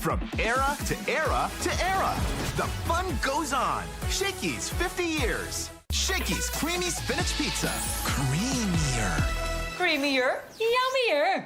From era to era to era, the fun goes on. Shakey's 50 years. Shakey's Creamy Spinach Pizza. Creamier. Creamier, yummier.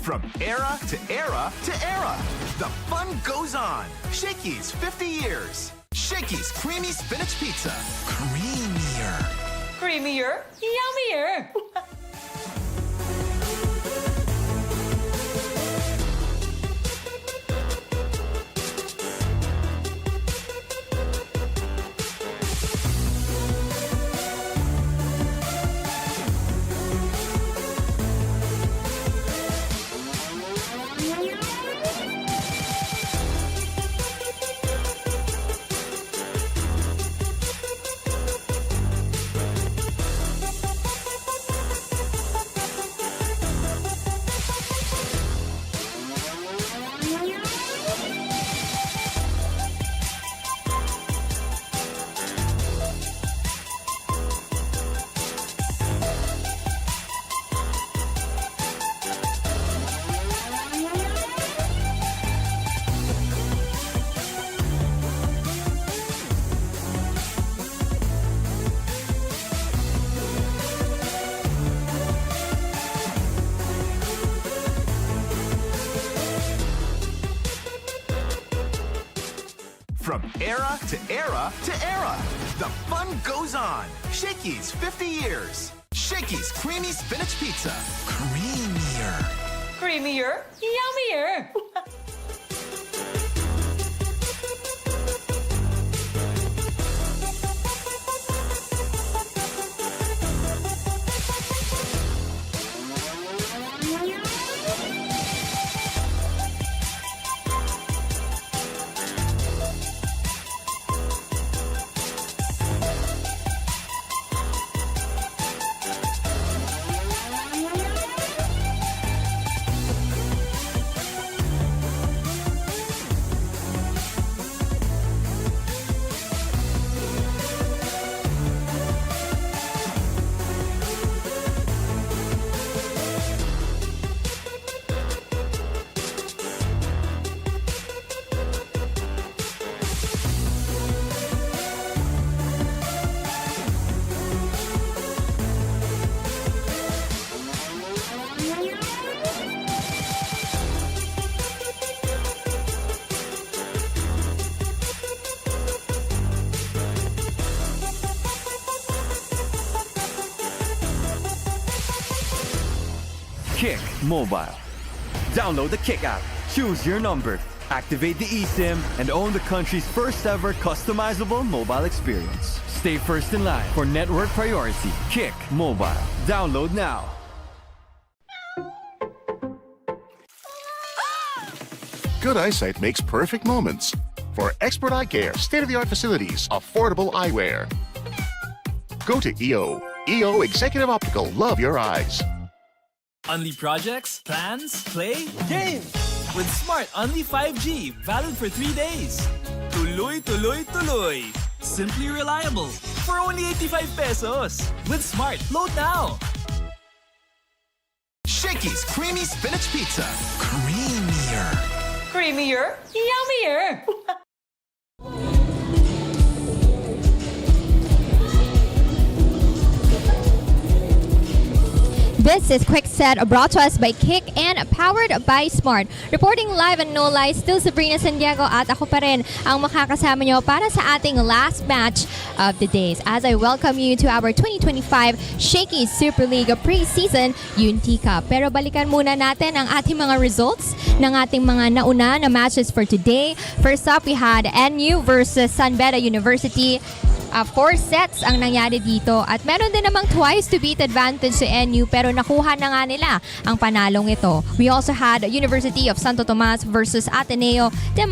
From era to era to era, the fun goes on. Shakey's 50 years. Shakey's Creamy Spinach Pizza. Creamier. Creamier, yummier. From era to era to era, the fun goes on. Shakey's 50 years. Shakey's Creamy Spinach Pizza. Creamier. Creamier, yummier. Kick Mobile. Download the Kick app, choose your number, activate the eSIM, and own the country's first ever customizable mobile experience. Stay first in line for network priority. Kick Mobile. Download now. Good eyesight makes perfect moments. For expert eye care, state-of-the-art facilities, affordable eyewear. Go to EO. EO Executive Optical. Love your eyes. Unli projects, plans, play, games! With Smart Unli 5G, valid for 3 days. Tuloy, tuloy, tuloy. Simply reliable. For only 85 pesos. With Smart, load now. Shakey's Creamy Spinach Pizza. Creamier. Creamier, yummier. This is Quick Set, brought to us by Kick and powered by Smart. Reporting live and no lies, still Sabrina San Diego at ako pa rin ang makakasama nyo para sa ating last match of the days. As I welcome you to our 2025 Shakey Super League Preseason Unity Cup. Pero balikan muna natin ang ating mga results ng ating mga nauna na matches for today. First up, we had NU versus San Beda University. 4 sets ang nangyari dito at meron din namang twice to beat advantage sa NU pero nakuha na nga nila ang panalong ito. We also had University of Santo Tomas versus Ateneo de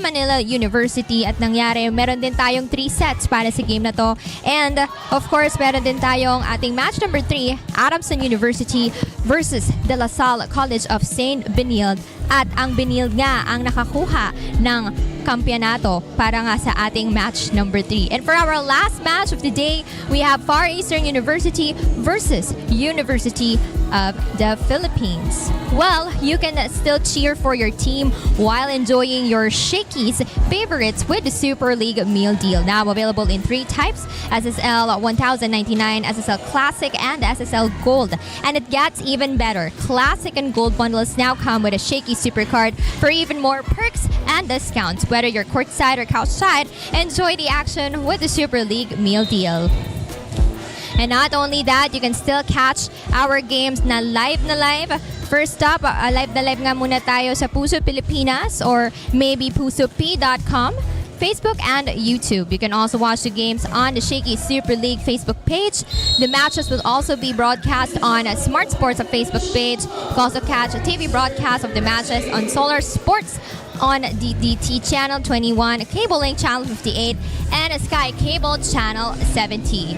Manila University at nangyari meron din tayong 3 sets para sa game na to. And of course, meron din tayong ating match number 3, Adamson University versus De La Salle College of St. Benilde. At ang Benilde nga ang nakakuha ng kampiyonato para nga sa ating match number 3. And for our last match of the day, we have Far Eastern University versus University of the Philippines. Well, you can still cheer for your team while enjoying your Shakey's favorites with the Super League meal deal. Now available in 3 types, SSL 1099, SSL Classic, and SSL Gold. And it gets even better. Classic and Gold bundles now come with a Shakey Supercard for even more perks and discounts. Whether you're courtside or couchside, enjoy the action with the Super League meal deal. And not only that, you can still catch our games na live. First up, live na live nga muna tayo sa Puso Pilipinas or maybe pusop.com, Facebook and YouTube. You can also watch the games on the Shakey Super League Facebook page. The matches will also be broadcast on Smart Sports Facebook page. You can also catch a TV broadcast of the matches on Solar Sports on DDT Channel 21, Cable Link Channel 58, and Sky Cable Channel 70.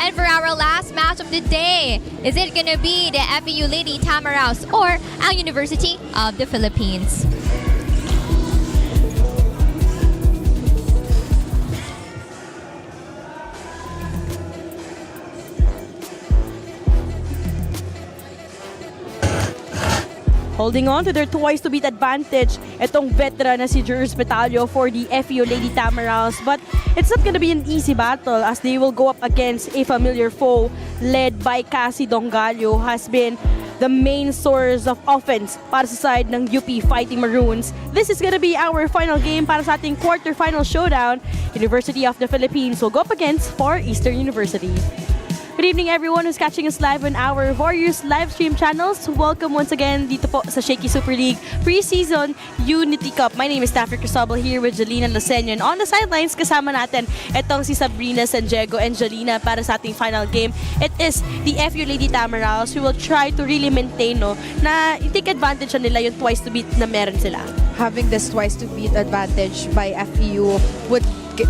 And for our last match of the day, is it gonna be the FEU Lady Tamaraos or ang University of the Philippines? Holding on to their twice-to-beat advantage, itong veteran na si Jules Betalio for the FEU Lady Tamaraos. But it's not gonna be an easy battle as they will go up against a familiar foe led by Cassie Dongallo, who has been the main source of offense para sa side ng UP Fighting Maroons. This is gonna be our final game para sa ating quarterfinal showdown. University of the Philippines will go up against Far Eastern University. Good evening everyone who's catching us live on our Warriors live stream channels. Welcome once again dito po sa Shakey Super League Preseason Unity Cup. My name is Stafford Cristobal here with Jelena Lasenyo. And on the sidelines, kasama natin itong si Sabrina San Diego and Jelena para sa ating final game. It is the FEU Lady Tamaraos who will try to really maintain na i-take advantage nila yung twice to beat na meron sila. Having this twice to beat advantage by FEU would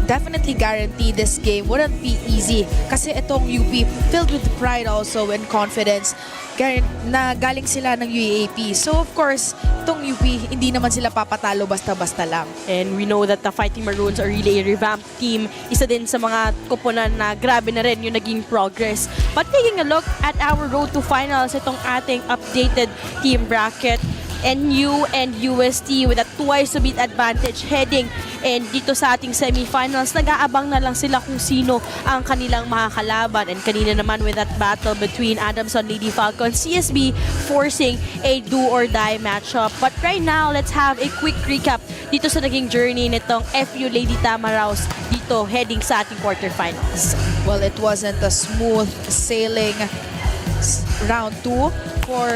definitely guarantee this game wouldn't be easy kasi itong UP filled with pride also and confidence na galing sila ng UAAP. So of course, itong UP hindi naman sila papatalo basta-basta lang. And we know that the Fighting Maroons are really a revamped team. Isa din sa mga koponan na grabe na rin yung naging progress. But taking a look at our road to finals, itong ating updated team bracket, NU and UST with a twice-to-beat advantage heading and dito sa ating semifinals, nag-aabang na lang sila kung sino ang kanilang makakalaban. And kanina naman with that battle between Adamson Lady Falcons, CSB forcing a do-or-die matchup. But right now, let's have a quick recap dito sa naging journey nitong FEU Lady Tamaraos dito heading sa ating quarterfinals. Well, it wasn't a smooth sailing round 2 for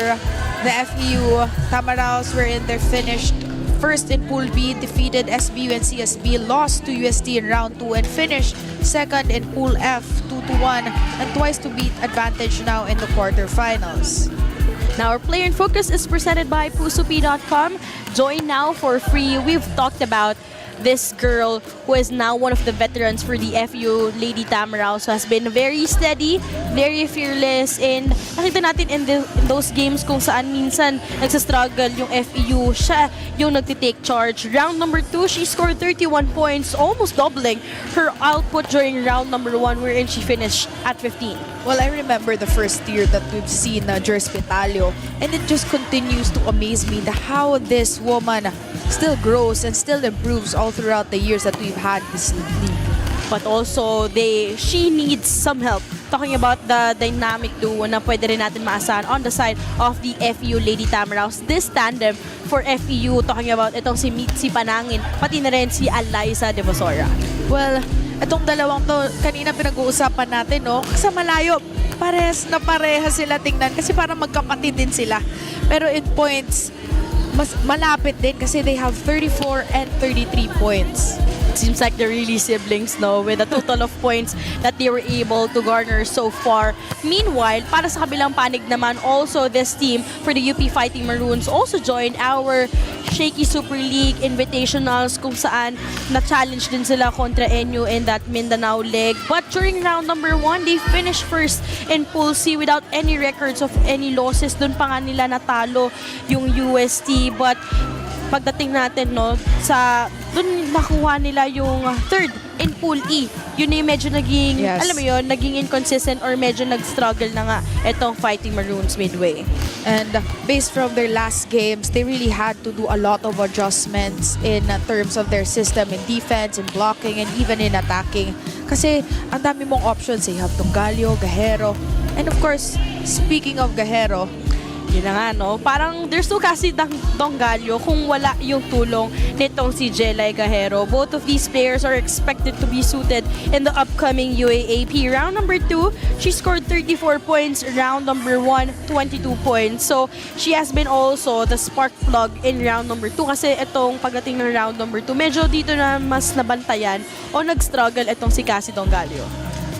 the FEU Tamaraos, wherein they're finished first in Pool B, defeated SBU and CSB, lost to UST in round 2, and finished second in Pool F, 2-1, and twice to beat advantage now in the quarterfinals. Now, our player in focus is presented by pusop.com. Join now for free. We've talked about this girl who is now one of the veterans for the FEU Lady Tamaraos, who has been very steady, very fearless, and nakita natin in those games kung saan minsan nagsastruggle yung FEU, siya yung nagtitake charge. Round number 2, she scored 31 points, almost doubling her output during round number 1, wherein she finished at 15. Well, I remember the first year that we've seen Jers Petalio, and it just continues to amaze me how this woman still grows and still improves all throughout the years that we've had this league. but also she needs some help. Talking about the dynamic duo na pwede rin natin maasahan on the side of the FEU Lady Tamaraws. This tandem for FEU, talking about itong si Mitzi Panangin, pati na rin si Alyssa Devosora. Well, itong dalawang to, kanina pinag-uusapan natin, no? Sa malayo, pareha sila tingnan kasi parang magkapatid din sila. Pero in points, mas malapit din kasi they have 34 and 33 points. Seems like they're really siblings, no? With a total of points that they were able to garner so far. Meanwhile, para sa kabilang panig naman, also this team for the UP Fighting Maroons also joined our Shakey Super League Invitationals kung saan na-challenge din sila kontra NU in that Mindanao leg. But during round number 1, they finished first in Pool C without any records of any losses. Doon pa nga nila natalo yung UST. But pagdating natin, no, doon nakuha nila yung third in Pool E. Yun yung medyo naging, yes, alam mo yun, naging inconsistent or medyo nag-struggle na nga itong Fighting Maroons midway. And based from their last games, they really had to do a lot of adjustments in terms of their system in defense, in blocking, and even in attacking. Kasi ang dami mong options. You have Tonggalio, Gajero, and of course, speaking of Gajero, yun na nga, no? Parang there's no kasi Tonggalio kung wala yung tulong nitong si Jelay Gajero. Both of these players are expected to be suited in the upcoming UAAP. Round number 2, she scored 34 points. Round number 1, 22 points. So, she has been also the spark plug in round number 2 kasi itong pagdating ng round number 2, medyo dito na mas nabantayan o nag-struggle itong si Cassie Tonggalio.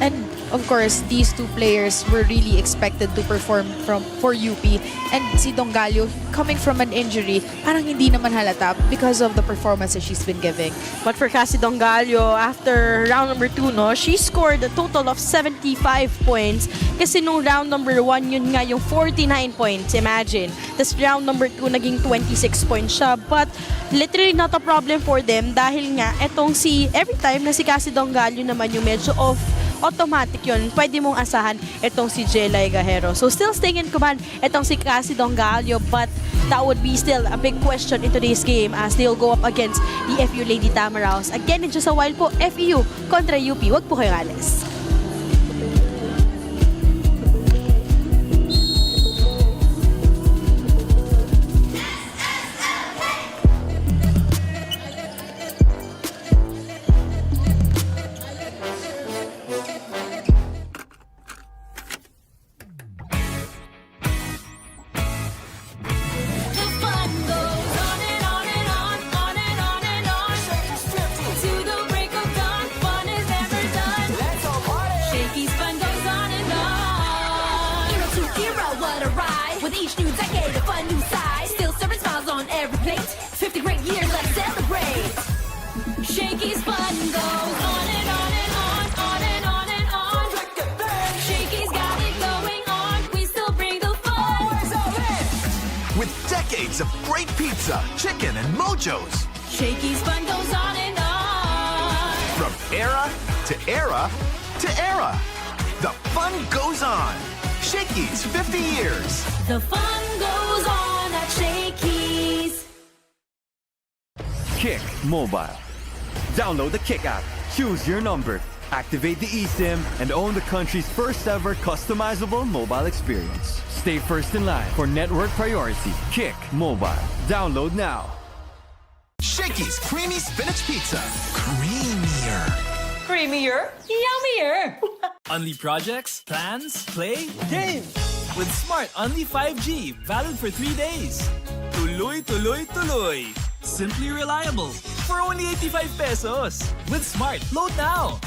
and of course, these two players were really expected to perform for UP. And si Tonggalio, coming from an injury, parang hindi naman halata because of the performances she's been giving. But for Cassie Tonggalio, after round number 2, no, she scored a total of 75 points. Kasi nung round number 1, yun nga yung 49 points. Imagine. Tapos round number 2, naging 26 points siya. But literally not a problem for them dahil nga etong every time na si Cassie Tonggalio naman yung medyo off, automatic yun. Pwede mong asahan itong si Jelay Gajero. So still staying in command itong si Cassie Tonggalio, but that would be still a big question in today's game as they'll go up against the FEU Lady Tamaraws. Again, in just a while po, FEU kontra UP. Wag po kayo alis. Shakey's fun goes on and on and on, on and on and on. Shakey's got it going on. We still bring the fun. With decades of great pizza, chicken, and mojos. Shakey's fun goes on and on. From era to era to era. The fun goes on. Shakey's 50 years. The fun goes on at Shakey's. Kick Mobile. Download the Kick app, choose your number, activate the eSIM, and own the country's first ever customizable mobile experience. Stay first in line for network priority. Kick Mobile. Download now. Shakey's creamy spinach pizza. Creamier. Creamier, yummier. Only projects, plans, play, games. With Smart Only 5G, valid for 3 days. Tuloy, tuloy, tuloy. Simply reliable. For only 85 pesos. With Smart, load now.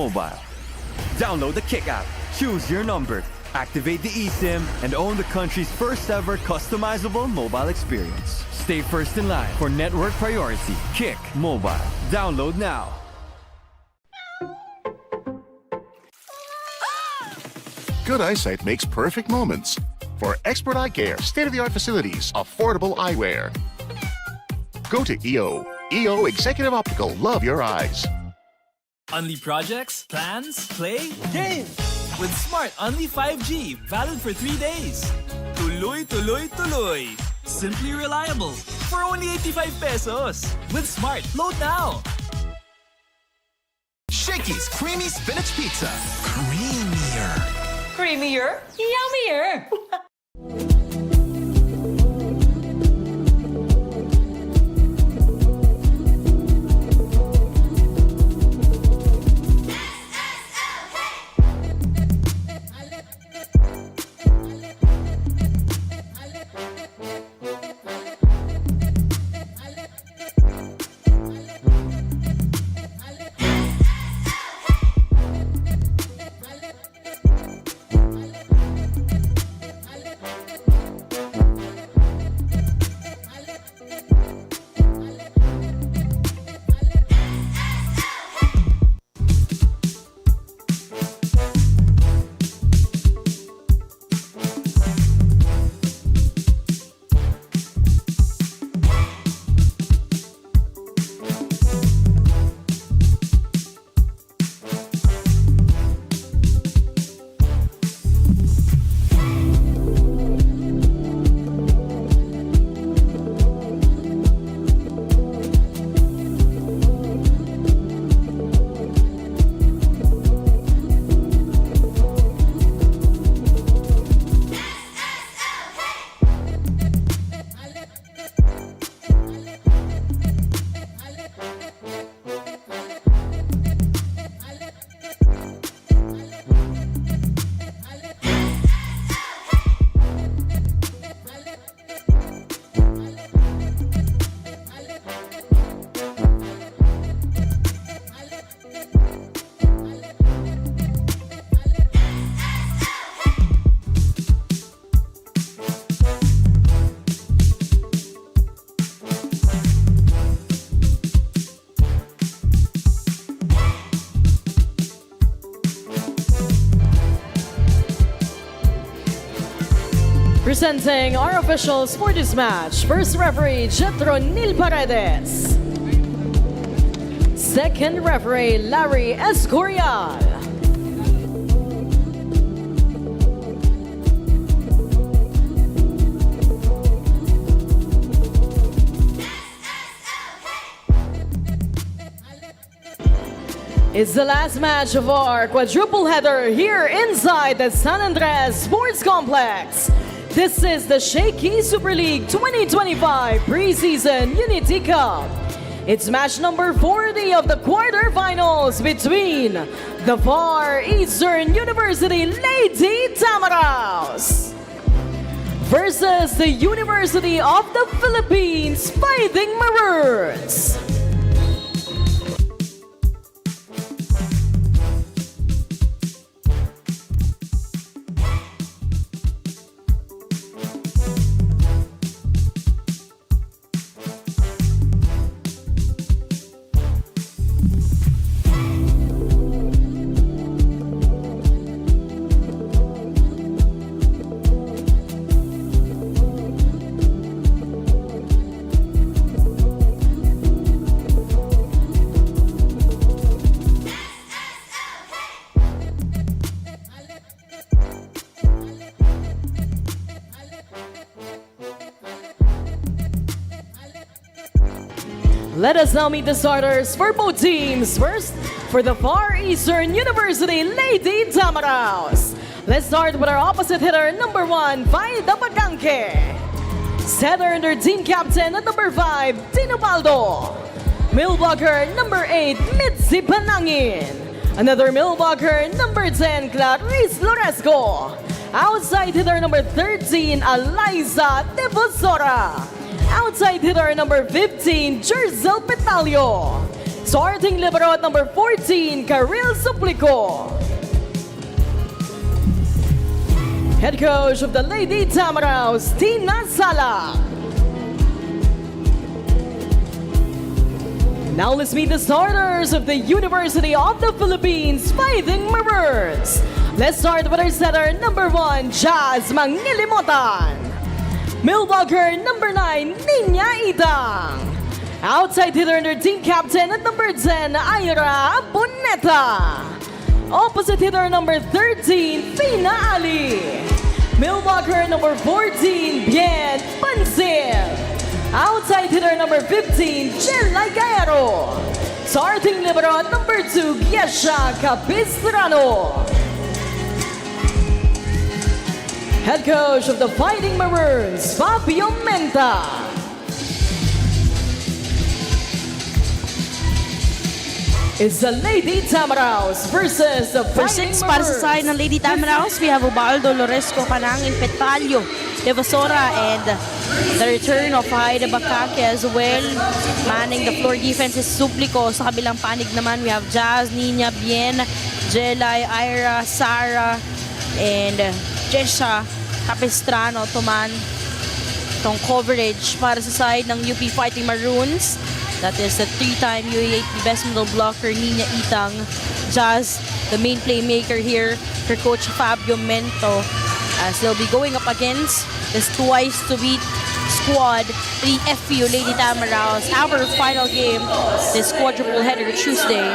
mobile. Download the Kick app, choose your number, activate the eSIM, and own the country's first ever customizable mobile experience. Stay first in line for network priority. Kick Mobile. Download now. Good eyesight makes perfect moments. For expert eye care, state-of-the-art facilities, affordable eyewear. Go to EO. EO Executive Optical. Love your eyes. Unli projects, plans, play, games! With Smart Unli 5G, valid for 3 days. Tuloy, tuloy, tuloy. Simply reliable. For only 85 pesos. With Smart, load now. Shakey's Creamy Spinach Pizza. Creamier. Creamier, yummier. Presenting our officials for this match. First referee, Jetro Nil Paredes. Second referee, Larry Escorial. It's the last match of our quadruple header here inside the San Andres Sports Complex. This is the Shakey Super League 2025 Preseason Unity Cup. It's match number 40 of the quarterfinals between the Far Eastern University Lady Tamaraws versus the University of the Philippines Fighting Maroons. Let us now meet the starters for both teams. First, for the Far Eastern University Lady Tamaraws. Let's start with our opposite hitter, number 1, Vaida Paganque. Setter under team captain at number 5, Tino Baldo. Middle blocker, number 8, Mitzi Panangin. Another middle blocker, number 10, Clarice Loresco. Outside hitter, number 13, Eliza Devosora. Outside hitter number 15, Jerzel Petalio. Starting libero at number 14, Karil Suplico. Head coach of the Lady Tamaraws, Tina Sala. Now let's meet the starters of the University of the Philippines Fighting Maroons. Let's start with our setter number 1, Jazz Mangilimutan. Millwalker number 9, Ninya Idang. Outside hitter and their team captain at number 10, Ira Boneta. Opposite hitter number 13, Fina Ali. Millwalker number 14, Bien Pansil. Outside hitter number 15, Jelay Gaero. Starting libero at number 2, Giesha Capistrano. Head coach of the Fighting Maroons, Fabio Menta. It's the Lady Tamaraws versus the For Oh, six, Fighting para Maroons. sa side ng Lady Tamaraws, we have Ubaldo Loresco, Panangin Petalio, Devasora, and the return of Haida Bakake as well. Manning the floor defense is Suplico. Sa kabilang panig naman, we have Jazz, Nina, Bien, Jelay, Ira, Sara, and Jesha Capistrano tuman itong coverage para sa side ng UP Fighting Maroons. That is the 3-time UAAP Best Middle Blocker, Nina Itang. Jazz, the main playmaker here for Coach Fabio Mento, as they'll be going up against this twice-to-beat squad, the FEU Lady Tamaraws. Our final game, this quadruple header Tuesday.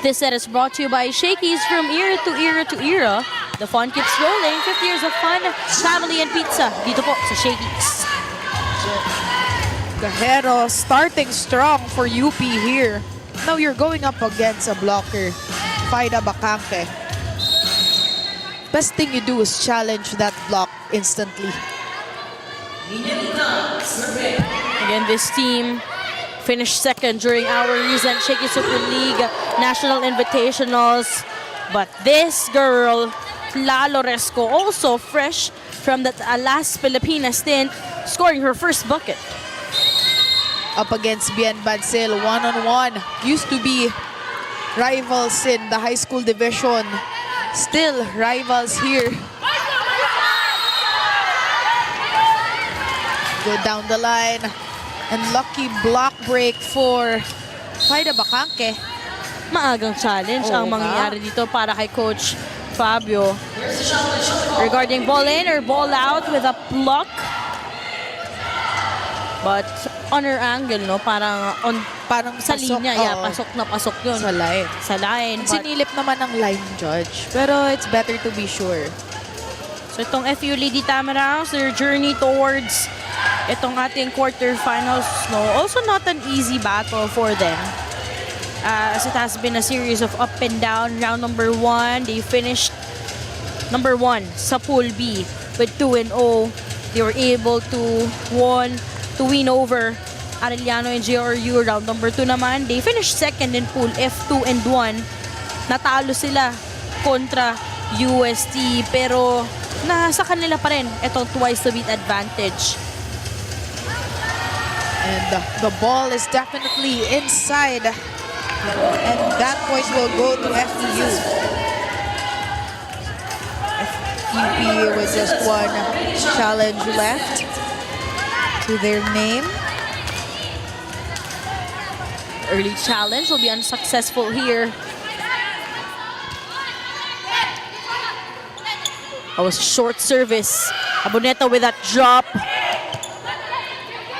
This set is brought to you by Shakey's. From era to era to era, the fun keeps rolling. 50 years of fun, family, and pizza. Dito po sa Shakey's. Gajero starting strong for UP here. Now you're going up against a blocker, Faida Bakangke. Best thing you do is challenge that block instantly. Again, this team finished second during our recent Shakey Super League National Invitationals. But this girl, La Loresco, also fresh from that last Pilipinas stint, scoring her first bucket. Up against Bien Bansel, one-on-one. Used to be rivals in the high school division. Still rivals here. Go down the line. And lucky block break for Faida Bakangke. Maagang challenge ang mangyayari dito para kay Coach Fabio. Regarding ball in or ball out with a block. But on her angle, no? Parang sa pasok, linya. Yeah, pasok yun. Sa line. Sa line. But, Sinilip naman ng line judge. Pero it's better to be sure. so itong FEU Lady Tamaraws, their journey towards itong ating quarterfinals, no? Also not an easy battle for them. As it has been a series of up and down. Round number 1, they finished number 1 sa Pool B with 2-0. They were able to win over Arellano and JRU. Round number 2 naman, they finished second in Pool F2 and 1. Natalo sila kontra UST, pero nasa kanila pa rin itong twice to beat advantage. And the ball is definitely inside. And that point will go to FEU. UP with just one challenge left to their name. Early challenge will be unsuccessful here. That was a short service. Aboneta with that drop.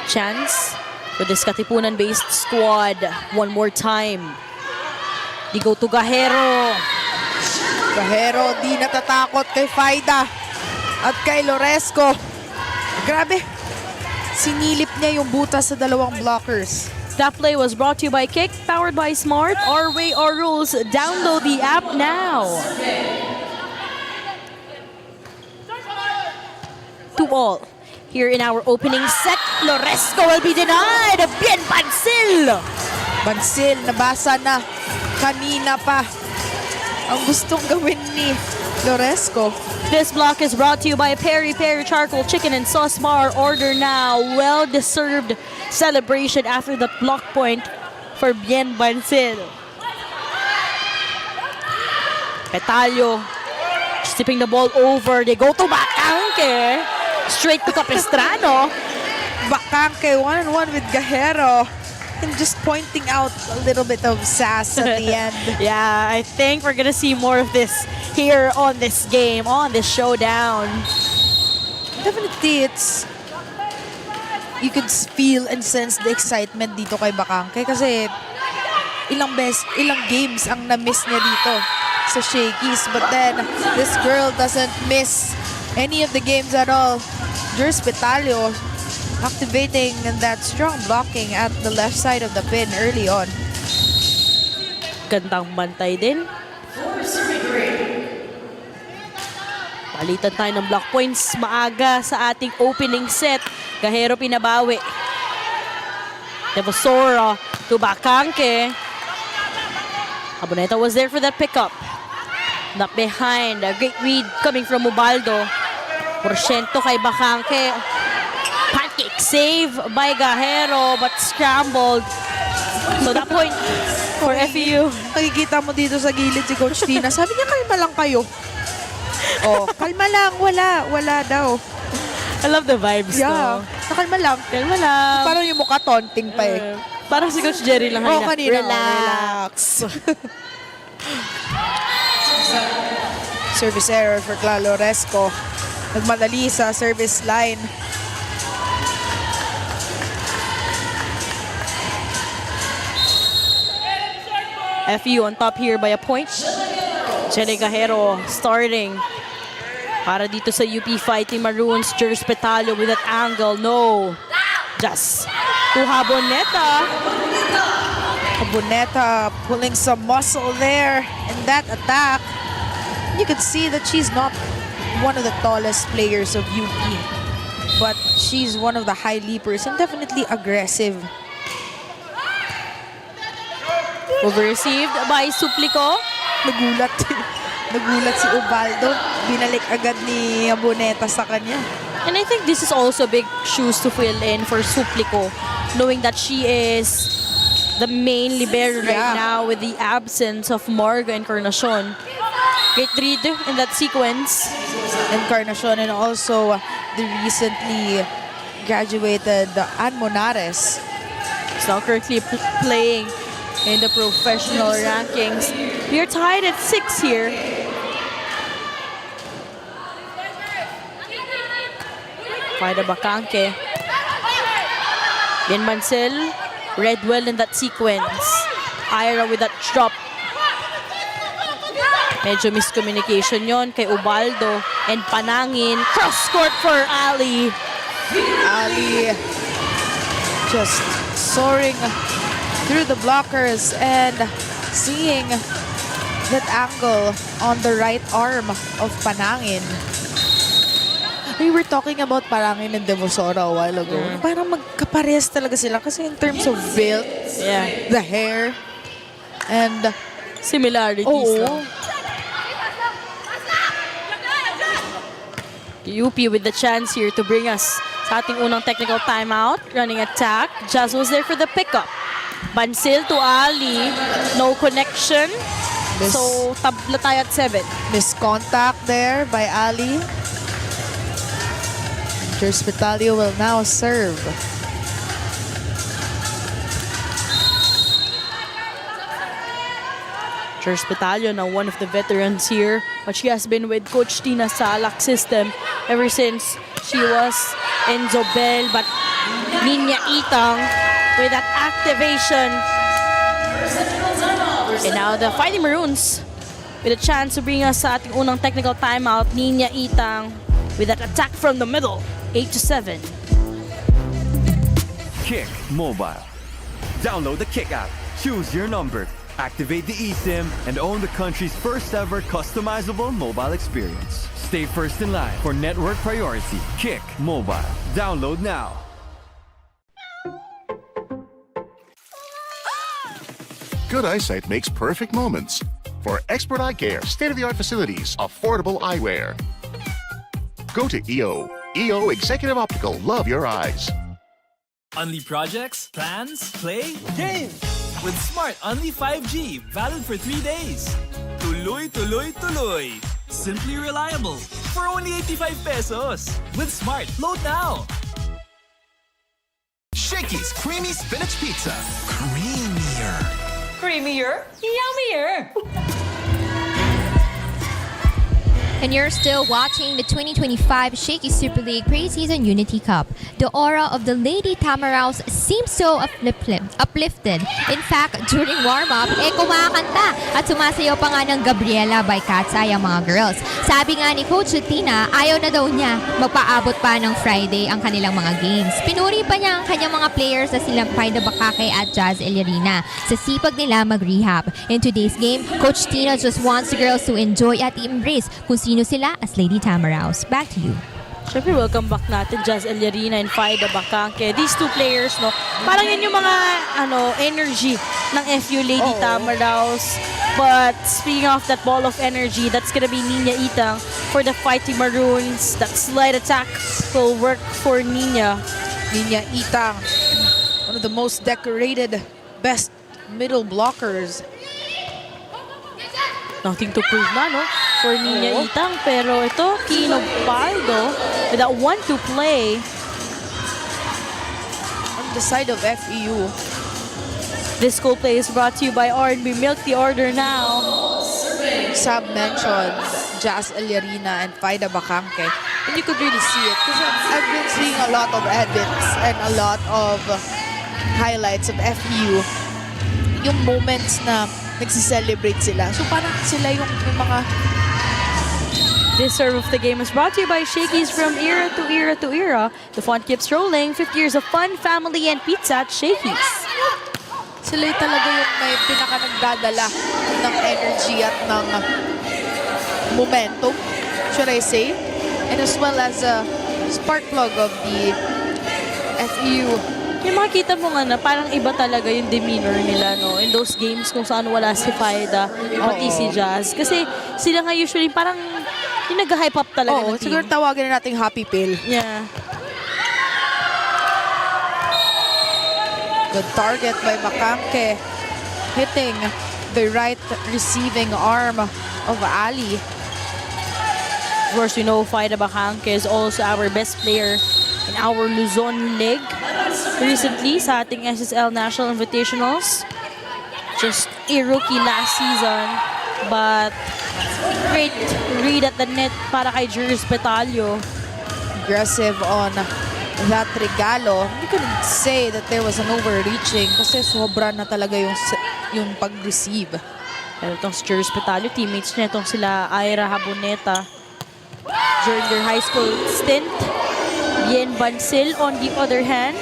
Chance with this Katipunan-based squad. One more time. They go to Gajero. Gajero di natatakot kay Faida at kay Loresco. Grabe. Sinilip niya yung butas sa dalawang blockers. That play was brought to you by Kick, powered by Smart. Our way, our rules. Download the app now. 2-2 here in our opening set. Loresco will be denied. Bien Bansil. Bansil, nabasa na kanina pa ang gustong gawin ni Loresco. This block is brought to you by Peri Peri Charcoal Chicken and Sauce Bar. Order now. Well-deserved celebration after that block point for Bien Bancel. Petalio just tipping the ball over. They go to Bacangke. Straight to Capistrano. Bacangke one-on-one with Gajero. And just pointing out a little bit of sass at the end. Yeah, I think we're gonna see more of this here on this game, on this showdown. Definitely, you could feel and sense the excitement dito kay Bacangke kasi ilang games ang na-miss niya dito sa Shakey's. But then, this girl doesn't miss any of the games at all. Jers Petalio activating that strong blocking at the left side of the pin early on. Gandang bantay din. Palitan tayo ng block points maaga sa ating opening set. Gajero pinabawi. Devosora to Bacangke. Aboneta was there for that pickup. Not behind. A great read coming from Ubaldo. Porsyento kay Bacangke. Pancake save by Gajero but scrambled. So that point for FEU. Nakikita mo dito sa gilid si Coach Tina. Sabi niya, kalma lang kayo. Oh, kalma lang. Wala daw. I love the vibes Yeah. Nakalma lang. Kalma lang. Parang yung mukha taunting pa eh. Parang si Coach Jerry lang Oh, kanina. kanina. Relax. Service error for Claloresco. Nagmadali sa service line. FEU on top here by a point. Jenny Gajero starting para dito sa UP Fighting Maroons. Jers Petalio with that angle. No. Just to Haboneta. Aboneta pulling some muscle there in that attack. You could see that she's not one of the tallest players of UP. But she's one of the high leapers and definitely aggressive. Over-received by Suplico. Nagulat si Ubaldo. Binalik agad ni Aboneta sa kanya. And I think this is also big shoes to fill in for Suplico, knowing that she is the main libero right Yeah. now with the absence of Marga Encarnacion. Great read in that sequence. Encarnacion and also the recently graduated Ann Monares. Is now currently playing in the professional rankings. We are tied at 6 here. Para Bacangke. Bien Mancel read well in that sequence. Ira with that drop. Medyo miscommunication yon kay Ubaldo and Panangin. Cross court for Ali. Ali just soaring through the blockers and seeing that angle on the right arm of Panangin. We were talking about Panangin and Devosora a while ago. Parang magkaparehas talaga sila kasi in terms of build, the hair, and similarities lang. UP with the chance here to bring us sa ating unang technical timeout. Running attack. Jazz was there for the pickup. Bancil to Ali. No connection. So, tabla tayo at 7. miscontact there by Ali. Jers Petalio will now serve. Jers Petalio, now one of the veterans here, but she has been with Coach Tina Salak system ever since she was in Zobel. But Ninya Itang with that activation. And now the Fighting Maroons with a chance to bring us sa ating unang technical timeout. Ninya Itang with that attack from the middle. 8-7. Kick Mobile. Download the Kick app. Choose your number. Activate the eSIM and own the country's first ever customizable mobile experience. Stay first in line for network priority. Kick Mobile. Download now. Good eyesight makes perfect moments. For expert eye care, state-of-the-art facilities, affordable eyewear. Go to EO. EO Executive Optical. Love your eyes. Only projects, plans, play, Game! with Smart Only 5G, valid for 3 days. Tuloy, tuloy, tuloy. Simply reliable for only 85 pesos. With Smart, load now. Shakey's Creamy Spinach Pizza. Creamier. Creamier, yummier. And you're still watching the 2025 Shakey Super League Preseason Unity Cup. The aura of the Lady Tamaraws seems so uplifted. In fact, during warm-up, kumakanta at sumasayaw pa nga ng Gabriela by Katsay ang mga girls. Sabi nga ni Coach Tina, ayaw na daw niya magpaabot pa ng Friday ang kanilang mga games. Pinuri pa niya ang kanyang mga players na silang Paida Bakake at Jazz Elerina sa sipag nila mag-rehab. In today's game, Coach Tina just wants the girls to enjoy at embrace kung sino sila as Lady Tamaraws. Back to you. Siyempre, welcome back natin, Jazz Elerina and Faida Bakake. These two players, no, parang yun yung mga energy ng FEU Lady Tamaraws. But speaking of that ball of energy, that's gonna be Nina Itang for the Fighting Maroons. That slide attack will work for Nina. Nina Itang, one of the most decorated, best middle blockers. Nothing to prove na, no? For Nina Itang. Pero ito, Kino Pardo with that 1-2 play. On the side of FEU. This school play is brought to you by R&B Milk the Order now. Sab mentioned Jazz Elerina and Faida Bakake. And you could really see it because I've been seeing a lot of edits and a lot of highlights of FEU. Yung moments na nagsi-celebrate sila. So parang sila yung mga... This serve of the game is brought to you by Shakey's from era to era to era. The fun keeps rolling. 50 years of fun, family, and pizza at Shakey's. Sila talaga yung may pinaka-nagdadala ng energy at ng momentum, should I say. And as well as a spark plug of the FEU. Yung makikita mo nga na parang iba talaga yung demeanor nila, no? In those games kung saan wala si Faida, pati si Jazz. Kasi sila nga usually parang yung nag-hype up talaga ng team. Siguro tawagin na nating happy pill. Yeah. Good target by Bakake, hitting the right receiving arm of Ali. Of course, we know Faida Bakake is also our best player in our Luzon League. Recently, sa ating SSL National Invitationals. Just a rookie last season. But great read at the net para kay Juris Petalio. Aggressive on that regalo. You couldn't say that there was an overreaching kasi sobra na talaga yung pag-receive. Pero itong si Juris Petalio, teammates niya itong sila Ira Haboneta during their high school stint. Bien Bansil on the other hand.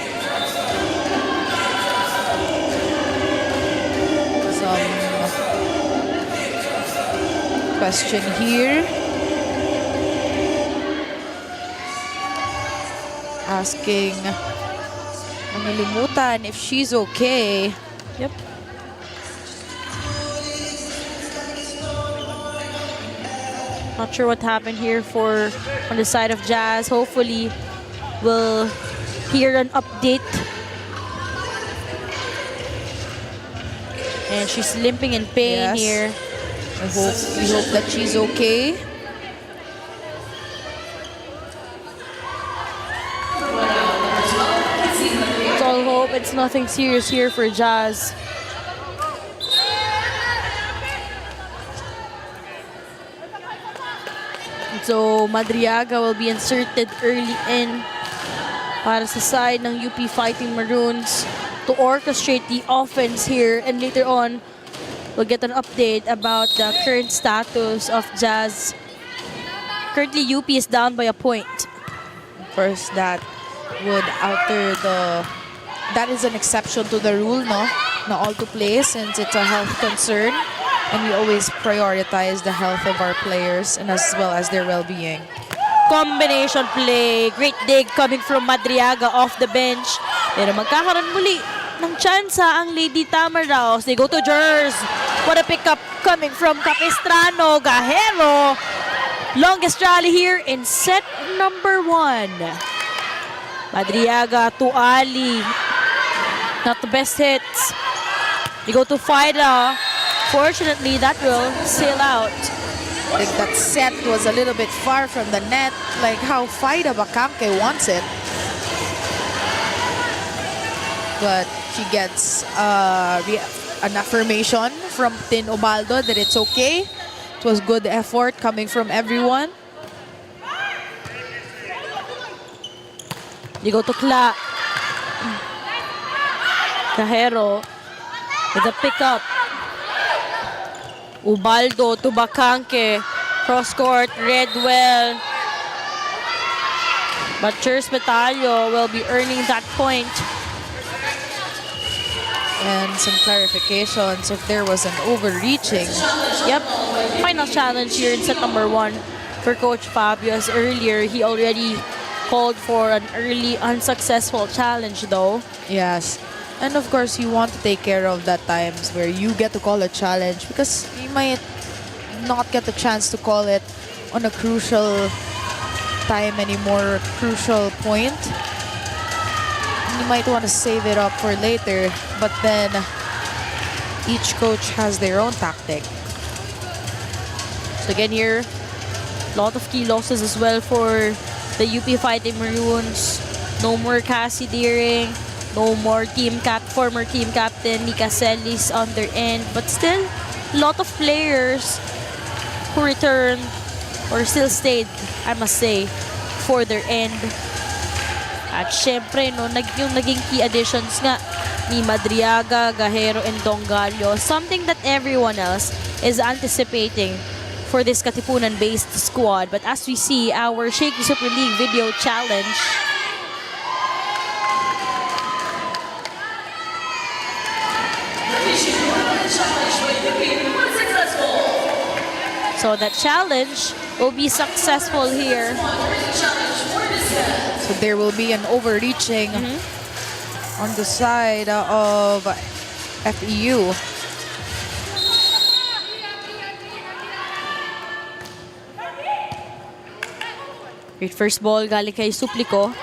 Some question here. Asking Manilimutan if she's okay. Yep. Not sure what happened here on the side of Jazz. Hopefully, we'll hear an update. And she's limping in pain here. We hope that she's okay. Let's all hope it's nothing serious here for Jazz. So, Madriaga will be inserted early in para sa side ng UP Fighting Maroons to orchestrate the offense here. And later on, we'll get an update about the current status of Jazz. Currently, UP is down by a point. First, that would alter the... That is an exception to the rule, no? Na all to play since it's a health concern. And we always prioritize the health of our players and as well as their well-being. Combination play. Great dig coming from Madriaga off the bench. Pero magkakaroon muli ng tsansa ang Lady Tamaraws. They go to Jers. What a pickup coming from Capistrano. Gajero. Longest rally here in set number 1. Madriaga to Ali. Not the best hits. You go to Faida. Fortunately, that will sail out. I think that set was a little bit far from the net, like how Faida Bakamke wants it. But she gets an affirmation from Tin Ubaldo that it's okay. It was good effort coming from everyone. You go to Kla. Cajero with a pickup. Ubaldo to Bacanque. Cross court, Redwell. But Chers Metallo will be earning that point. And some clarifications if there was an overreaching. Yep. Final challenge here in set number 1 for Coach Fabio. As earlier, he already called for an early unsuccessful challenge though. Yes. And of course, you want to take care of that times where you get to call a challenge because you might not get the chance to call it on a crucial time anymore, crucial point. You might want to save it up for later, but then each coach has their own tactic. So again here, a lot of key losses as well for the UP Fighting Maroons. No more Cassie Deering, no more former team captain Nika Celis on their end, but still a lot of players who returned or still stayed, I must say, for their end. At syempre, no, yung naging key additions nga ni Madriaga, Gajero, and Dongallo. Something that everyone else is anticipating for this Katipunan-based squad. But as we see, our Shakey Super League video challenge so that challenge will be successful here. So there will be an overreaching on the side of FEU. Great first ball galing kay Suplico.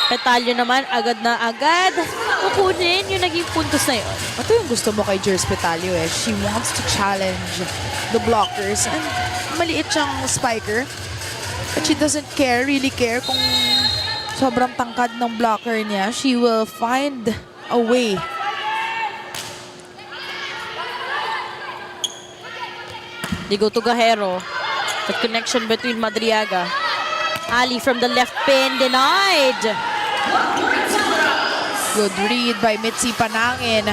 Petalyo naman, agad na agad kukunin yung naging puntos na yun. Ito yung gusto mo kay Jers Petalyo eh. She wants to challenge the blockers. And maliit siyang spiker. But she doesn't really care kung sobrang tangkad ng blocker niya. She will find a way. They go to Gajero. The connection between Madriaga. Ali from the left pin, denied. Good read by Mitzi Panangin.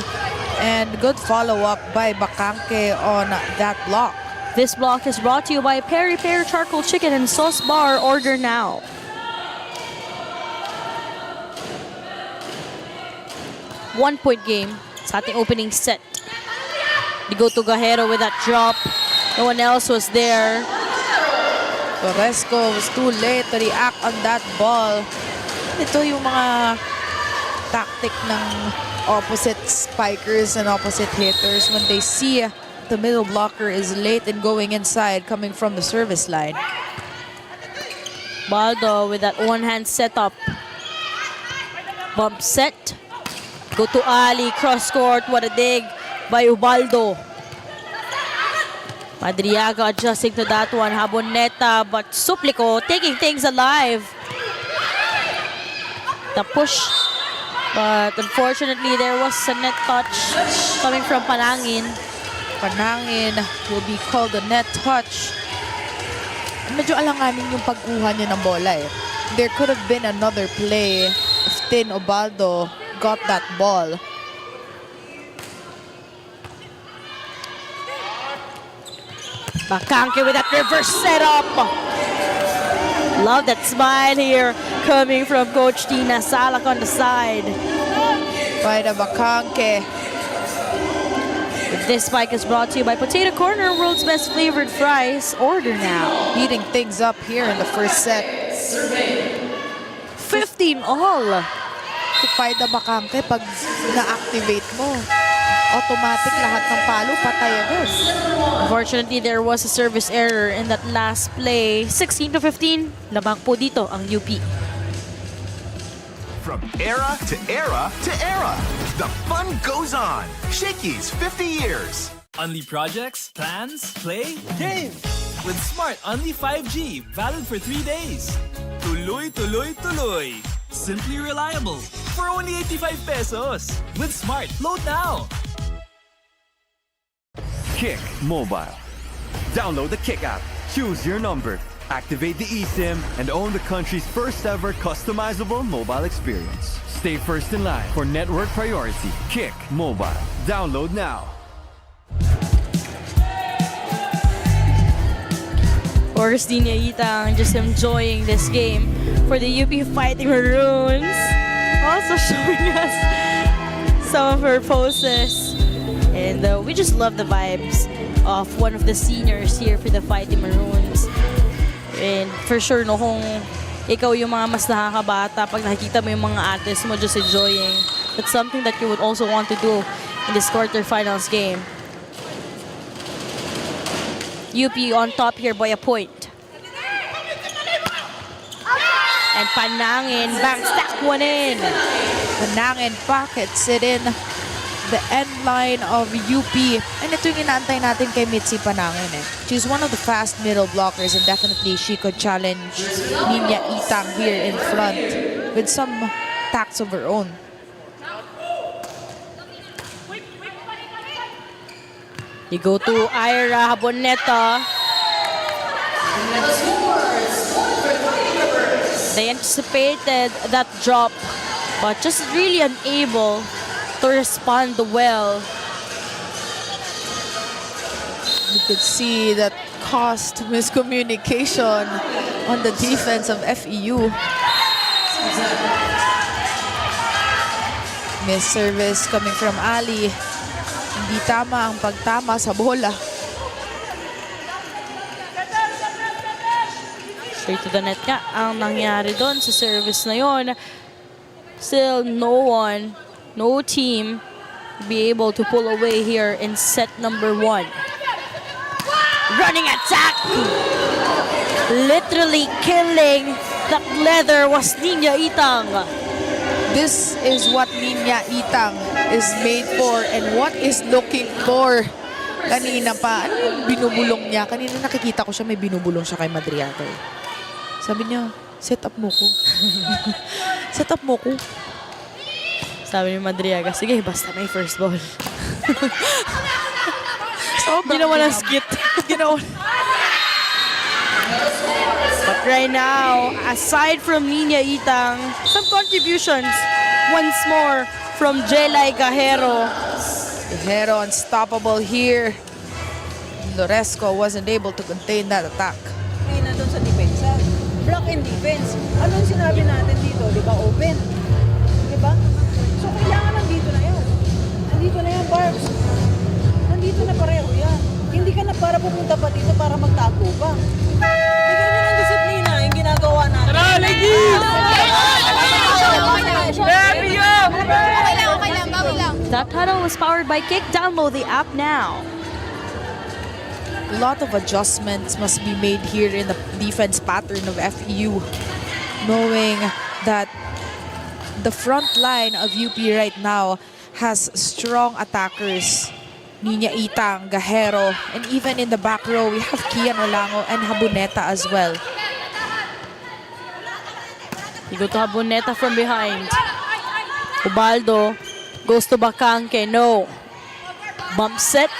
And good follow-up by Bacanque on that block. This block is brought to you by Peri Peri Charcoal Chicken and Sauce Bar. Order now. One-point game sa ating opening set. They go to Gajero with that drop. No one else was there. Torresco was too late to react on that ball. Ito yung mga tactic ng opposite spikers and opposite hitters when they see the middle blocker is late in going inside coming from the service line. Baldo with that one-hand setup. Bump set. Go to Ali, cross court. What a dig by Ubaldo. Madriaga adjusting to that one. Haboneta, but Suplico taking things alive. The push. But unfortunately, there was a net touch coming from Panangin. Panangin will be called a net touch. Medyo alanganin yung pagkuha niya ng bola eh. There could have been another play if Tin Ubaldo got that ball. Bacanque with that reverse setup. Love that smile here coming from Coach Tina Salak on the side. By the Bacanque. This spike is brought to you by Potato Corner, world's best flavored fries. Order now. Heating things up here in the first set. 15 all. By the Bacanque, pag na-activate mo, automatic lahat ng palo, patay agad. Unfortunately, there was a service error in that last play. 16-15, lamang po dito ang UP. From era to era to era, the fun goes on. Shakey's 50 years. Only projects, plans, play, games. With Smart Only 5G, valid for 3 days. Tuloy, tuloy, tuloy. Simply reliable. For only 85 pesos. With Smart, load now. Kick Mobile. Download the Kick app, choose your number, activate the eSIM, and own the country's first ever customizable mobile experience. Stay first in line for network priority. Kick Mobile. Download now. Of course, Nina Itang just enjoying this game for the UP Fighting Maroons. Also showing us some of her poses. And we just love the vibes of one of the seniors here for the Fighting Maroons. And for sure, no, kung ikaw yung mga mas nakakabata, pag nakikita mo yung mga artists mo just enjoying, that's something that you would also want to do in this quarterfinals game. UP on top here by a point. And Panangin backstack one in. Panangin pockets it in the end line of UP. And ito yung inaantay natin kay Mitzi Panangin eh. She's one of the fast middle blockers and definitely she could challenge Nina Itang here in front with some tacts of her own. You go to Ira Haboneta. They anticipated that drop, but just really unable to respond well. You could see that caused miscommunication on the defense of FEU. Miss service coming from Ali. Hindi tama ang pagtama sa bola. Straight to the net nga ang nangyari doon sa service na yon. Still no one, no team be able to pull away here in set number 1. Running attack! Literally killing that leather was Nina Itang. This is what Nina Itang is made for and what is looking for. Kanina pa, ano yung binubulong niya? Kanina nakikita ko siya, may binubulong siya kay Madriaga. Sabi niya, set up mo ko. Set up mo ko. Sabi ni Madriaga, sige, basta may first ball. Ginawa ng skit. Ginawa. But right now, aside from Nina Itang, some contributions once more from Jelay Gajero. Gajero unstoppable here. Loresco wasn't able to contain that attack. Na doon sa depensa. Block and defense. Anong sinabi natin dito? Di ba? Open. Di ba? So, kailangan nandito na yan. Nandito na yan, Barbs. Nandito na pareho yan. Hindi ka na para pumunta pa dito para magtago pa. Bigyan nyo ng disiplina yung ginagawa natin. Tara, ladies! That title was powered by Kick. Download the app now. A lot of adjustments must be made here in the defense pattern of FEU, knowing that the front line of UP right now has strong attackers. Nina Itang, Gajero, and even in the back row, we have Kian Olango and Haboneta as well. You go to Haboneta from behind. Ubaldo goes to Bacanque. No. Bump set.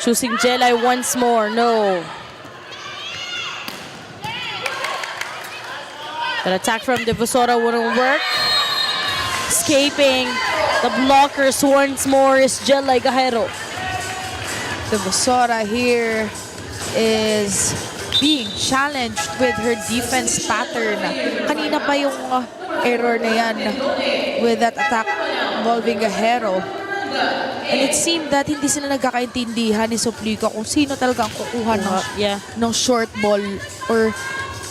Choosing Jelay once more. No. That attack from Devosora wouldn't work. Escaping the blockers once more is Jelay Gajero. Devosora here is being challenged with her defense pattern. Kanina pa yung error na yan with that attack involving Gajero. And it seemed that hindi sila nagkakaintindihan ni Suplico kung sino talaga ang kukuha ng short ball or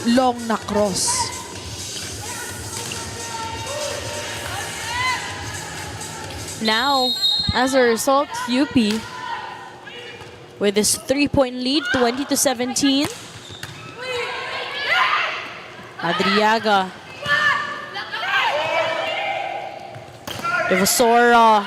long na cross. Now, as a result, UP with this 3-point lead, 20-17. Adriaga Devasora.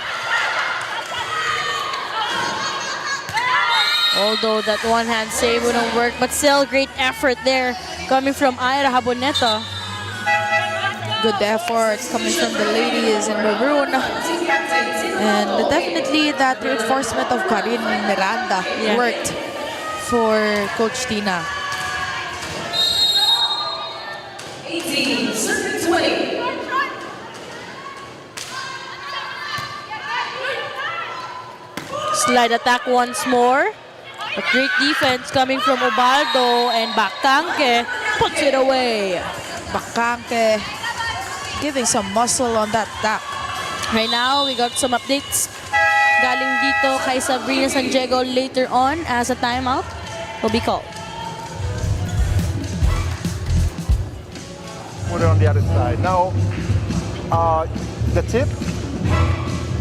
Although that one-hand save wouldn't work, but still great effort there coming from Ira Haboneta. Good efforts coming from the ladies in maroon. And definitely that reinforcement of Karin Miranda worked for Coach Tina. 18, circuit 20. Slide attack once more. A great defense coming from Ubaldo, and Bakangke puts it away. Bakangke giving some muscle on that attack. Right now, we got some updates galing dito kay Sabrina San Diego later on as a timeout will be called. Put it on the other side. Now, the tip,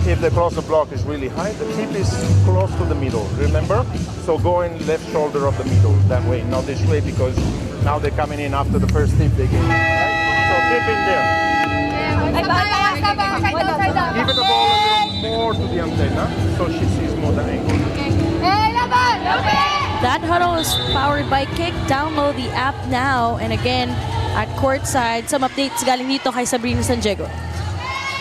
if the cross the block is really high, the tip is close to the middle, remember? So going left shoulder of the middle, that way, not this way, because now they're coming in after the first tip they get, right? So tip in there. Give it the ball a little more to the antenna, so she sees more the angle. That huddle is powered by Kick. Download the app now. And again, at courtside, some updates galing dito kay Sabrina San Diego.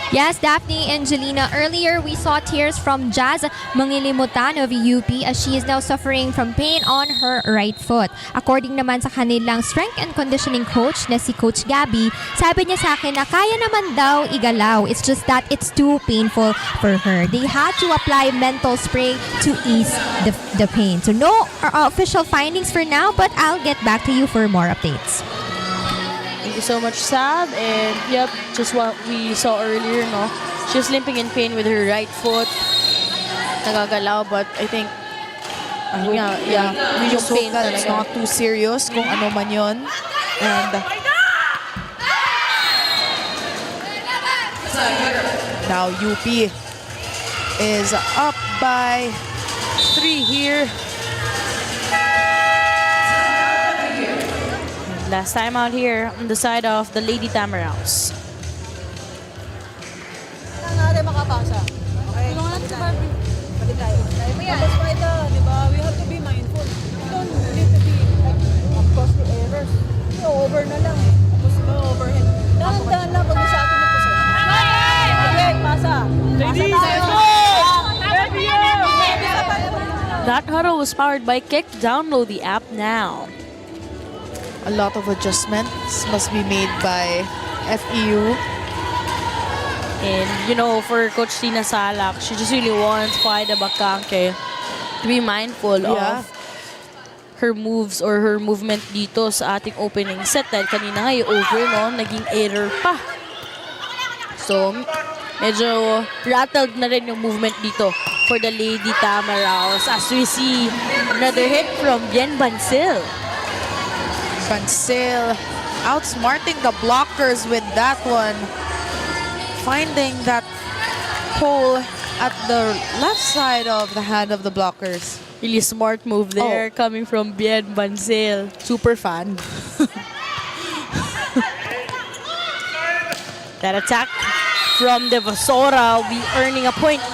Yes, Daphne and Jelena, earlier we saw tears from Jazz Mangilimutan of UP as she is now suffering from pain on her right foot. According naman sa kanilang strength and conditioning coach na si Coach Gabby, sabi niya sa akin na kaya naman daw igalaw. It's just that it's too painful for her. They had to apply menthol spray to ease the pain. So no official findings for now, but I'll get back to you for more updates. Thank you so much, Sab. And yep, just what we saw earlier, no? She was limping in pain with her right foot. Nagagalaw, but I think we just hope that it's not too serious kung ano man yun. And now UP is up by 3 here. last time out here on the side of the Lady Tamaraws. Kailangan natin makapasa. Okay? Tulungan natin si Barbie. Balik tayo. Tapos pa ito, di ba? We have to be mindful. We don't need to be like, of course, the errors. Over na lang eh. Tapos overhead. Dahan-dahan lang pag sa atin yung Puso. Okay, pasa. Pasa tayo. That huddle was powered by Kick. Download the app now. A lot of adjustments must be made by FEU. And, you know, for Coach Tina Salak, she just really wants Faida Bakangke to be mindful of her moves or her movement dito sa ating opening set. Dahil kanina nga yung over, no? Naging error pa. So, medyo rattled na rin yung movement dito for the Lady Tamaraws as we see another hit from Bien Bancil. Bancil outsmarting the blockers with that one. Finding that pole at the left side of the hand of the blockers. Really smart move there coming from Bien Bancil. Super fan. That attack from Devasora will be earning a point.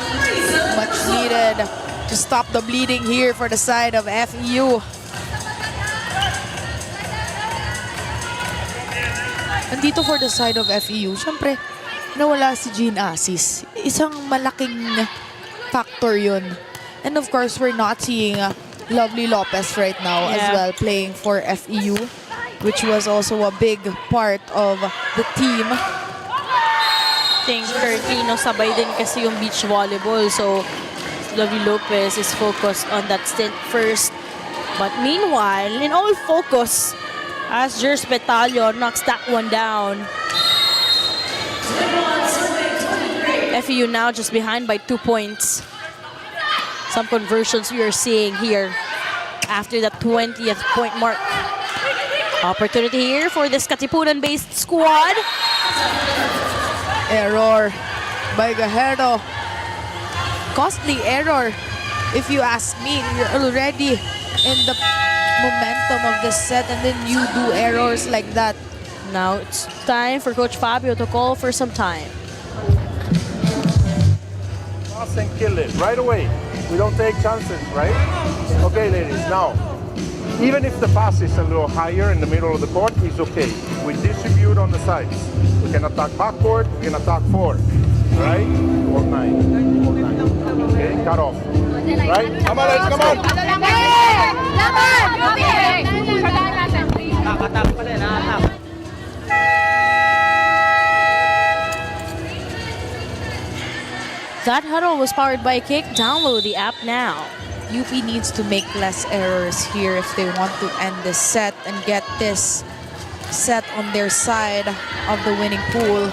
Much needed to stop the bleeding here for the side of FEU. Nandito for the side of FEU, syempre, nawala si Jean Assis. Isang malaking factor yun. And of course, we're not seeing Lovely Lopez right now as well playing for FEU, which was also a big part of the team. I think Curtino sabay din kasi yung beach volleyball. So, Lovely Lopez is focused on that stint first. But meanwhile, in all focus, as Jers Battalion knocks that one down. FEU now just behind by 2 points. Some conversions we are seeing here after the 20th point mark. Opportunity here for this Katipunan-based squad. Error by Gajardo. Costly error, if you ask me. You're already in the momentum of this set and then you do errors like that. Now it's time for Coach Fabio to call for some time. Pass and kill it right away. We don't take chances, right? Okay, ladies, now, even if the pass is a little higher in the middle of the court, it's okay. We distribute on the sides. We can attack backboard, we can attack forward, right? Or nine. Okay, cut off. Right? Come on, ladies, come on! That huddle was powered by Kick. Download the app now. UP needs to make less errors here if they want to end this set and get this set on their side of the winning pool.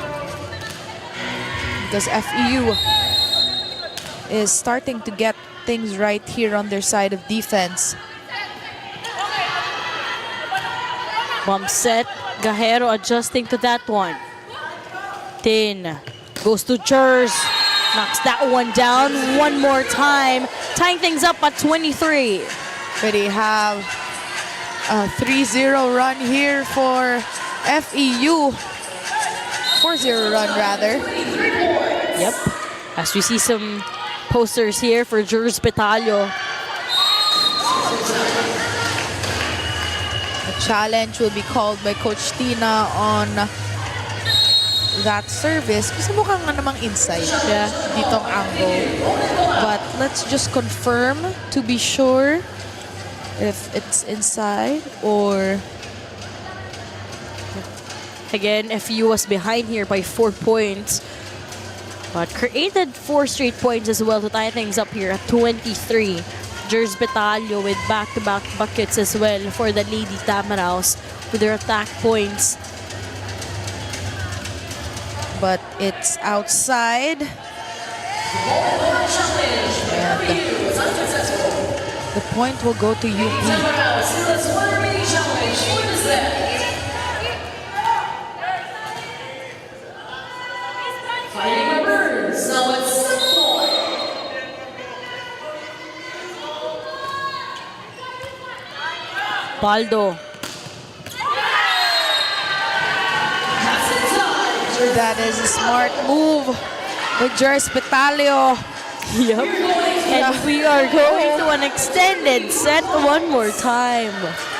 Because FEU is starting to get things right here on their side of defense. Bump set. Gajero adjusting to that one. Tin goes to Jers. Knocks that one down one more time. Tying things up at 23. They have a 3-0 run here for FEU. 4-0 run rather. Yep. As we see some posters here for Jers Betalio. A challenge will be called by Coach Tina on that service. Kasi mukhang nga namang inside ditong angle. But let's just confirm to be sure if it's inside or... Again, FEU was behind here by 4 points. But created 4 straight points as well to tie things up here at 23. Jers Betalio with back-to-back buckets as well for the Lady Tamaraws with their attack points. But it's outside. And the point will go to UP. Baldo. That is a smart move with Jers Betalio. Yep. And we are going to an extended set one more time.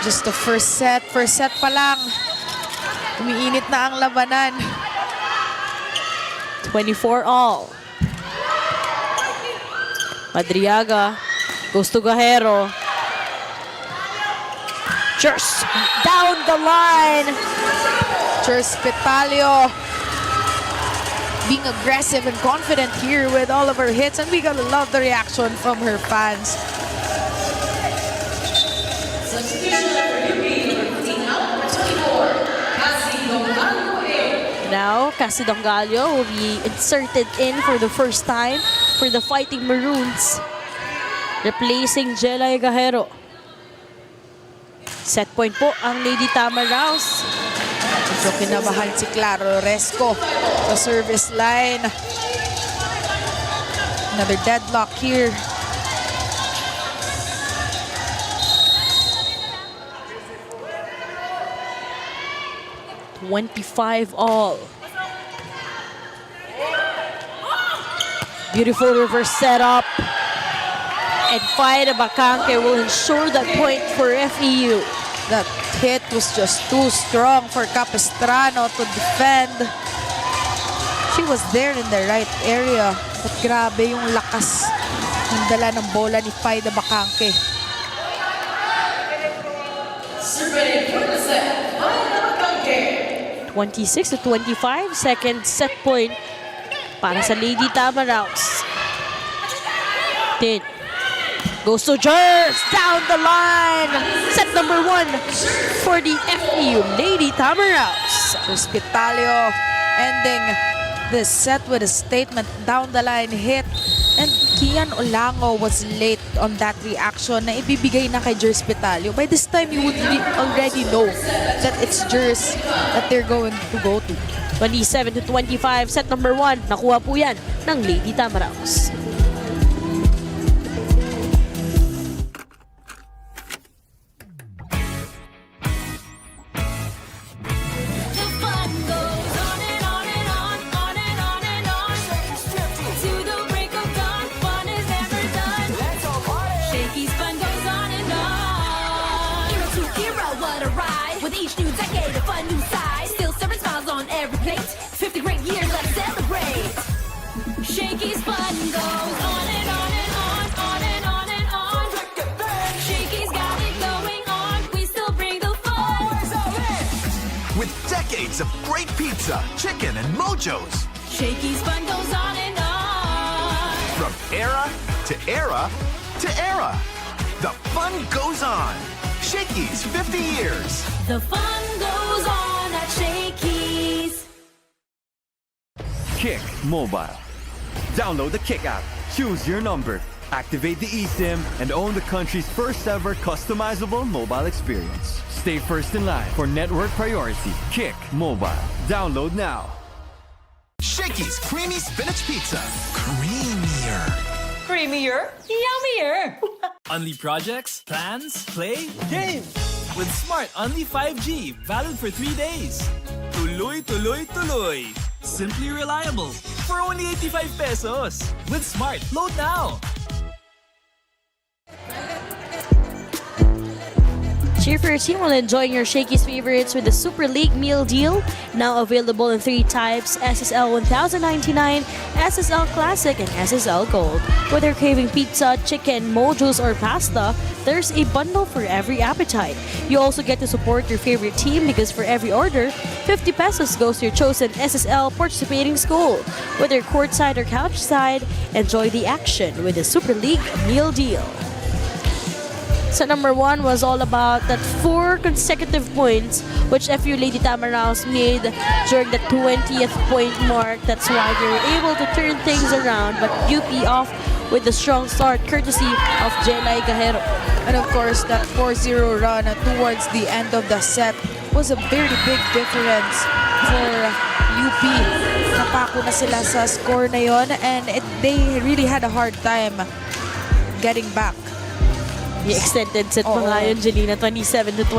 Just the first set. First set pa lang. Umiinit na ang labanan. 24 all. Madriaga goes to Gajero. Jers down the line. Jers Betalio being aggressive and confident here with all of her hits, and we gotta love the reaction from her fans. Now, Casidongallo will be inserted in for the first time for the Fighting Maroons, replacing Jelay Gajero. Set point po ang Lady Tamaraws. So kinabahan si Claro Resco sa service line. Another deadlock here. $25 all. Beautiful reverse setup. And Faida Bacanque will ensure that point for FEU. That hit was just too strong for Capistrano to defend. She was there in the right area. But grabe yung lakas ng dala ng bola ni Faida Bacanque. 26-25, second set point para sa Lady Tamaraws. Tin goes to Jers, down the line. Set number 1 for the FEU Lady Tamaraws. Jers Betalio ending this set with a statement down the line hit. And Kian Olango was late on that reaction na ibibigay na kay Jers Betalio. By this time, you would already know that it's Jers that they're going to go to. 27-25, set number 1. Nakuha po yan ng Lady Tamaraws. The fun goes on and on and on, on and on and on. To the break of dawn. with each new decade, a fun new side. Still serving smiles on every plate. 50 great years, let's celebrate. Shakey's fun goes on and on and on, on and on and on. Shakey's got it going on. We still bring the fun. With decades of great pizza, chicken, and mojos. Shakey's fun goes on and on. From era to era to era. The fun goes on. Shakey's 50 years. The fun goes on at Shakey's. Kick Mobile. Download the Kick app, choose your number, activate the eSIM, and own the country's first ever customizable mobile experience. Stay first in line for network priority. Kick Mobile. Download now. Shakey's creamy spinach pizza. Creamier. Creamier, yummier. Only projects, plans, play, games. With Smart Only 5G, valid for 3 days. Tuloy, tuloy, tuloy. Simply reliable. For only 85 pesos. With Smart, load now. Cheer for your team while enjoying your Shakey's favorites with the Super League Meal Deal. Now available in 3 types: SSL 1099, SSL Classic, and SSL Gold. Whether craving pizza, chicken, mojos, or pasta, there's a bundle for every appetite. You also get to support your favorite team because for every order, 50 pesos goes to your chosen SSL participating school. Whether courtside or couchside, enjoy the action with the Super League Meal Deal. So number 1 was all about that 4 consecutive points which FEU Lady Tamaraos made during the 20th point mark. That's why they were able to turn things around. But UP off with the strong start courtesy of Jelay Gajero. And of course, that 4-0 run towards the end of the set was a very big difference for UP. Napako na sila sa score na yon, and they really had a hard time getting back. The extended set pa nga yun, Janina, 27-25.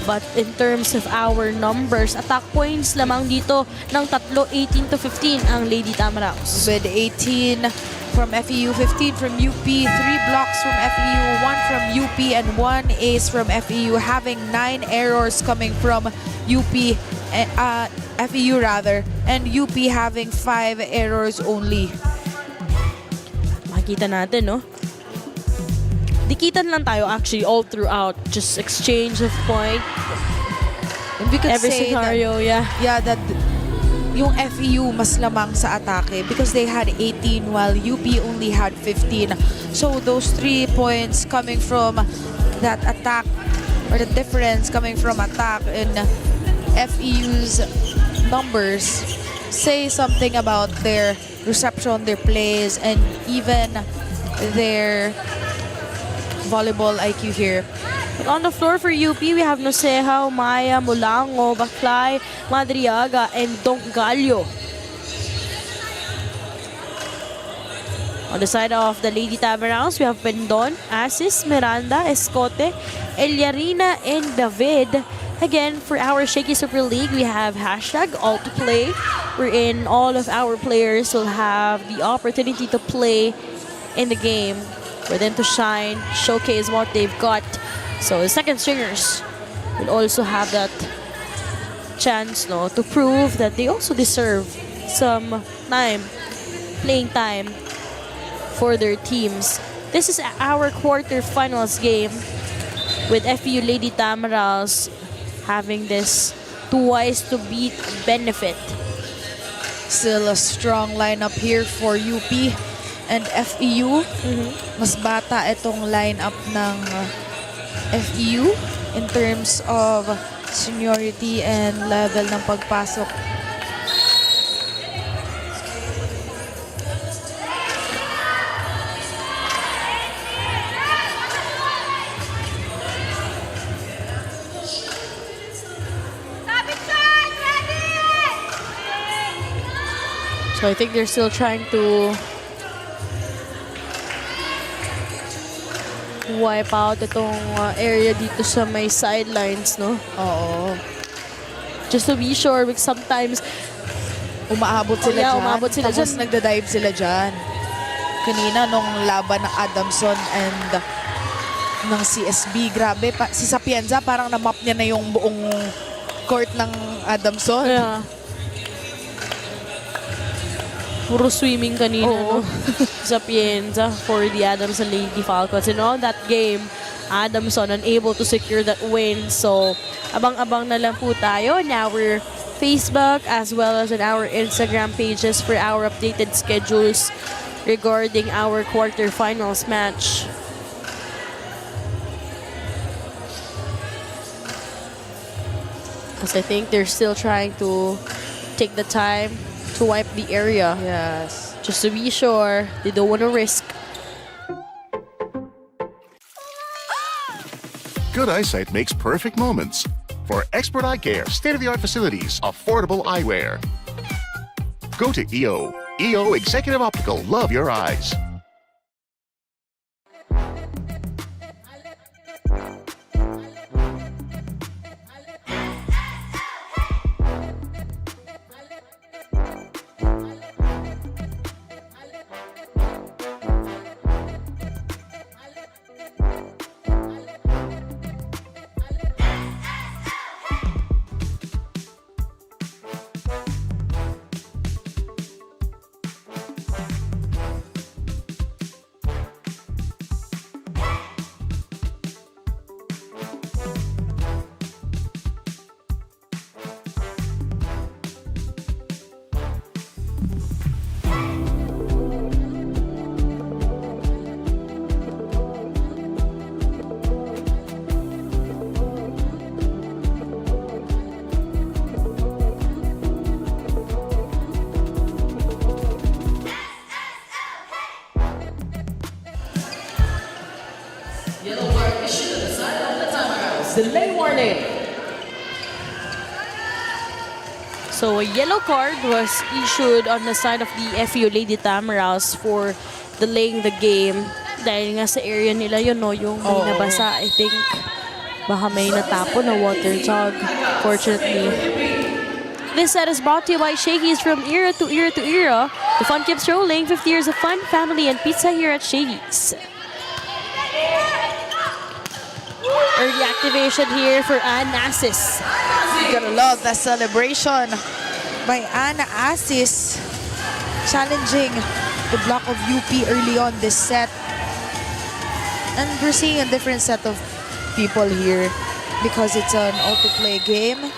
But in terms of our numbers, attack points lamang dito ng tatlo, 18-15 ang Lady Tamaraos. With 18 from FEU, 15 from UP, 3 blocks from FEU, 1 from UP, and 1 ace from FEU, having 9 errors coming from UP, FEU rather, and UP having 5 errors only. Makikita natin, no? Dikitan lang tayo actually all throughout. Just exchange of point. And we could every say scenario, that, that yung FEU mas lamang sa atake because they had 18 while UP only had 15. So those 3 points coming from that attack, or the difference coming from attack in FEU's numbers, say something about their reception, their plays, and even their volleyball IQ here. But on the floor for UP, we have Noseha, Maya, Mulango, Baclay, Madriaga, and Dongallo. On the side of the Lady Tamaraos, we have Pendon, Asis, Miranda, Escote, Eliarina, and David. Again, for our Shakey Super League, we have hashtag all to play, wherein all of our players will have the opportunity to play in the game, for them to shine, showcase what they've got. So the second stringers will also have that chance, no, to prove that they also deserve some time, playing time for their teams. This is our quarterfinals game with FEU Lady Tamaraos having this twice to beat benefit. Still a strong lineup here for UP and FEU. Mas bata itong lineup ng FEU in terms of seniority and level ng pagpasok. So I think they're still trying to wipe out itong area dito sa may sidelines, no? Oo. Just to be sure, because sometimes umaabot sila dyan. Umabot sila tapos dyan. nagda-dive sila dyan. Kanina nung laban ng Adamson and ng CSB. Grabe, si Sapienza parang na-map niya na yung buong court ng Adamson. Yeah. Puro swimming kanina, no? Sa Pienza for the Adamson Lady Falcons. And on that game, Adamson unable to secure that win. So, abang-abang na lang po tayo in our Facebook as well as on our Instagram pages for our updated schedules regarding our quarterfinals match. Because I think they're still trying to take the time to wipe the area. Yes. Just to be sure, they don't want to risk. Good eyesight makes perfect moments. For expert eye care, state-of-the-art facilities, affordable eyewear. Go to EO. EO Executive Optical. Love your eyes. Delay warning. So a yellow card was issued on the side of the FEU Lady Tamaraws for delaying the game. Dahil nga sa area nila yun, no, yung may nabasa. I think baka may natapo na water jug, fortunately. This set is brought to you by Shakey's. From era to era to era, the fun keeps rolling. 50 years of fun, family, and pizza here at Shakey's. Early activation here for Anna Assis. You're gonna love that celebration by Anna Assis, challenging the block of UP early on this set. And we're seeing a different set of people here because it's an auto-play game.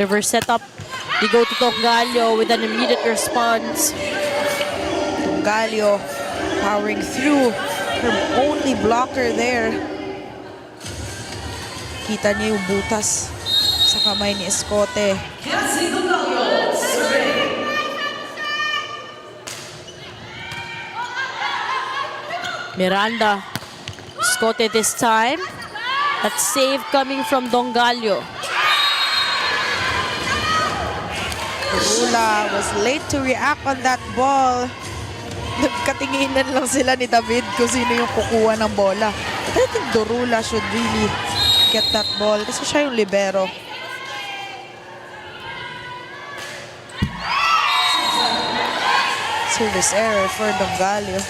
Reverse setup. They go to Tongalio with an immediate response. Tongalio powering through, her only blocker there. Kita niyo yung butas sa kamay ni Escote. Miranda. Escote this time. That save coming from Dongalio. Dorula was late to react on that ball. Nagkatinginan lang sila ni David kung sino yung kukuha ng bola. But I think Dorula should really get that ball kasi siya yung libero. Service error for Dongalio.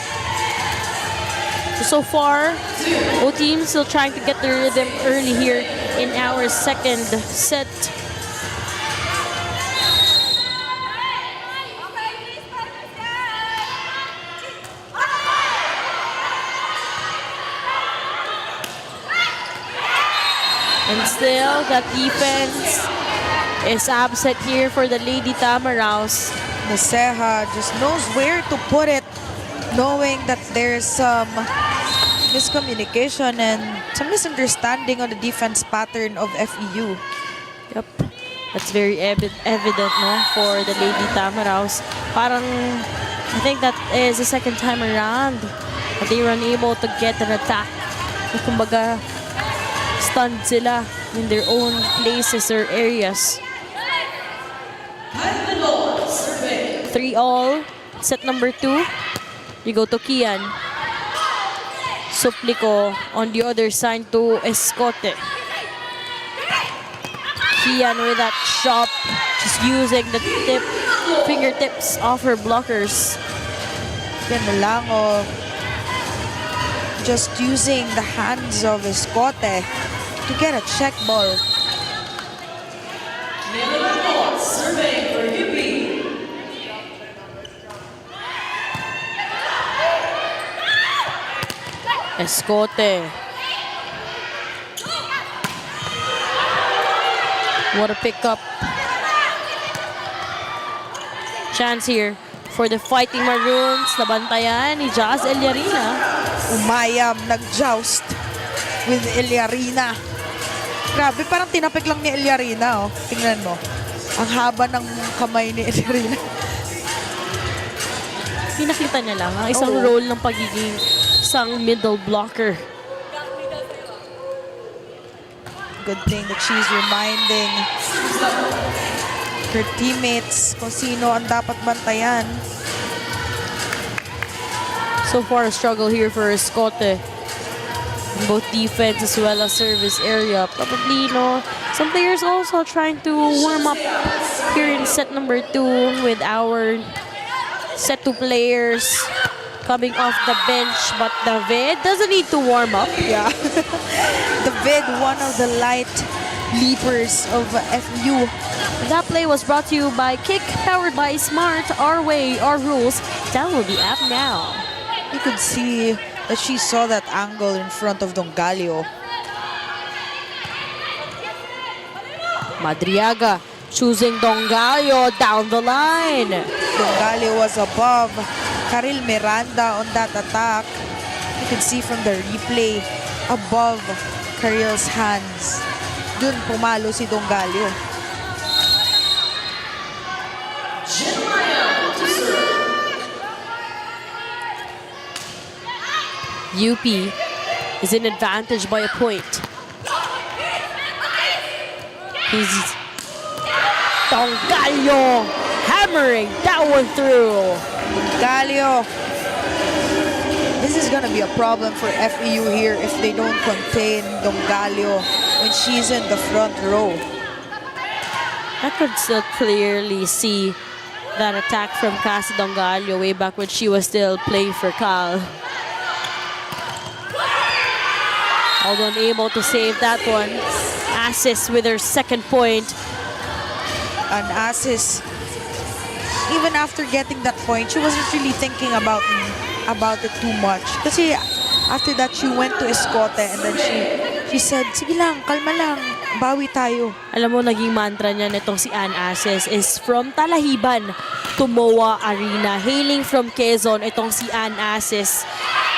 So far, both teams still trying to get the rhythm early here in our second set. And still, that defense is absent here for the Lady Tamaraws. Naseha just knows where to put it, knowing that there's some miscommunication and some misunderstanding on the defense pattern of FEU. Yep, that's very evident, no, for the Lady Tamaraws. Parang, I think that is the second time around that they were unable to get an attack. Kumbaga, stunned sila in their own places or areas. 3-all, set number 2. You go to Kian. Suplico on the other side to Escote. Kian with that chop, just using the tip fingertips off her blockers. Yan na lang, oh. Just using the hands of Escote to get a check ball. Escote. What a pickup. Chance here for the Fighting Maroons. Nabantayan ni Jazz Eliarina. Umayam, nag-joust with Eliarina. Grabe, parang tinapik lang ni Eliarina, oh. Tingnan mo. Ang haba ng kamay ni Eliarina. Pinakita niya lang ang isang role ng pagiging isang middle blocker. Good thing that she's reminding her teammates kung sino ang dapat bantayan. So far, a struggle here for Escote. In both defense as well as service area. Probably, some players also trying to warm up here in set number 2 with our set 2 players coming off the bench. But David doesn't need to warm up. Yeah. David, one of the light leapers of FEU. That play was brought to you by Kick, powered by Smart. Our way, our rules. Download the app now. You could see that she saw that angle in front of Dongalio. Madriaga choosing Dongalio down the line. Dongalio was above Karil Miranda on that attack. You can see from the replay, above Karil's hands. Dun pumalo si Dongalio. UP is in advantage by a point. He's Dongalio hammering that one through. Dongalio. This is gonna be a problem for FEU here if they don't contain Dongalio when she's in the front row. I could still clearly see that attack from Cassie Dongalio way back when she was still playing for Cal. Although unable to save that one. Assist with her second point. An assist. Even after getting that point, she wasn't really thinking about it too much. Kasi after that, she went to Escote and then she said, sige lang, kalma lang, bawi tayo. Alam mo, naging mantra niya nitong si Ann Ases is from Talahiban to MOA Arena. Hailing from Quezon, itong si Ann Ases.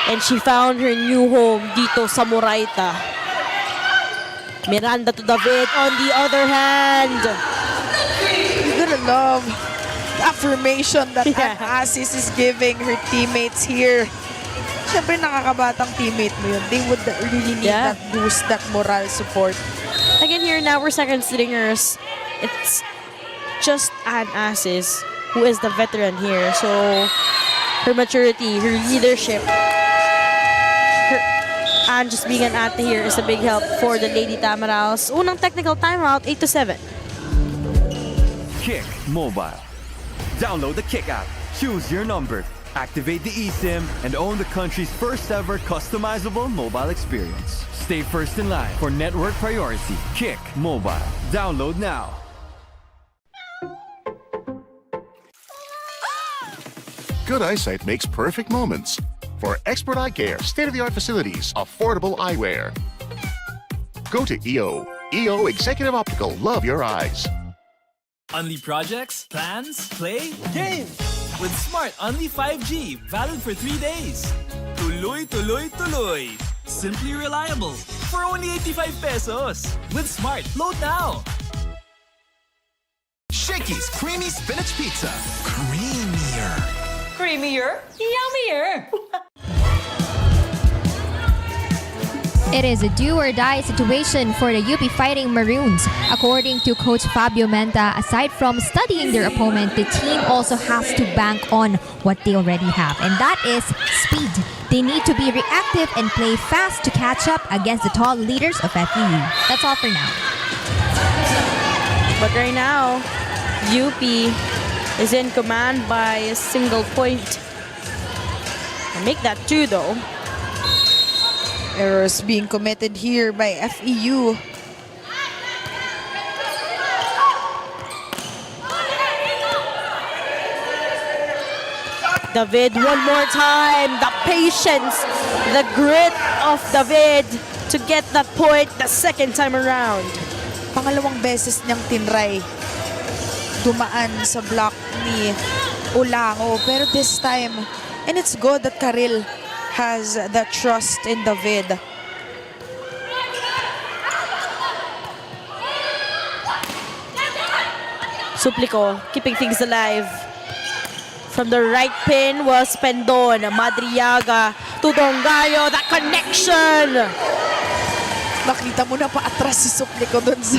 And she found her new home dito sa Moraita. Miranda to David on the other hand. You're gonna love the affirmation that Ann Asis is giving her teammates here. Siyempre, nakakabatang teammate mo yun. They would really need that boost, that moral support. Again here now, we're second stringers. It's just Ann Asis who is the veteran here. So, her maturity, her leadership, and just being an ate here is a big help for the Lady Tamaraos. Unang technical timeout, 8-7. Kick Mobile. Download the Kick app, choose your number, activate the eSIM, and own the country's first ever customizable mobile experience. Stay first in line for network priority. Kick Mobile. Download now. Good eyesight makes perfect moments. For expert eye care, state-of-the-art facilities, affordable eyewear. Go to EO. EO Executive Optical. Love your eyes. Only projects, plans, play, games! With Smart Only 5G, valid for 3 days. Tuloy, tuloy, tuloy. Simply reliable. For only 85 pesos. With Smart, load now. Shakey's Creamy Spinach Pizza. Creamier. Creamier, yummier. It is a do-or-die situation for the UP Fighting Maroons. According to Coach Fabio Menta, aside from studying their opponent, the team also has to bank on what they already have, and that is speed. They need to be reactive and play fast to catch up against the tall leaders of FEU. That's all for now. But right now, UP is in command by a single point. Make that 2 though. Errors being committed here by FEU. David, one more time. The patience, the grit of David to get that point the second time around. Pangalawang beses niyang tinry dumaan sa block ni Ulango. Pero this time, and it's good that Karil has the trust in David. Suplico keeping things alive. From the right pin was Pendon. Madriaga to Dongayo. That connection! Makita mo na paatras si Suplico doon sa...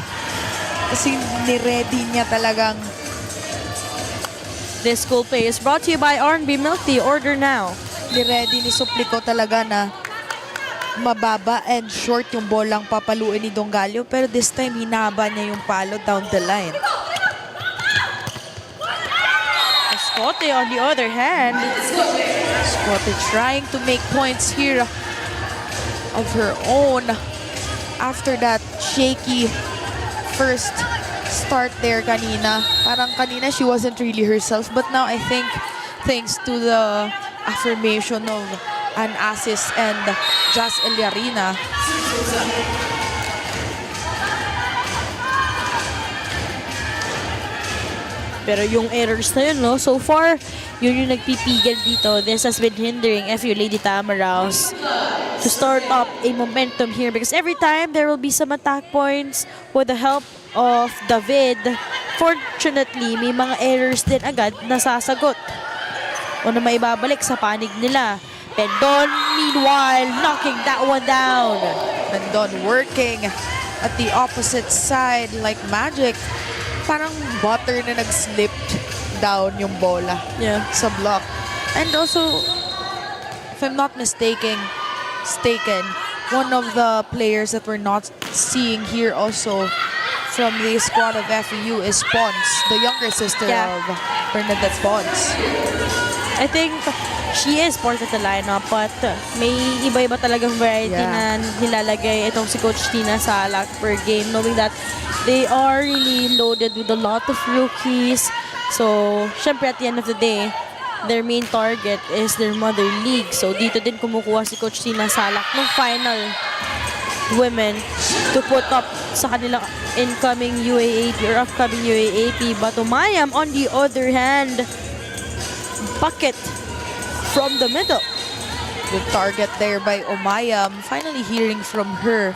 Kasi ni-ready niya talagang... This school play is brought to you by R&B Milk Tea. Order now. Ni-ready ni Suplico talaga na mababa and short yung bolang papaluin ni Dongallo. Pero this time, hinaba niya yung palo down the line. Escote, on the other hand, Escote trying to make points here of her own. After that shaky first start there kanina. Parang kanina she wasn't really herself. But now I think thanks to the affirmation of an assist and Jazz Eliarina, pero yung errors na yun, no? So far, yun yung nagpipigil dito. This has been hindering FEU Lady Tamaraws to start up a momentum here because every time there will be some attack points with the help of David. Fortunately, may mga errors din agad nasasagot o na maibabalik sa panig nila. Pendon, meanwhile, knocking that one down. Pendon working at the opposite side like magic. Parang butter na nag-slipped down yung bola sa block. And also, if I'm not mistaken, one of the players that we're not seeing here also from the squad of FEU is Pons, the younger sister of Bernadette Pons. I think she is part of the lineup, but may iba-iba talagang variety na nilalagay itong si Coach Tina Salak per game, knowing that they are really loaded with a lot of rookies. So, syempre at the end of the day, their main target is their mother league. So, dito din kumukuha si Coach Tina Salak ng final women to put up sa kanilang incoming UAAP or upcoming UAAP. But Umayam, on the other hand, bucket from the middle. Good target there by Umayam. Finally hearing from her.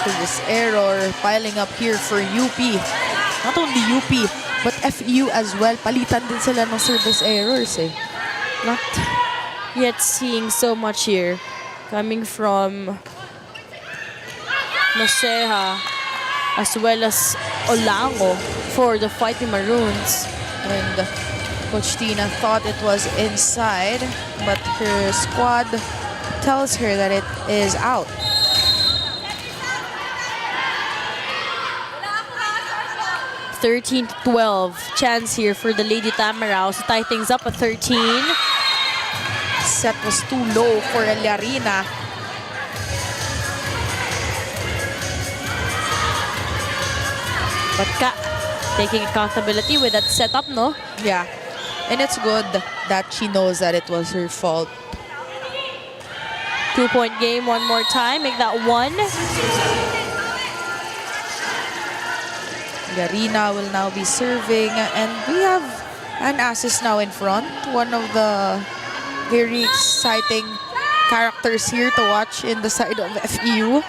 Service error piling up here for UP. Not only UP, but FEU as well. Palitan din sila ng service errors eh. Not yet seeing so much here coming from Noceja as well as Olango for the Fighting Maroons. And Coach Tina thought it was inside, but her squad tells her that it is out. (13-12) chance here for the Lady Tamaraws to tie things up at 13. Set was too low for Eliarina. But taking accountability with that setup, no? Yeah. And it's good that she knows that it was her fault. 2-point game one more time. Make that 1. Eliarina will now be serving. And we have an assist now in front. One of the very exciting characters here to watch in the side of FEU.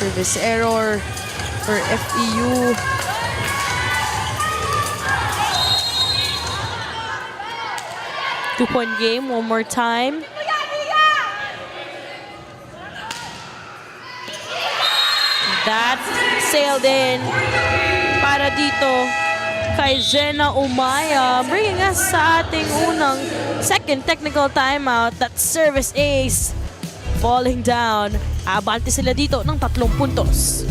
Service error for FEU. Two-point game one more time. That sailed in para dito kay Jenna Umaya, bringing us sa ating unang second technical timeout. That service ace falling down. Abante sila dito ng 3 puntos.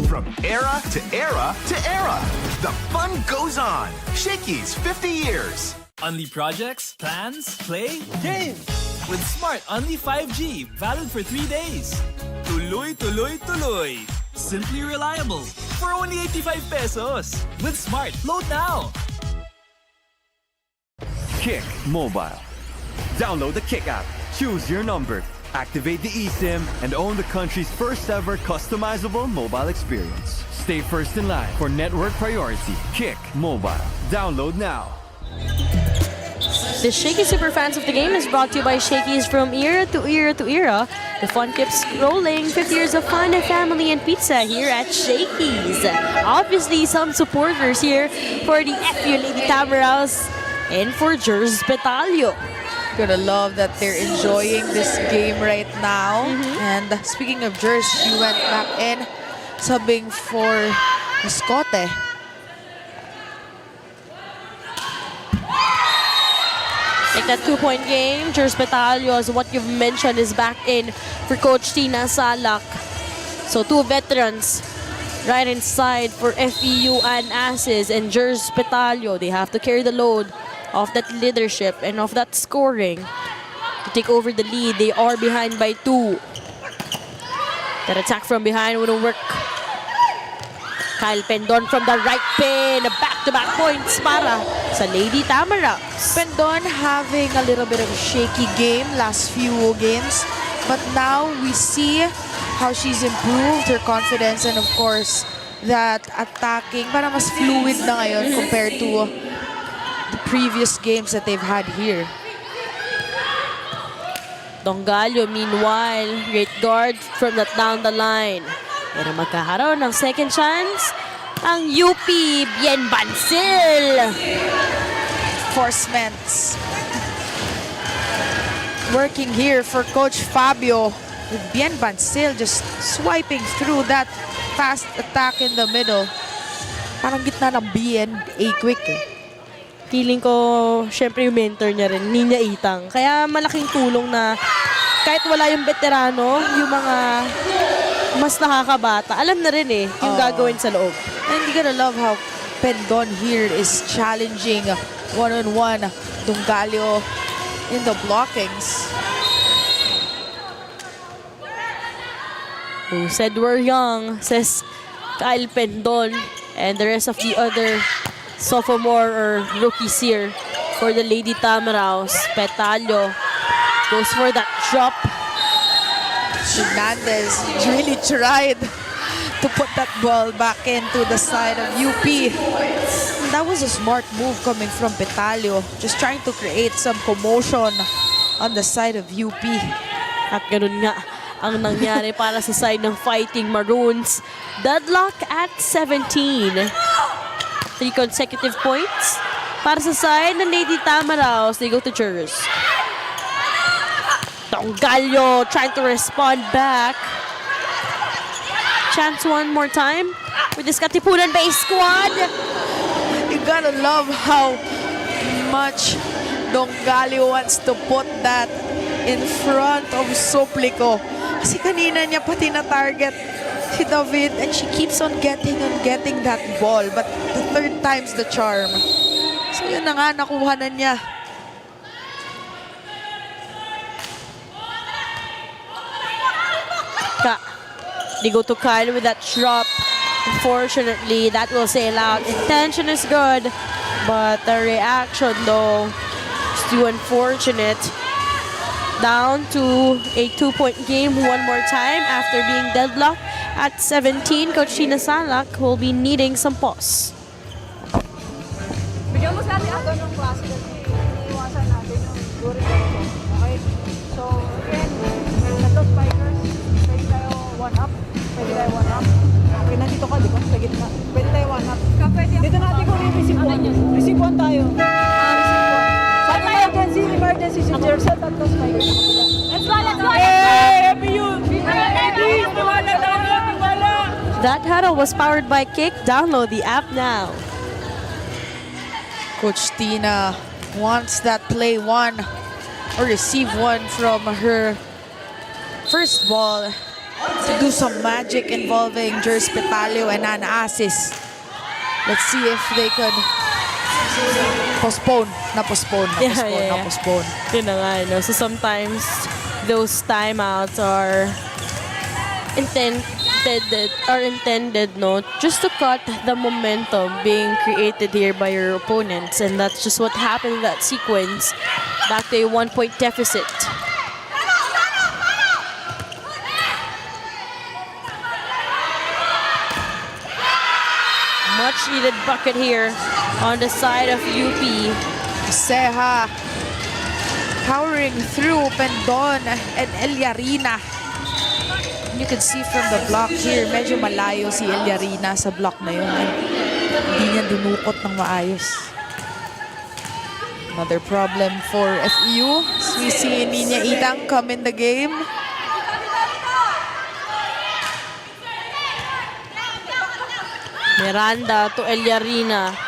From era to era to era, the fun goes on. Shakey's 50 years. Unli projects, plans, play, game! With Smart Unli 5G, valid for 3 days. Tuloy, tuloy, tuloy. Simply reliable. For only 85 pesos. With Smart, load now. Kick Mobile. Download the Kick app. Choose your number. Activate the eSIM and own the country's first ever customizable mobile experience. Stay first in line for network priority. Kick Mobile. Download now. The Shakey Superfans of the Game is brought to you by Shakey's. From era to era to era, the fun keeps rolling. 50 years of fun, family, and pizza here at Shakey's. Obviously, some supporters here for the FEU Lady Tamaraws and for Jers Betalio. Gonna love that they're enjoying this game right now. And speaking of Jers, she went back in, subbing for Escote. Like that 2-point game, Jers Betalio, as what you've mentioned, is back in for Coach Tina Salak. So 2 veterans right inside for FEU and Aces, and Jers Betalio, they have to carry the load of that leadership and of that scoring to take over the lead. They are behind by 2. That attack from behind wouldn't work. Kyle Pendon from the right pin. Back-to-back points para sa Lady Tamaraws. Pendon having a little bit of a shaky game last few games, but now we see how she's improved her confidence, and of course that attacking para mas fluid na ngayon compared to the previous games that they've had here. Dongalio, meanwhile, great guard from that down the line. Pero magkakaroon ng second chance ang UP Bien Bansil. Enforcements working here for Coach Fabio, with Bien Bansil just swiping through that fast attack in the middle. Parang gitna ng BNA quick eh. Feeling ko, syempre yung mentor niya rin, Ninya Itang. Kaya malaking tulong na kahit wala yung veterano, yung mga mas nakakabata, alam na rin eh, yung gagawin sa loob. And you gotta love how Pendon here is challenging one-on-one Dongalio in the blockings. Who said we're young, says Kyle Pendon, and the rest of the other sophomore or rookies here for the Lady Tamaraws. Betalio goes for that drop. Hernandez really tried to put that ball back into the side of UP. That was a smart move coming from Betalio, just trying to create some commotion on the side of UP. At ganun nga ang nangyari para sa side ng Fighting Maroons. Deadlock at 17. 3 consecutive points para sa side ng Lady Tamaraws. They go to Jers. Dongalio trying to respond back. Chance one more time with this Katipunan base squad. You gotta love how much Dongalio wants to put that in front of Suplico. Kasi kanina niya pati na-target si David, and she keeps on getting that ball. But the 3rd time's the charm. So yun na nga, nakuha na niya. They go to Kyle with that drop. Unfortunately, that will sail out. Intention is good, but the reaction though is too unfortunate. Down to a 2-point game one more time after being deadlocked at 17. Coach Tina Salak will be needing some pause. Bigyan mo sa atin ako ng klase kasi iniiwasan natin yung during the show. Okay? So, again, tatlo spikers. Pwede tayo 1-up. Pwede tayo 1-up. Okay, nandito ka, di ba? Sa gitna. Pwede tayo 1-up. Dito natin kung i-receive 1. Receive 1 tayo. Receive 1. Sana emergency si Jerson. Tatlo spikers. Let's go! FEU! Ready! Tiwala tayo! Tiwala! That huddle was powered by Kick. Download the app now. Coach Tina wants that play one or receive one from her first ball to do some magic involving Jers Petalio and Ana Asis. Let's see if they could postpone. Postpone. Yun na nga, no? So sometimes those timeouts are intended, no, just to cut the momentum being created here by your opponents, and that's just what happened in that sequence. Back to a 1-point deficit. Much needed bucket here on the side of UP. Seha powering through Pendon and Eliarina. You can see from the block here, medyo malayo si Eliarina sa block na yun. Hindi niya dinukot ng maayos. Another problem for FEU. So we see Nina Itang come in the game. Miranda to Eliarina.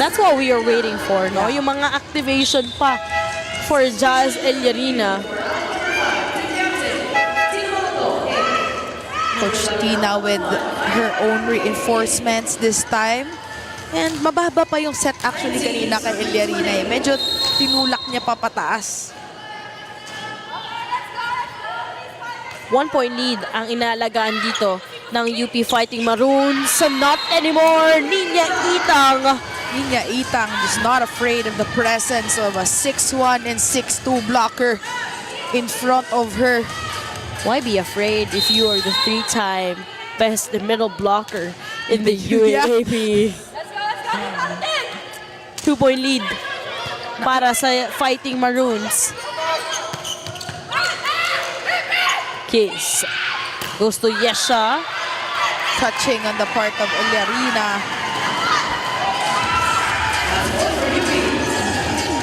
That's what we are waiting for, no? Yung mga activation pa for Jazz Eliarina. Coach Tina with her own reinforcements this time. And mababa pa yung set actually kanina kay Eliarina. Medyo tinulak niya pa pataas. 1-point lead ang inalagaan dito ng UP Fighting Maroons. Not anymore, Nina Itang. Nina Itang is not afraid of the presence of a 6'1 and 6'2 blocker in front of her. Why be afraid if you are the 3-time best middle blocker in the UAAP? 2-point lead para sa Fighting Maroons. Kiss goes to Yesha. Touching on the part of Eliarina.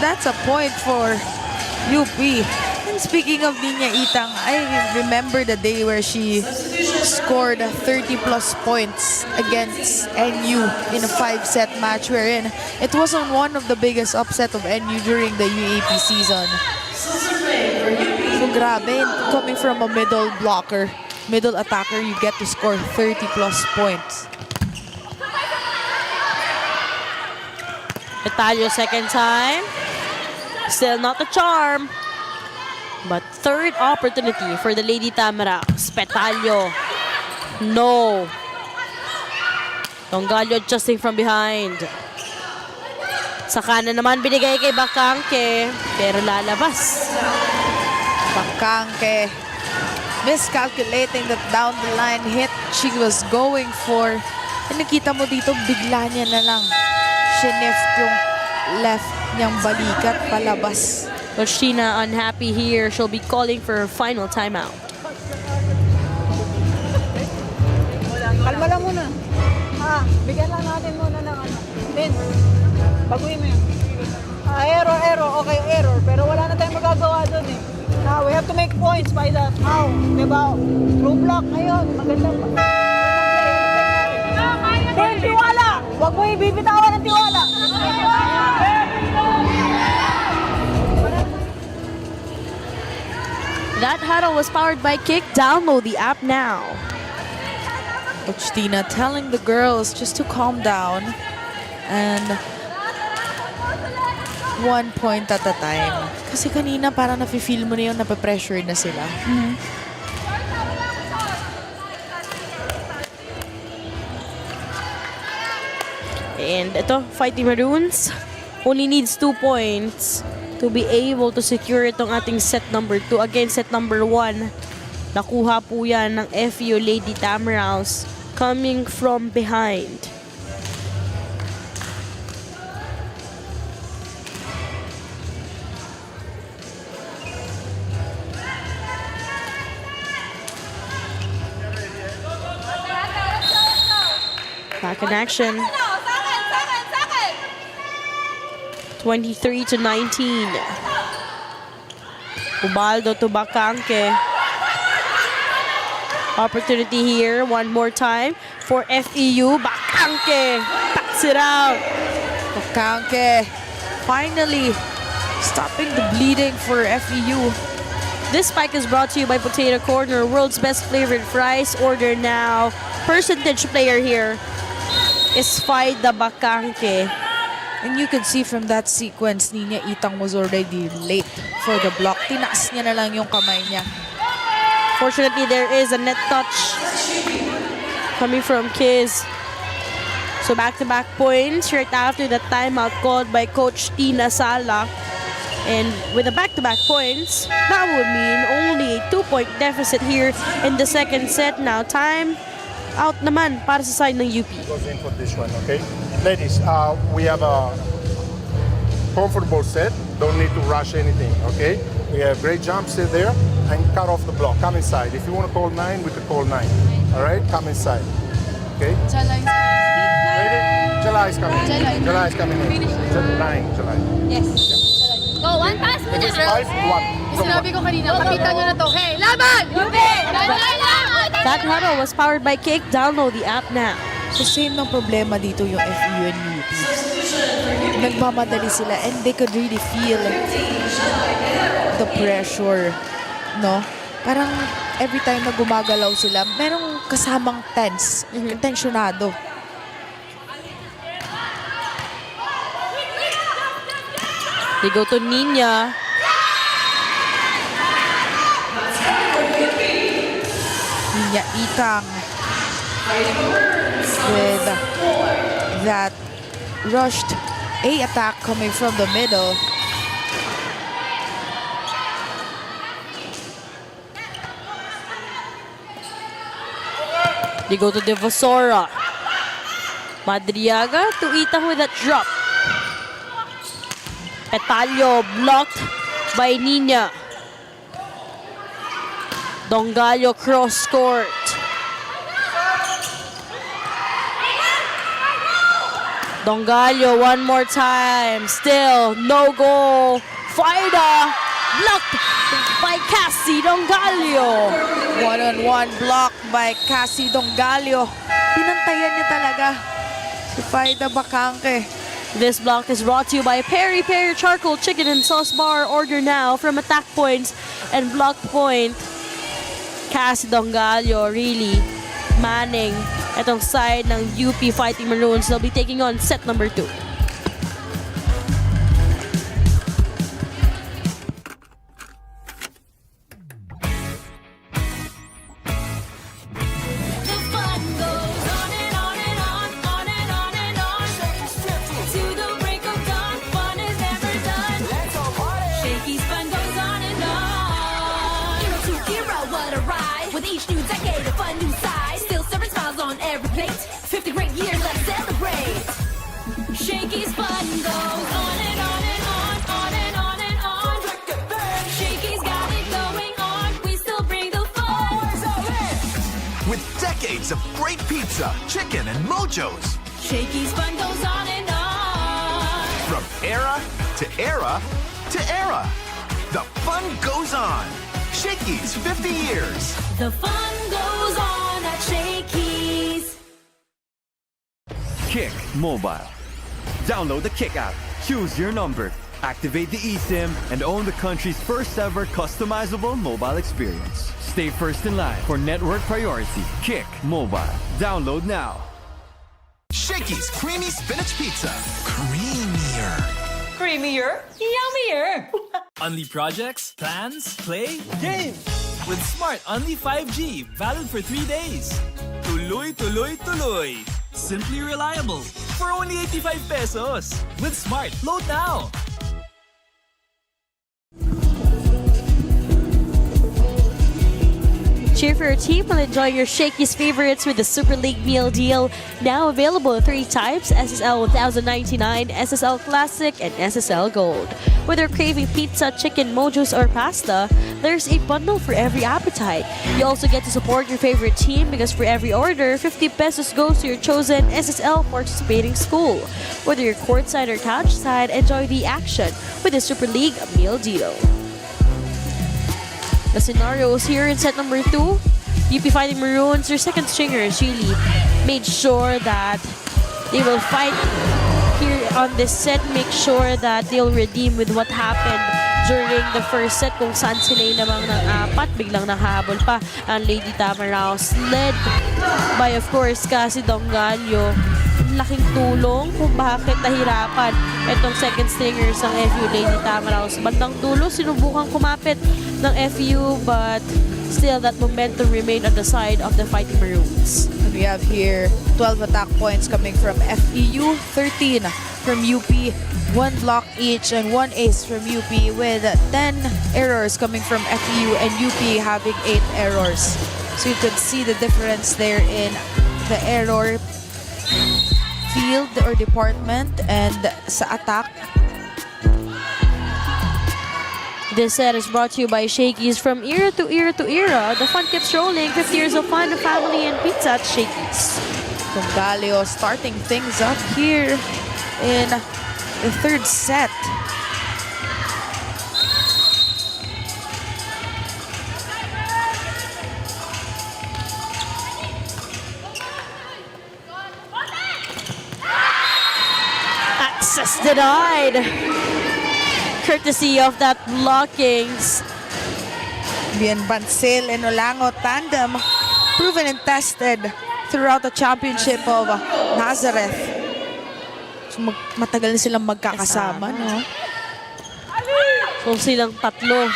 That's a point for UP. And speaking of Nina Itang, I remember the day where she scored 30-plus points against NU in a 5-set match wherein it wasn't one of the biggest upset of NU during the UAP season. So grabe, coming from a middle blocker, middle attacker, you get to score 30-plus points. Petalio second time. Still not a charm. But third opportunity for the Lady Tamaraws. Petalio. No. Tonggalio adjusting from behind. Sa kanan naman binigay kay Bakangke. Pero lalabas. Bakangke miscalculating that down the line hit she was going for. And nakita mo dito, bigla niya na lang sinift yung left niyang balikat palabas. But Sheena unhappy here. She'll be calling for her final timeout. Kalma lang muna. Bigyan lang natin muna ng ano. Then, baguhin mo yun. Error. Okay, error. Pero wala na tayong magagawa doon eh. We have to make points by that. How? Diba? Through block ngayon. Magandang play. Then, tiwala! Huwag mo ibibitawan ng tiwala. That huddle was powered by Kick. Download the app now. Coach Tina telling the girls just to calm down and 1 point at a time. Kasi kanina parang nafe-feel mo na yung nape-pressure na sila. And ito, Fighting Maroons only needs 2 points to be able to secure itong ating set number 2. Again, set number 1. Nakuha po yan ng FEU Lady Tamaraws coming from behind. Back in action. 23-19. Ubaldo to Bakangke. Opportunity here one more time for FEU. Bakangke backs it out. Bakangke finally stopping the bleeding for FEU. This spike is brought to you by Potato Corner, world's best flavored fries. Order now. Percentage player here is Faida Bakangke. And you can see from that sequence, Ninya Itang was already late for the block. Tinaas niya na lang yung kamay niya. Fortunately, there is a net touch coming from Kiz. So back-to-back points right after the timeout called by Coach Tina Sala. And with the back-to-back points, that would mean only a 2-point deficit here in the second set. Now time out naman para sa side ng UP. Goes in for this one, okay? Ladies, we have a comfortable set. Don't need to rush anything, okay? We have great jump, sit there, and cut off the block. Come inside. If you want to call 9, we could call 9. All right? Come inside, okay? Ready? July is coming. July is coming in. 9, July. Yes. Go, one pass muna. It is 5, 1. Sinabi ko kanina, kapita nyo na to. Hey, laban! That huddle was powered by Cake. Download the app now. So same ng problema dito yung FEU and UP. Nagmamadali sila and they could really feel the pressure, no? Parang every time na gumagalaw sila, merong kasamang tense, tensionado. They go to Ninya. Ninya Itang with that rushed A attack coming from the middle. They go to Devasora. Madriaga to Itang with that drop. Petalyo blocked by Ninya. Dongallo cross court. Dongallo one more time. Still no goal. Faida blocked by Cassie Dongallo. One-on-one block by Cassie Dongallo. Pinantayan niya talaga si Faida Bakangke. This block is brought to you by Peri Peri Charcoal Chicken and Sauce Bar. Order now from attack points and block point. Cassie Dongallo really manning itong side ng UP Fighting Maroons. They'll be taking on set number 2. The fun goes on and on and on, on and on and on. To the break of dawn, fun is never done. Shakey's fun goes on and on. Hero to hero, what a ride. With each new decade, a fun new side. Still serving smiles on every plate. 50 great years, let's celebrate. Shakey's fun goes on and on and on, on and on and on. Shakey's got it going on, we still bring the fun. With decades of great pizza, chicken, and mojos. Shakey's fun goes on and on. From era to era to era. The fun goes on. Shakey's 50 years. The fun goes on at Shakey's. Kick Mobile. Download the Kick app, choose your number, activate the eSIM, and own the country's first ever customizable mobile experience. Stay first in line for network priority. Kick Mobile. Download now. Shakey's creamy spinach pizza. Creamier. Creamier, yummier. Only projects, plans, play, games. With Smart Only 5G, valid for 3 days. Tuloy, tuloy, tuloy. Simply reliable. For only 85 pesos. With Smart, load now. Cheer for your team while enjoying your Shakey's favorites with the Super League meal deal. Now available 3 types: SSL 1099, SSL Classic, and SSL Gold. Whether craving pizza, chicken, mojos, or pasta, there's a bundle for every appetite. You also get to support your favorite team because for every order, 50 pesos goes to your chosen SSL participating school. Whether you're courtside or couch side, enjoy the action with the Super League meal deal. The scenarios here in set number 2. UP Fighting Maroons, their second stringers really made sure that they will fight here on this set, make sure that they'll redeem with what happened during the first set kung saan sila namang ng apat, biglang nakahabol pa ang Lady Tamaraos, led by of course Cassie Dongallo. Laking tulong kung bakit nahirapan itong second stringers ng FEU Lady Tamaraos. Bandang dulo, sinubukang kumapit ng FEU but still that momentum remained on the side of the Fighting Maroons. And we have here 12 attack points coming from FEU, 13 from UP, 1 block each and 1 ace from UP with 10 errors coming from FEU and UP having 8 errors. So you could see the difference there in the error field or department and sa attack. This set is brought to you by Shakey's. From era to era to era, the fun keeps rolling. 50 years of fun, family, and pizza at Shakey's. Dongallo starting things up here in the third set. Access denied. Courtesy of that blockings. Bien Bansel and Olango tandem proven and tested throughout the championship of Nazareth. So matagal na silang magkakasama, no? So silang tatlo.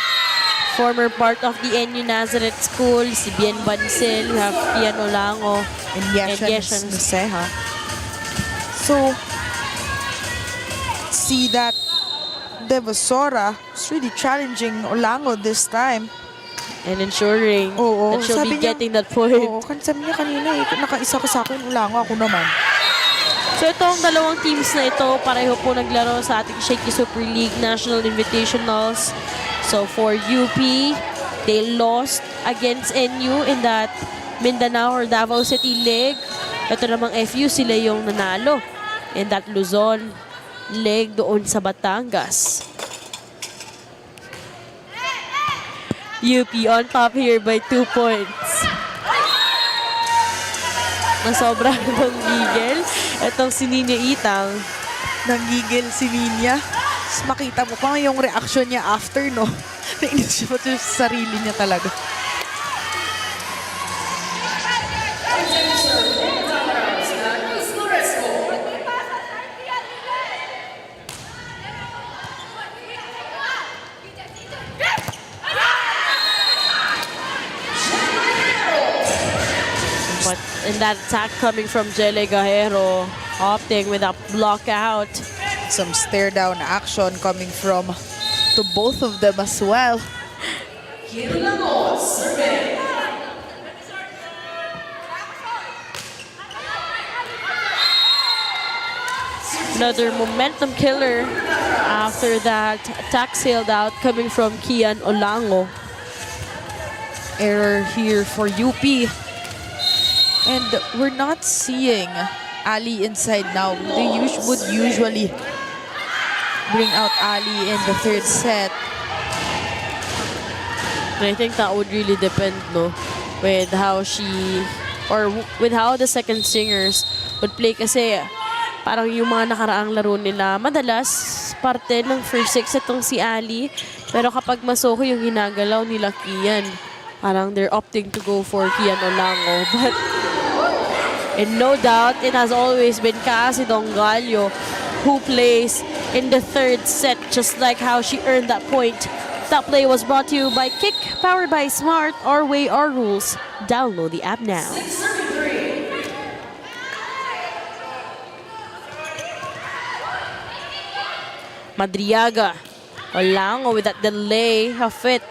Former part of the NU Nazareth School, si Bien Bansel, you have Pian Olango, and Yeshan Nuseha. So, see that Devasora is really challenging Olango this time. And ensuring that she'll be getting that point. Oo, sabi niya kanina nakaisa ka sa akin, Olango, ako naman. So itong dalawang teams na ito, pareho po naglaro sa ating Shakey Super League National Invitationals. So for UP, they lost against NU in that Mindanao or Davao City leg. Ito namang FEU, sila yung nanalo in that Luzon leg doon sa Batangas. UP on top here by 2 points. Nasobra ng gigil. Itong si Ninya Itang. Nanggigil si Ninya. Makita mo pa yung reaction niya after, no? Nainis siya sa sarili niya talaga. But in that attack coming from Jelle Gajero, opting with a block out. Some stare down action coming from to both of them as well. Another momentum killer after that attack sailed out coming from Kian Olango. Error here for UP. And we're not seeing Ali inside now. They would usually bring out Ali in the third set. And I think that would really depend, no, with how she or with how the second singers would play kasi parang yung mga nakaraang laro nila madalas parte ng first six itong si Ali, pero kapag masoko yung ginagalaw nila Kian, parang they're opting to go for Kian Olango. But and no doubt, it has always been Cassie Dongallo who plays in the third set, just like how she earned that point. That play was brought to you by Kick, powered by Smart, Our Way, Our Rules. Download the app now. Madriaga, Olango with that delay of it.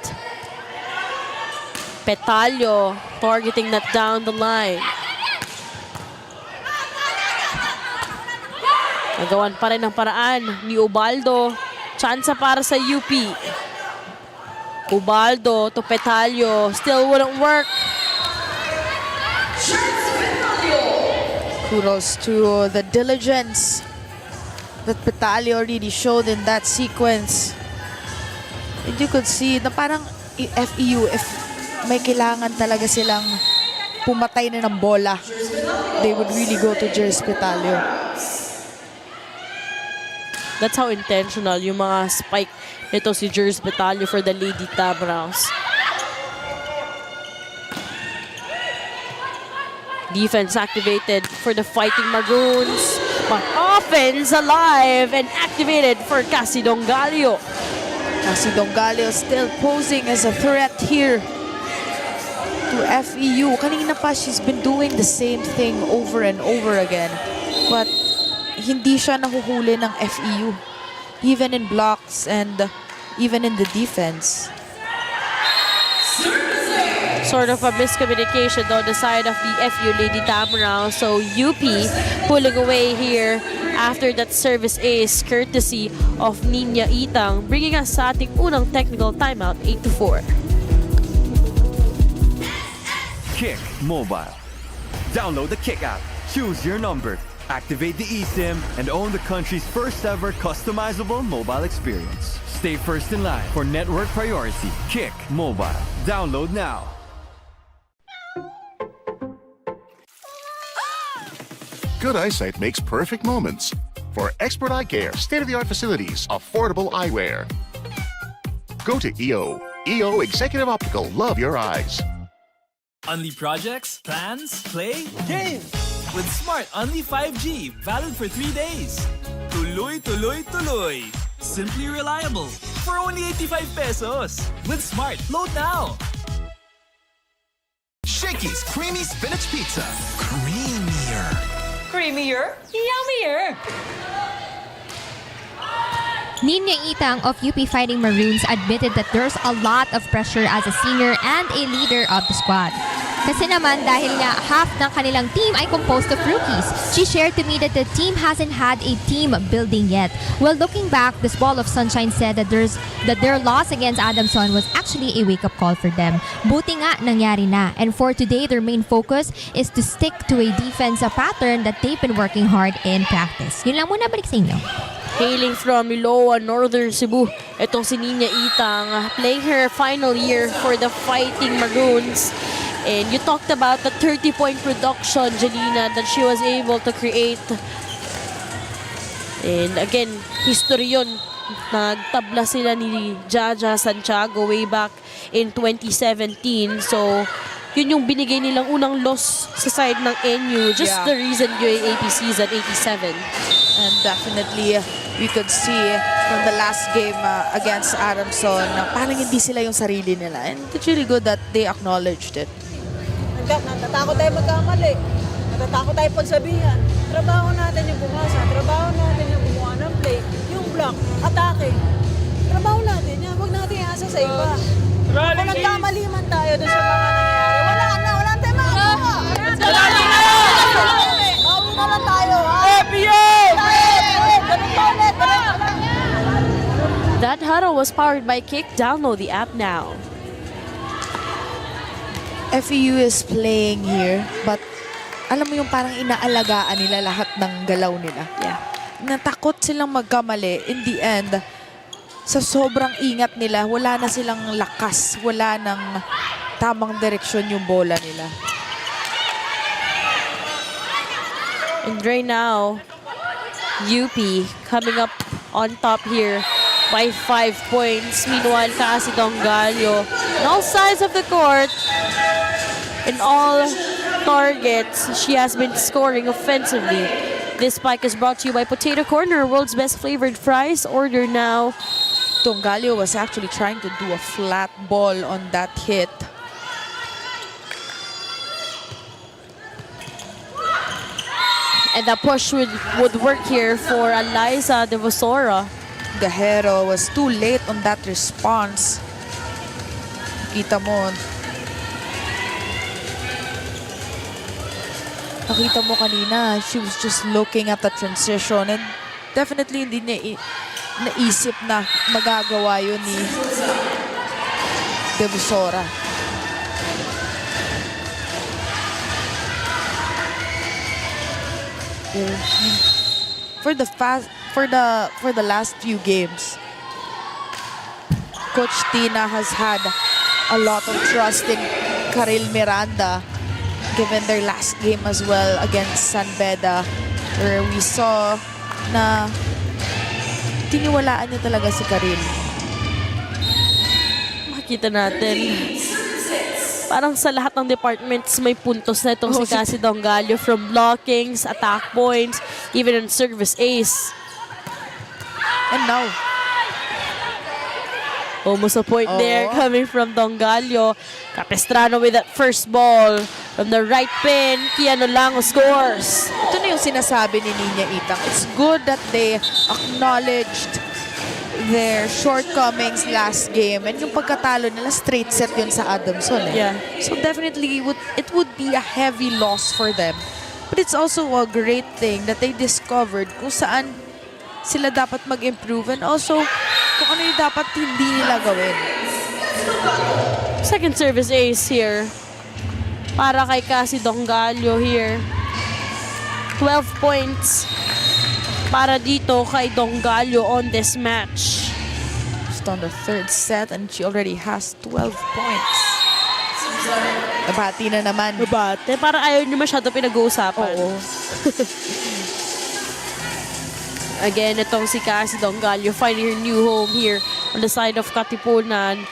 Petalio targeting that down the line. Nagawan pa rin ang paraan ni Ubaldo. Tsansa para sa UP. Ubaldo to Petalio. Still wouldn't work. Kudos to the diligence that Petalio already showed in that sequence. And you could see na parang FEU, if may kailangan talaga silang pumatay na ng bola, they would really go to Jer Spitalio. That's how intentional yung mga spike nito si Jers Batalyo for the Lady Tamaraws. Defense activated for the Fighting Maroons, but offense alive and activated for Cassie Dongalio. Cassie Dongalio still posing as a threat here to FEU. Kanina pa, she's been doing the same thing over and over again. But hindi siya nahuhuli ng FEU, even in blocks and even in the defense. Sort of a miscommunication on the side of the FEU Lady Tamaraw. So UP pulling away here after that service ace courtesy of Ninya Itang, bringing us sa ating unang technical timeout, 8-4. Kick Mobile. Download the Kick app. Choose your number. Activate the eSIM and own the country's first ever customizable mobile experience. Stay first in line for network priority. Kick Mobile. Download now. Good eyesight makes perfect moments. For expert eye care, state-of-the-art facilities, affordable eyewear. Go to EO. EO Executive Optical. Love your eyes. Unli projects, plans, play, games! With Smart Unli 5G, valid for 3 days. Tuloy, tuloy, tuloy. Simply reliable. For only 85 pesos. With Smart, load now. Shakey's Creamy Spinach Pizza. Creamier. Creamier, yummier. Ninya Itang of UP Fighting Maroons admitted that there's a lot of pressure as a senior and a leader of the squad. Kasi naman dahil nga half ng kanilang team ay composed of rookies. She shared to me that the team hasn't had a team building yet. Well, looking back, this ball of sunshine said that their loss against Adamson was actually a wake-up call for them. Buti nga nangyari na. And for today, their main focus is to stick to a defensive pattern that they've been working hard in practice. Yun lang muna, balik sa inyo. Hailing from Iloa, Northern Cebu, itong si Ninya Itang, playing her final year for the Fighting Maroons. And you talked about the 30-point production, Jelena, that she was able to create. And again, history yun. Nagtabla sila ni Jaja Santiago way back in 2017. So, yun yung binigay nilang unang loss sa side ng NU. Just the recent UAAP season, 87. And definitely, we could see from the last game against Adamson, parang hindi sila yung sarili nila. And it's really good that they acknowledged it. Natatakot tayo magkamali. Natatakot tayo pagsabihan. Trabaho natin yung bumasa. Trabaho natin yung gumawa ng play. Yung block, atake. Trabaho natin yan. Huwag natin iasa sa iba. Kung nagkamali man tayo dun sa mga nangyayari, wala tayong makagawa. Bawi na lang tayo. That huddle was powered by Kick. Download the app now. FEU is playing here, but alam mo yung parang inaalagaan nila lahat ng galaw nila. Yeah. Natakot silang magkamali. In the end, sa sobrang ingat nila, wala na silang lakas, wala nang tamang direksyon yung bola nila. And right now, UP coming up on top here by 5 points. Meanwhile, Cassie Dongalio on all sides of the court, in all targets, she has been scoring offensively. This spike is brought to you by Potato Corner, world's best flavored fries. Order now. Dongalio was actually trying to do a flat ball on that hit. And the push would work here for Eliza De Vosora. Gajero was too late on that response. Nakita mo kanina, she was just looking at the transition and definitely hindi niya naisip na magagawa yun ni De Vosora. For the last few games, Coach Tina has had a lot of trust in Karil Miranda given their last game as well against San Beda, where we saw na tiniwalaan niya talaga si Karil. Makita natin. Parang sa lahat ng departments may puntos na itong si Cassie Dongallo, from blockings, attack points, even on service ace. And now, almost a point there coming from Dongallo. Capistrano with that first ball from the right pin. Kiano Lango scores. ito na yung sinasabi ni Ninya Itang. It's good that they acknowledged their shortcomings last game, and yung pagkatalo nila straight set yun sa Adamson. Yeah. So definitely it would be a heavy loss for them. But it's also a great thing that they discovered kung saan sila dapat mag-improve, and also kung ano yung dapat hindi nila gawin. Second service ace here para kay Cassie Dongallo here. 12 points para dito kay Dongallo on this match. Just on the third set, and she already has 12 points. Nabati na naman. Mabate. Para ayaw niyo masyado pinag-uusapan. Oo. Again, itong si Cassie Dongallo finding her new home here on the side of Katipunan.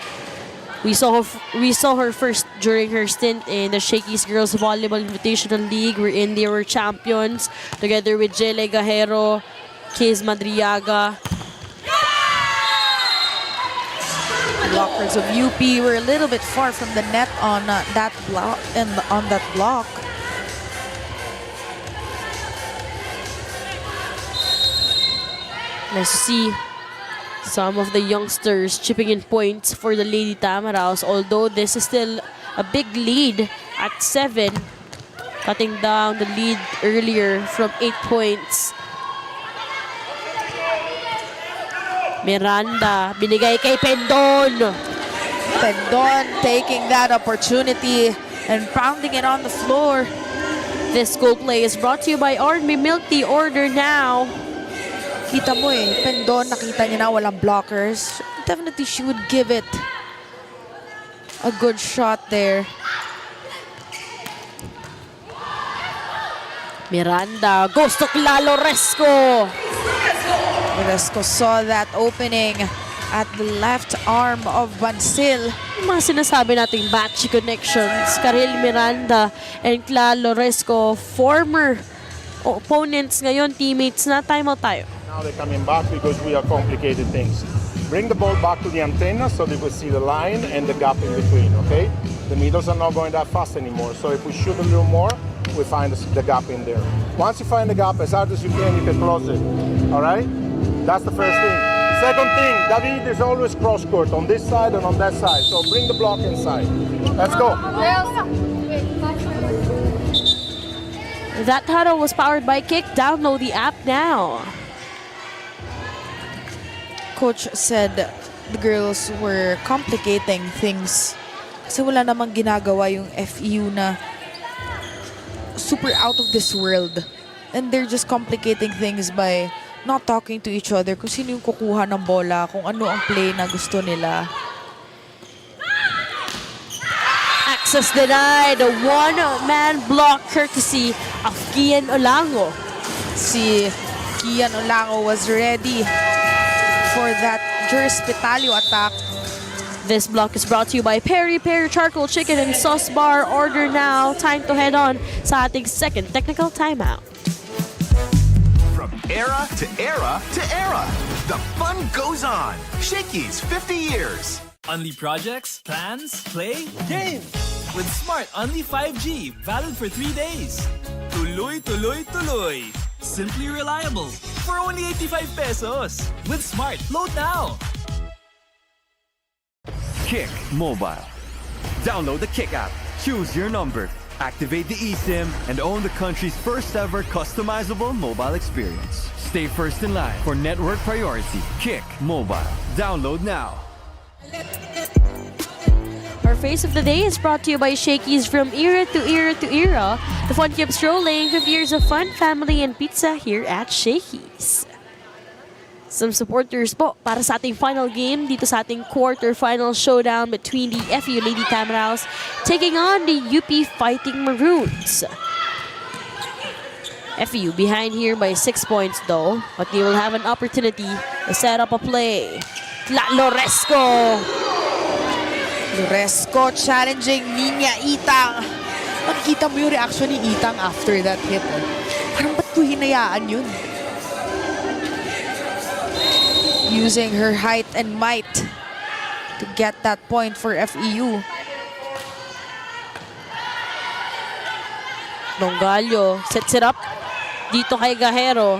We saw her first during her stint in the Shakey's Girls Volleyball Invitational League, wherein they were champions together with Jele Gajero, Kiz Madriaga. Blockers of UP were a little bit far from the net on that block on that block. Nice to see some of the youngsters chipping in points for the Lady Tamaraws, although this is still a big lead at 7, cutting down the lead earlier from 8 points. Miranda, binigay kay Pendon. Pendon taking that opportunity and pounding it on the floor. This school play is brought to you by R&B Milk Tea. Order now. Kita mo Pendon, nakita niya na walang blockers. Definitely she would give it a good shot there. Miranda goes to Loresco. Loresco saw that opening at the left arm of Bansil. Yung mga sinasabi nating matchy connections, Karil Miranda and Cla Loresco, former opponents ngayon, teammates na. Timeout tayo. Now they're coming back because we are complicated things. Bring the ball back to the antenna so they will see the line and the gap in between, okay? The needles are not going that fast anymore, so if we shoot a little more, we find the gap in there. Once you find the gap, as hard as you can close it, all right? That's the first thing. Second thing, David is always cross court on this side and on that side, so bring the block inside. Let's go. That huddle was powered by Kick. Download the app now. Coach said the girls were complicating things kasi wala namang ginagawa yung FEU na super out of this world, and they're just complicating things by not talking to each other kung sino yung kukuha ng bola, kung ano ang play na gusto nila. Access denied. A one-man block courtesy of Kian Olango. Si Kian Olango was ready for that Jurispitario attack. This block is brought to you by Peri Peri Charcoal Chicken and Sauce Bar. Order now. Time to head on sa ating second technical timeout. From era to era to era, the fun goes on. Shakey's 50 years. Only projects, plans, play, games. With Smart Only 5G, valid for 3 days. Tuloy, tuloy, tuloy. Simply reliable. For only 85 pesos. With Smart, load now. Kick Mobile. Download the Kick app, choose your number, activate the eSIM, and own the country's first ever customizable mobile experience. Stay first in line for network priority. Kick Mobile. Download now. Our face of the day is brought to you by Shakey's. From era to era to era, the fun keeps rolling. 50 years of fun, family, and pizza here at Shakey's. some supporters po para sa ating final game dito sa ating quarterfinal showdown between the FEU Lady Tamaraws taking on the UP Fighting Maroons. FEU behind here by 6 points though, but they will have an opportunity to set up a play. Loresco challenging Ninya Itang. Makikita mo yung reaction ni Itang after that hit. Parang ba't ko hinayaan yun? Using her height and might to get that point for FEU. Dongalio sets it up dito kay Gahero.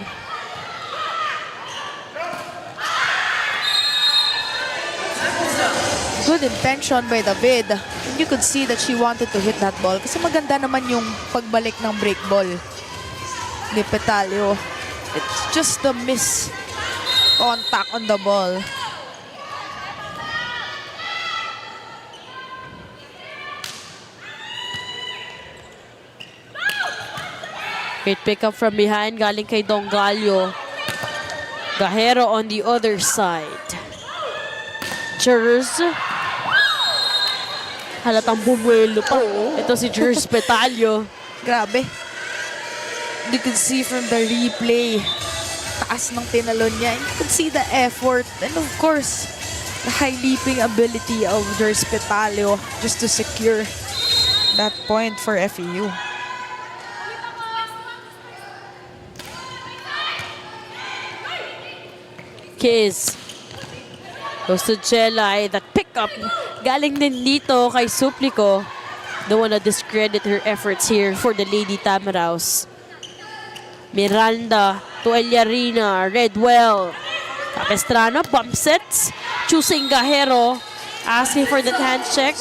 Good intention by David. And you could see that she wanted to hit that ball kasi maganda naman yung pagbalik ng break ball ni Petalio. It's just the miss contact on the ball. Great pick up from behind galing kay Dongalio. Gahero on the other side. Jers. Halatang bumuelo pa. Ito si Jers Petalio. Grabe. You could see from the replay, taas ng tinalon niya. You could see the effort and of course, the high leaping ability of Jers Petalio just to secure that point for FEU. Kiss. Goes to Jelay. That pickup galing din dito kay Suplico. Don't wanna discredit her efforts here for the Lady Tamaraws. Miranda to Eliarina. Redwell. Capistrano. Bump sets. Choosing Gahero. Asking for the hand check.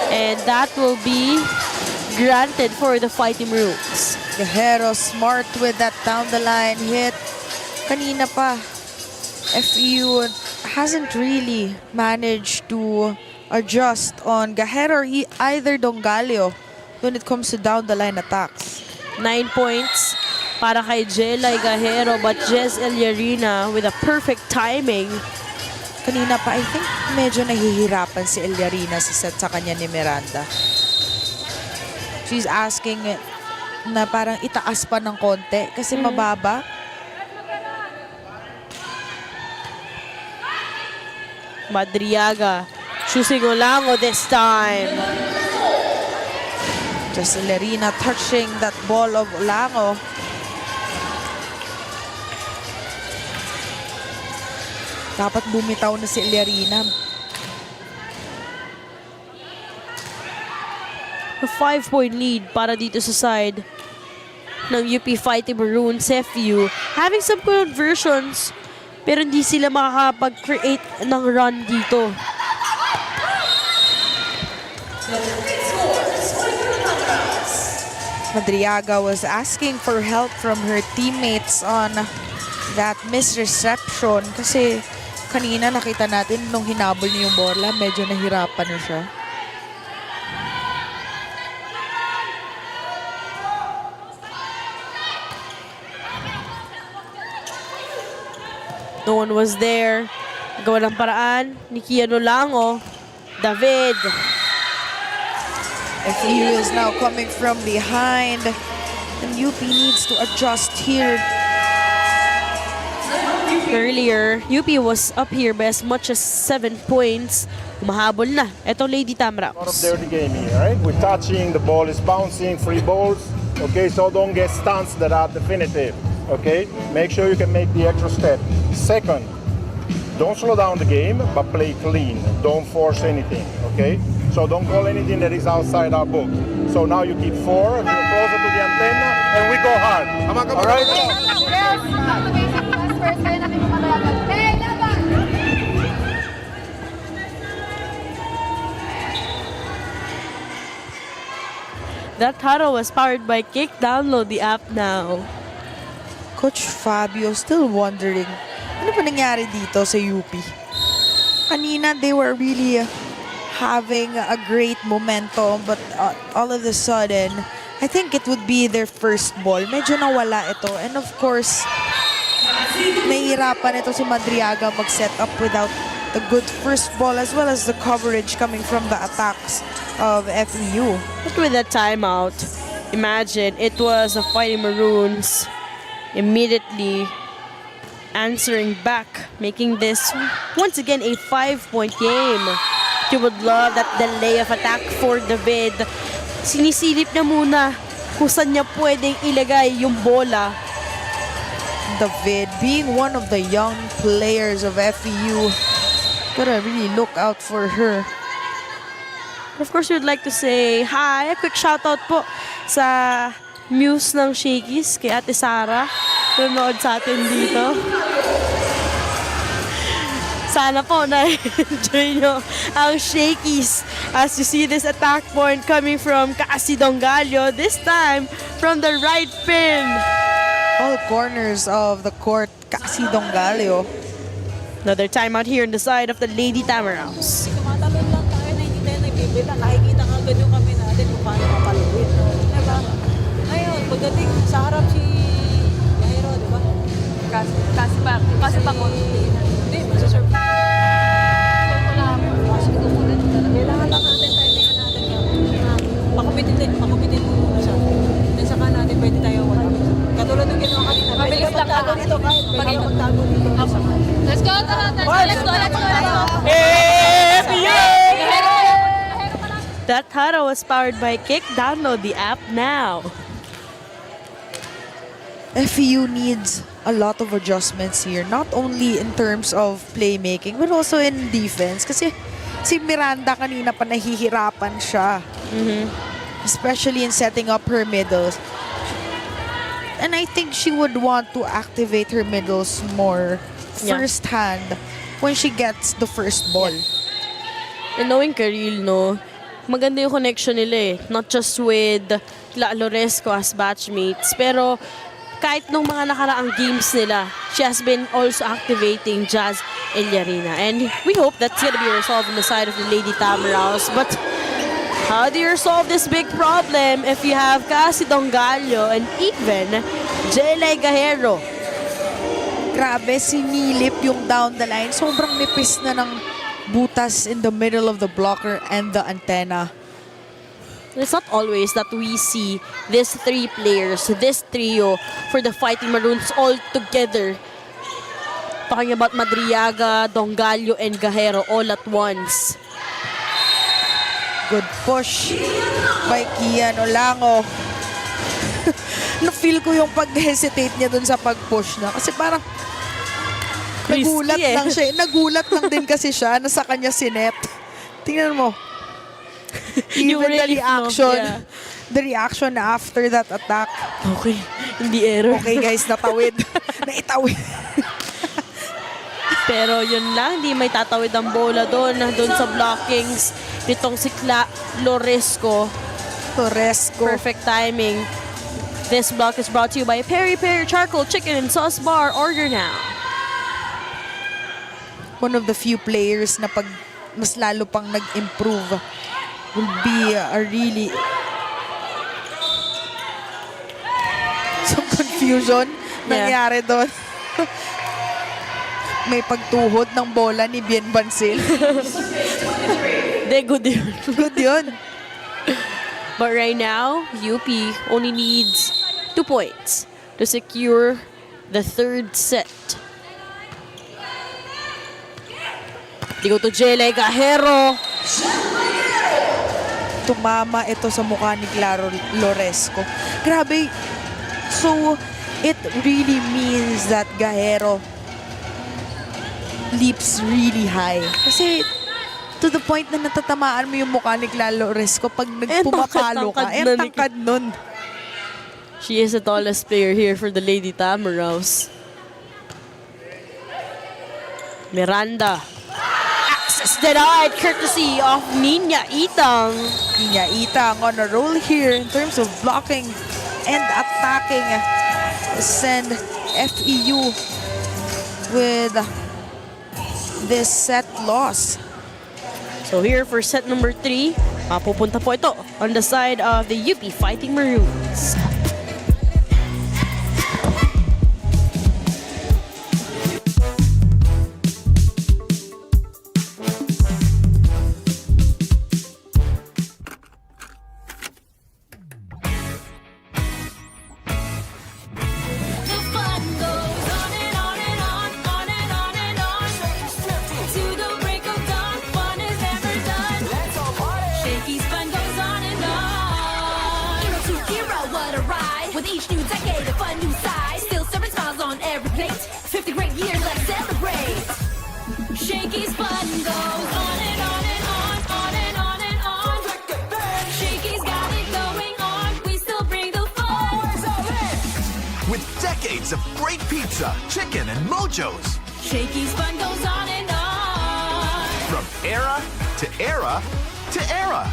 And that will be granted for the Fighting Maroons. Gahero smart with that down the line hit. Kanina pa, FEU hasn't really managed to adjust on Gahero or either Dongalio when it comes to down the line attacks. 9 points para kay Jelay Gahero, but Jez Eliarina with a perfect timing. Kanina pa, I think medyo nahihirapan si Eliarina sa set sa kanya ni Miranda. She's asking na parang itaas pa ng konti kasi mababa. Madriaga choosing Olango this time. Just Eliarina touching that ball of Olango. Dapat bumitaw na si Eliarina. A 5-point lead para dito sa side ng UP Fighting Maroons. FEU having some conversions pero hindi sila makakapag-create ng run dito. Madriaga was asking for help from her teammates on that misreception kasi kanina nakita natin nung hinabol niya yung bola, medyo nahirapan na siya. No one was there. Gawa ng paraan ni Kian Olango. David. FEU is now coming from behind and UP needs to adjust here. Earlier, UP was up here by as much as 7 points. Humahabol na. Etong Lady A lot of Tamaraws. dirty game here, right? We're touching, the ball is bouncing, free balls. Okay, so don't get stunts that are definitive. Okay, make sure you can make the extra step. Second, don't slow down the game, but play clean. Don't force anything. Okay, so don't call anything that is outside our book. So now you keep 4, you're closer to the antenna, and we go hard. All right. That huddle was powered by Kick. Download the app now. Coach Fabio still wondering, ano ba nangyari dito sa UP? Kanina, they were really having a great momentum, but all of a sudden, I think it would be their first ball. Medyo nawala ito. And of course, nahihirapan ito si Madriaga mag-set up without the good first ball as well as the coverage coming from the attacks of FEU. But with that timeout, imagine it was the Fighting Maroons immediately answering back, making this once again a 5-point game. You would love that delay of attack for David. Sinisilip na muna kung saan niya pwedeng ilagay yung bola. David, being one of the young players of FEU, gotta really look out for her. Of course, we'd like to say hi. A quick shoutout po sa muse ng Shakey's kay Ate Sara. Nanonood sa atin dito. Sana po na-enjoy nyo ang Shakey's as you see this attack point coming from Kasi Dongalio. This time from the right pin. All corners of the court, Kasi Dongalio. Another timeout here on the side of the Lady Tamaraws. Tumatalon lang tayo na hindi tayo nagbibita. Nakikita ka agad yung kami natin kung paano mapaluin. Diba? Ngayon, pagdating sa harap si Jairo, diba? Kasi pa ko. Hindi, masaserve. Kailangan lang natin timing natin yan. Pakupitin mo muna siya. Then saka natin pwede tayo wala. Katulad ng ginawa kanina. Pwede ka magtago dito kahit pwede ka magtago dito. Let's go, let's go. That huddle was powered by Kick. Download the app now. FEU needs a lot of adjustments here, not only in terms of playmaking, but also in defense. Kasi si Miranda kanina pa nahihirapan siya. Especially in setting up her middles. And I think she would want to activate her middles more firsthand when she gets the first ball. And knowing Karil, no, maganda yung connection nila eh. Not just with Loresco as batchmates, pero kahit nung mga nakaraang games nila, she has been also activating Jazz and Yarina. And we hope that's gonna be resolved on the side of the Lady Tamaraws. But how do you resolve this big problem if you have Kasi Dongalio and even Jelay Gahero? Grabe, sinilip yung down the line. Sobrang nipis na ng butas in the middle of the blocker and the antenna. It's not always that we see these three players, this trio for the Fighting Maroons all together. Talking about Madriaga, Dongalio, and Gahero all at once. Good push by Kian Olango. Na-feel ko yung pag-hesitate niya dun sa pag-push na. Kasi parang nagulat lang siya. Nagulat lang din kasi siya na sa kanya sinet. Tingnan mo. Even the reaction. No? Yeah. The reaction after that attack. Okay, hindi error. Okay guys, natawid. Naitawid. Pero yun lang, hindi may tatawid ang bola doon sa blockings nitong si Loresco. Perfect timing. This block is brought to you by Peri Peri Charcoal Chicken and Sauce Bar. Order now. One of the few players na pag mas lalo pang nag-improve will be a really some confusion nangyari doon. May pagtuhod ng bola ni Bien Bansil. Good yun. Good yun. But right now, UP only needs 2 points to secure the third set. They go to Jelay Gahero. Tumama ito sa mukha ni Claro Loresco. Grabe. So, it really means that Gahero leaps really high. Kasi, to the point na natatamaan mo yung mukha ni Claro Loresco pag nagpumapalo ka. Tangkad nun. She is the tallest player here for the Lady Tamaraws. Miranda. Access denied courtesy of Nina Itang. Nina Itang on a roll here in terms of blocking and attacking. Send FEU with this set loss. So here for set number 3, mapupunta po ito on the side of the UP Fighting Maroons. Shakey's fun goes on and on and on, on and on and on. Shakey's got it going on. We still bring the fun. With decades of great pizza, chicken, and mojos. Shakey's fun goes on and on. From era to era to era.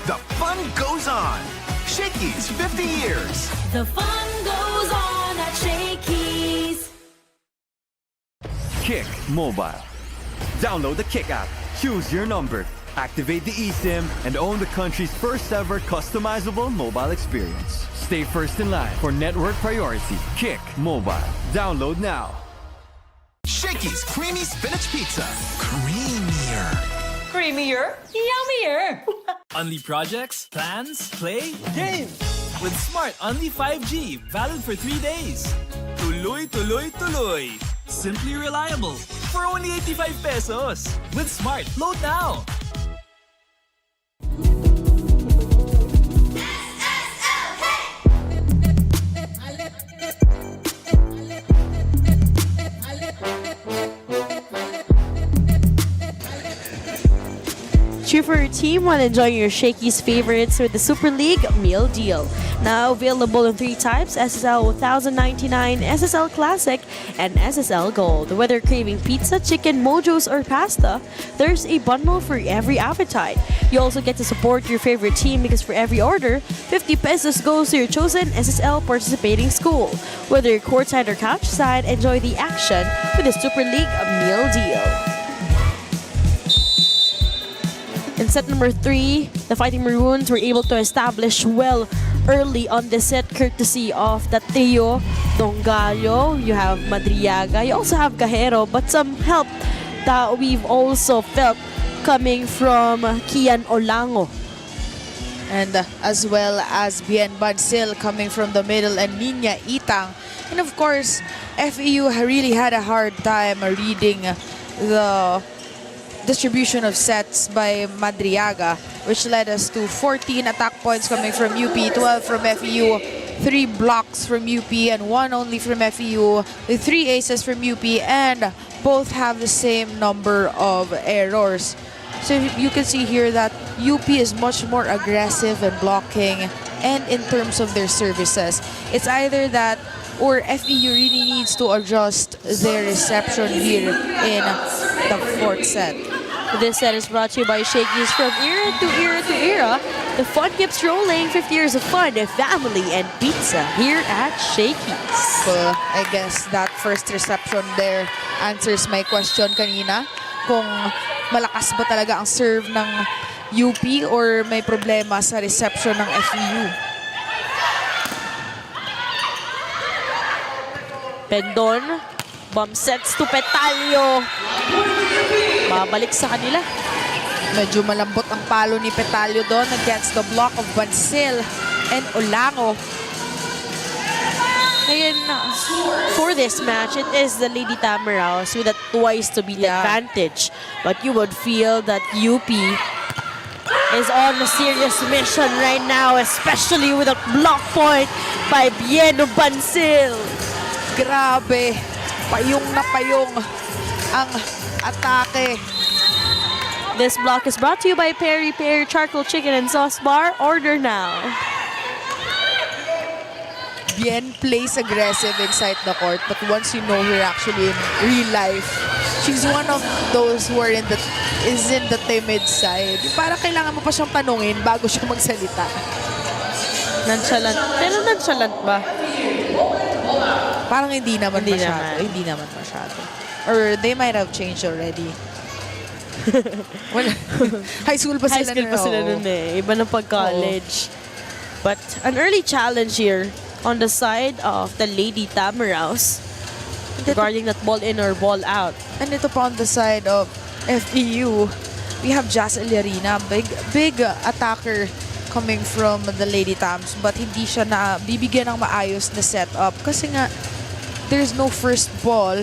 The fun goes on. Shakey's 50 years. The fun goes on at Shakey's. Kick Mobile. Download the Kick app, choose your number, activate the eSIM, and own the country's first ever customizable mobile experience. Stay first in line for network priority. Kick Mobile. Download now. Shakey's creamy spinach pizza. Creamier. Creamier, yummier. Only projects, plans, play, games. With Smart Only 5G, valid for 3 days. Tuloy, tuloy, tuloy. Simply reliable. For only 85 pesos. With Smart, load now. Cheer for your team while enjoying your Shakey's favorites with the Super League meal deal. Now available in 3 types: SSL 1099, SSL Classic, and SSL Gold. Whether craving pizza, chicken, mojos, or pasta, there's a bundle for every appetite. You also get to support your favorite team because for every order, 50 pesos goes to your chosen SSL participating school. Whether you're courtside or couch side, enjoy the action with the Super League meal deal. In set number 3, the Fighting Maroons were able to establish well early on the set courtesy of the trio. Dongallo, you have Madriaga, you also have Cajero, but some help that we've also felt coming from Kian Olango. And as well as Bien Bansil coming from the middle and Nina Itang. And of course, FEU really had a hard time reading the distribution of sets by Madriaga, which led us to 14 attack points coming from UP, 12 from FEU, 3 blocks from UP, and 1 only from FEU, with 3 aces from UP, and both have the same number of errors. So you can see here that UP is much more aggressive in blocking and in terms of their services. It's either that or FEU really needs to adjust their reception here in the 4th set. This set is brought to you by Shakey's. From era to era to era, the fun keeps rolling. 50 years of fun, family, and pizza here at Shakey's. So I guess that first reception there answers my question kanina. Kung malakas ba talaga ang serve ng UP or may problema sa reception ng FEU. Pendon, bump sets to Petalio. Babalik sa kanila. Medyo malambot ang palo ni Petalio doon against the block of Bansil and Olango. Again, for this match, it is the Lady Tamaraos with a twice to beat advantage. But you would feel that UP is on a serious mission right now, especially with a block point by Bieno Bansil. Grabe, payong na payong ang atake. This block is brought to you by Peri Peri Charcoal Chicken and Sauce Bar. Order now. Bien plays aggressive inside the court, but once you know her actually in real life, she's one of those who are in the timid side. Para kailangan mo pa siyang tanungin bago siya magsalita. Nonchalant. Pero nonchalant ba? Parang hindi naman masyado. Hindi naman masyado. Or they might have changed already. Well, high school pa sila nun eh. Iba na pag-college. But an early challenge here on the side of the Lady Tamaraos regarding that ball in or ball out. And ito pa on the side of FEU, we have Jazz Elerina, big attacker coming from the Lady Tams, but hindi siya na bibigyan ng maayos na setup kasi nga there's no first ball.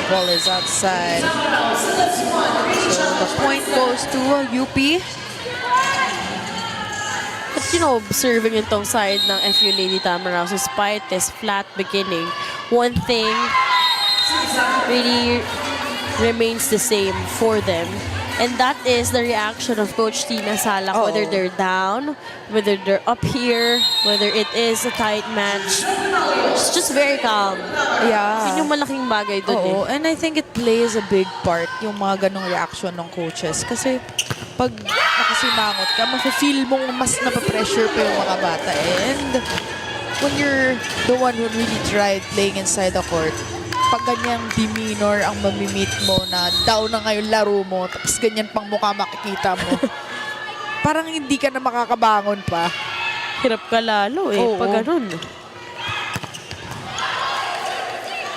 Ball is outside. So the point goes to UP. But observing itong side ng FEU Lady Tamaraws, despite this flat beginning, one thing really remains the same for them. And that is the reaction of Coach Tina Salak, whether they're down, whether they're up here, whether it is a tight match. It's just very calm. Yeah. Yun yung malaking bagay dun eh. And I think it plays a big part yung mga ganong reaction ng coaches. Kasi pag nakasimangot ka, mafe-feel mong mas napapressure pa yung mga bata. And when you're the one who really tried playing inside the court, pag ganyang demeanor ang mamimit mo na down na ngayon laro mo, tapos ganyan pang mukha makikita mo, parang hindi ka na makakabangon pa. Hirap ka lalo eh, pag ganun.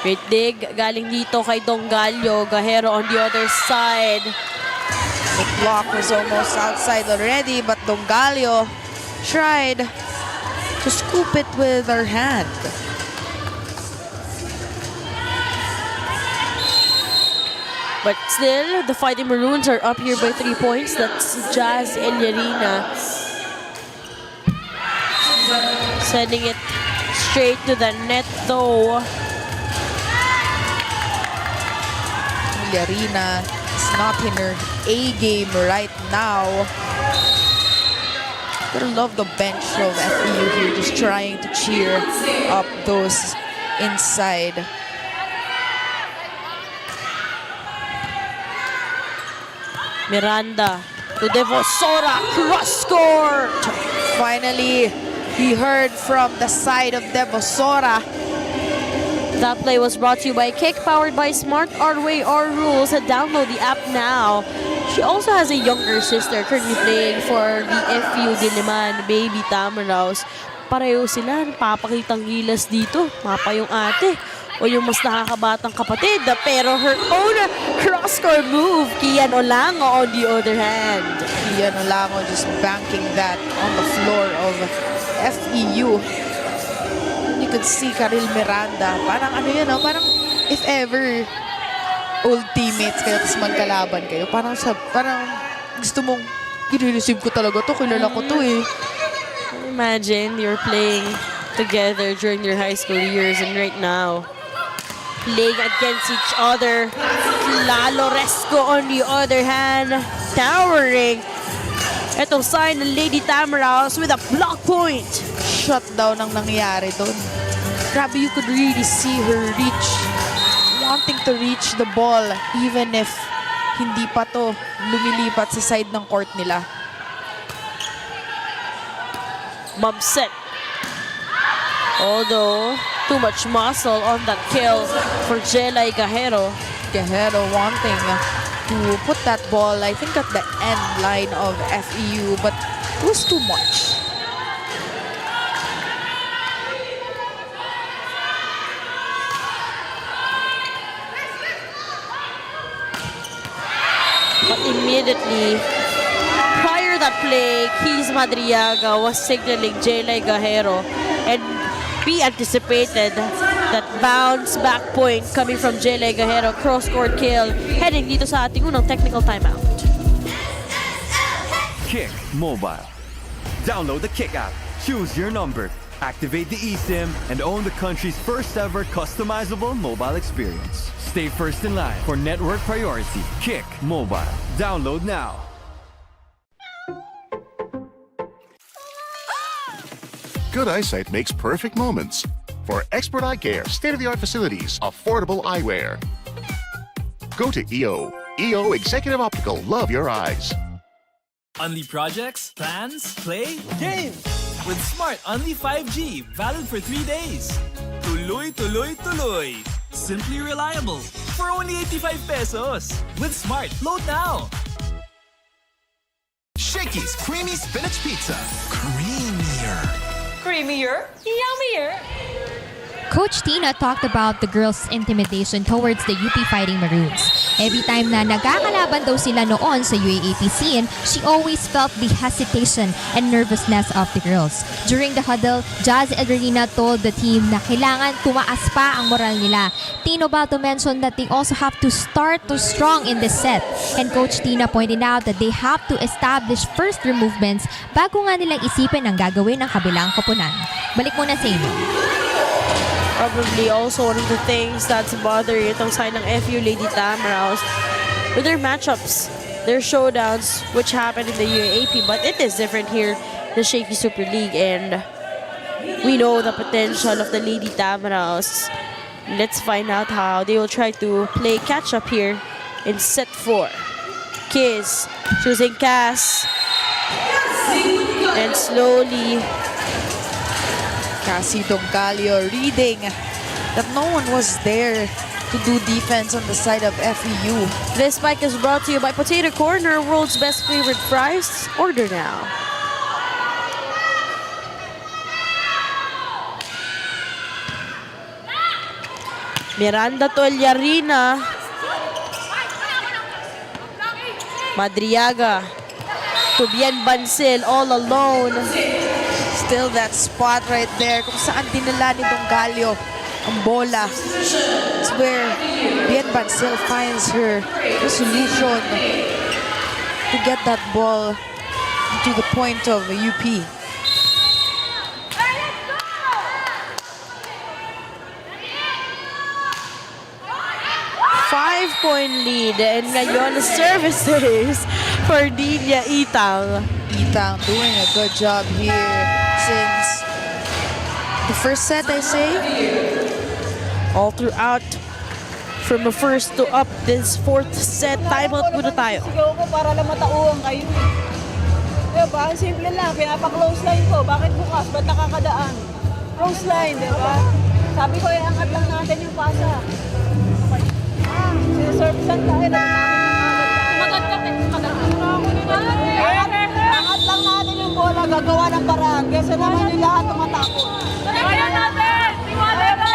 Great dig, galing dito kay Dongalio. Gahero on the other side. The block was almost outside already, but Dongalio tried to scoop it with her hand. But still, the Fighting Maroons are up here by 3 points. That's Jazz and Yarina. Sending it straight to the net though. Yarina is not in her A game right now. Gotta love the bench of FEU here, just trying to cheer up those inside. Miranda to Devosora, cross court. Finally, we heard from the side of Devosora. That play was brought to you by Kick, powered by Smart, our way, our rules. Download the app now. She also has a younger sister currently playing for the FEU Diliman, Baby Tamaraws. Pareho sila, papakitang gilas dito. Mapa yung ate o yung mas nakakabatang kapatid. Pero her own cross-court move, Kian Olango on the other hand. Kian Olango just banking that on the floor of FEU. You could see Karil Miranda. Parang ano yun, no? Parang if ever old teammates kayo tapos magkalaban kayo, parang gusto mong i-receive ko talaga to, kilala ko to eh. Imagine you're playing together during your high school years and right now playing against each other. Lalo Resco on the other hand, towering. Etong sign ng Lady Tamaraws with a block point. Shutdown ang nangyari doon. Grabe, you could really see her wanting to reach the ball even if hindi pa to lumilipat sa side ng court nila. Bump set. Although, too much muscle on that kill for Jelay Gahero. Gahero wanting to put that ball, I think, at the end line of FEU, but it was too much. But immediately, prior to that play, Keys Madriaga was signaling Jelay Gahero, and we anticipated that bounce back point coming from Jelay Gahero, cross-court kill, heading dito sa ating unang technical timeout. Kick Mobile. Download the Kick app, choose your number, activate the eSIM, and own the country's first ever customizable mobile experience. Stay first in line for network priority. Kick Mobile. Download now. Good eyesight makes perfect moments. For expert eye care, state-of-the-art facilities, affordable eyewear. Go to EO. EO Executive Optical. Love your eyes. Unli projects, plans, play, games! With Smart Unli 5G, valid for 3 days. Tuloy, tuloy, tuloy. Simply reliable. For only 85 pesos. With Smart, load now. Shakey's Creamy Spinach Pizza. Creamier. Creamier, yummier. Coach Tina talked about the girls' intimidation towards the UP Fighting Maroons. Every time na nagkakalaban daw sila noon sa UAAP scene, she always felt the hesitation and nervousness of the girls. During the huddle, Jazz Adriana told the team na kailangan tumaas pa ang moral nila. Tino Balto mentioned that they also have to start too strong in this set. And Coach Tina pointed out that they have to establish first their movements bago nga nilang isipin ang gagawin ng kabilang koponan. Balik muna sa inyo. Probably also one of the things that's bothering itong side ng FEU Lady Tamaraws with their matchups, their showdowns, which happened in the UAAP, but it is different here, the Shakey Super League, and we know the potential of the Lady Tamaraws. Let's find out how they will try to play catch-up here in set 4. Kiss choosing Cass, and slowly Cassie Dongalio reading that no one was there to do defense on the side of FEU. this spike is brought to you by Potato Corner, world's best flavored fries. Order now. Miranda to Eliarina. Madriaga to Bien Bancil all alone. Still that spot right there kung saan dinala ni Dongalio ang bola. It's where Bien Bancil finds her solution to get that ball to the point of UP. Five-point lead, and ngayon services for Dinya Itang. Itang doing a good job here since the first set, I say. All throughout, from the first to up this fourth set, timeout muna tayo. Sigaw ko para lang matauhan kayo. Diba? Simple lang. Pinapa-close line ko. Bakit bukas? Ba't nakakadaan? Close line, diba? Sabi ko, iangat lang natin yung pasa. Sineservisan tayo. Angat lang natin yung bola. Gagawa ng paraan. Kasi naman yung lahat tumatakot. Kaya natin! Tiwala na!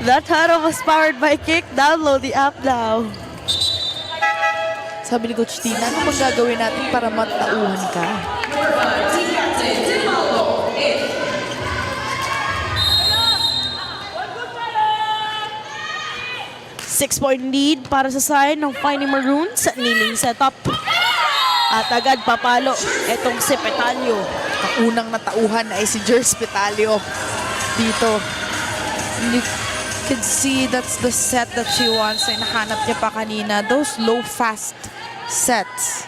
That huddle was powered by Kick. Download the app now. Sabi ni Coach Tina, ano bang gagawin natin para matauhan ka? 6-point lead para sa side ng Fighting Maroons. Kneeling setup. At agad papalo itong si Petalio. Ang unang natauhan ay si Jers Petalio dito. You could see that's the set that she wants. Ay nahanap niya pa kanina. Those low fast sets.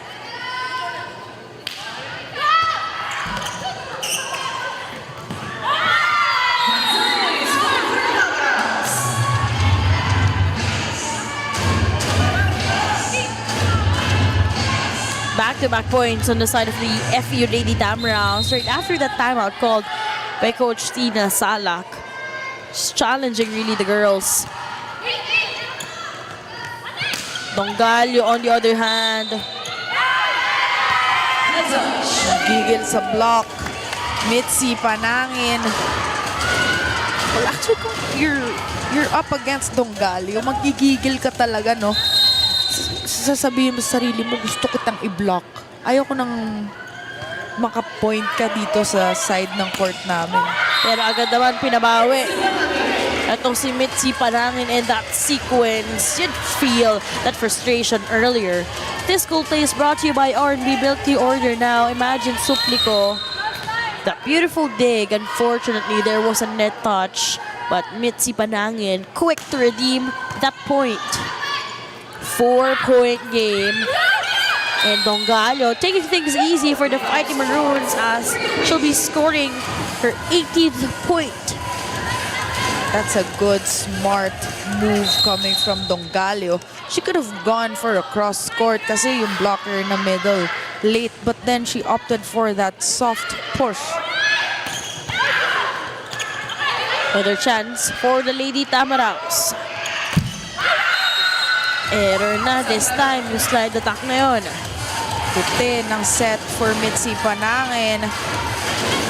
Back-to-back points on the side of the FEU Lady Tamaraws right after that timeout called by Coach Tina Salak. She's challenging really the girls. Dongalio on the other hand. Gigil sa block. Mitzi Panangin. Well, actually, kung you're up against Dongalio, magigigil ka talaga, no? Sasabihin mo sa sarili mo, gusto kitang i-block. Ayoko nang makapoint ka dito sa side ng court namin. Pero agad naman pinabawi. Itong si Mitzi Panangin in that sequence. You'd feel that frustration earlier. This goal play is brought to you by R&B Milk Tea. Order now. Imagine Suplico. That beautiful dig. Unfortunately, there was a net touch. But Mitzi Panangin quick to redeem that point. 4-point game. And Dongalio taking things easy for the Fighting Maroons as she'll be scoring her 18th point. That's a good, smart move coming from Dongalio. She could have gone for a cross court kasi yung blocker in the middle late, but then she opted for that soft push. Another chance for the Lady Tamaraws. Error na this time, yung slide attack na yun. Puti ng set for Mitzi Panangin.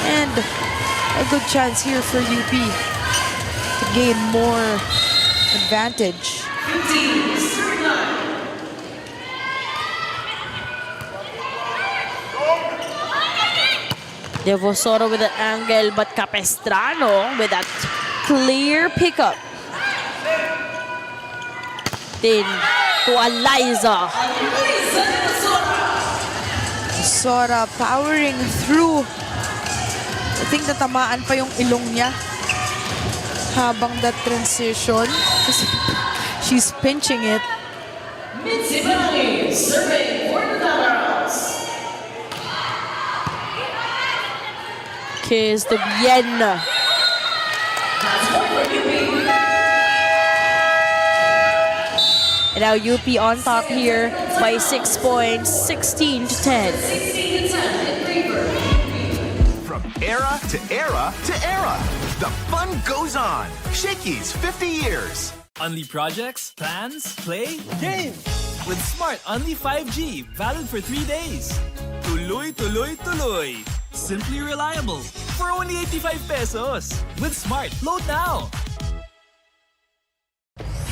And a good chance here for UP. to gain more advantage. Devosoro with an angle, but Capestrano with that clear pickup. Then to Eliza. Sora powering through. I think natamaan pa yung ilong niya habang that transition. Kasi she's pinching it. Kiss to Vienna. And now UP on top here by 6 points, 16 to 10. From era to era to era, the fun goes on. Shakey's 50 years. Only projects, plans, play, games. With Smart Only 5G, valid for 3 days. Tuloy, tuloy, tuloy. Simply reliable. For only 85 pesos. With Smart, load now.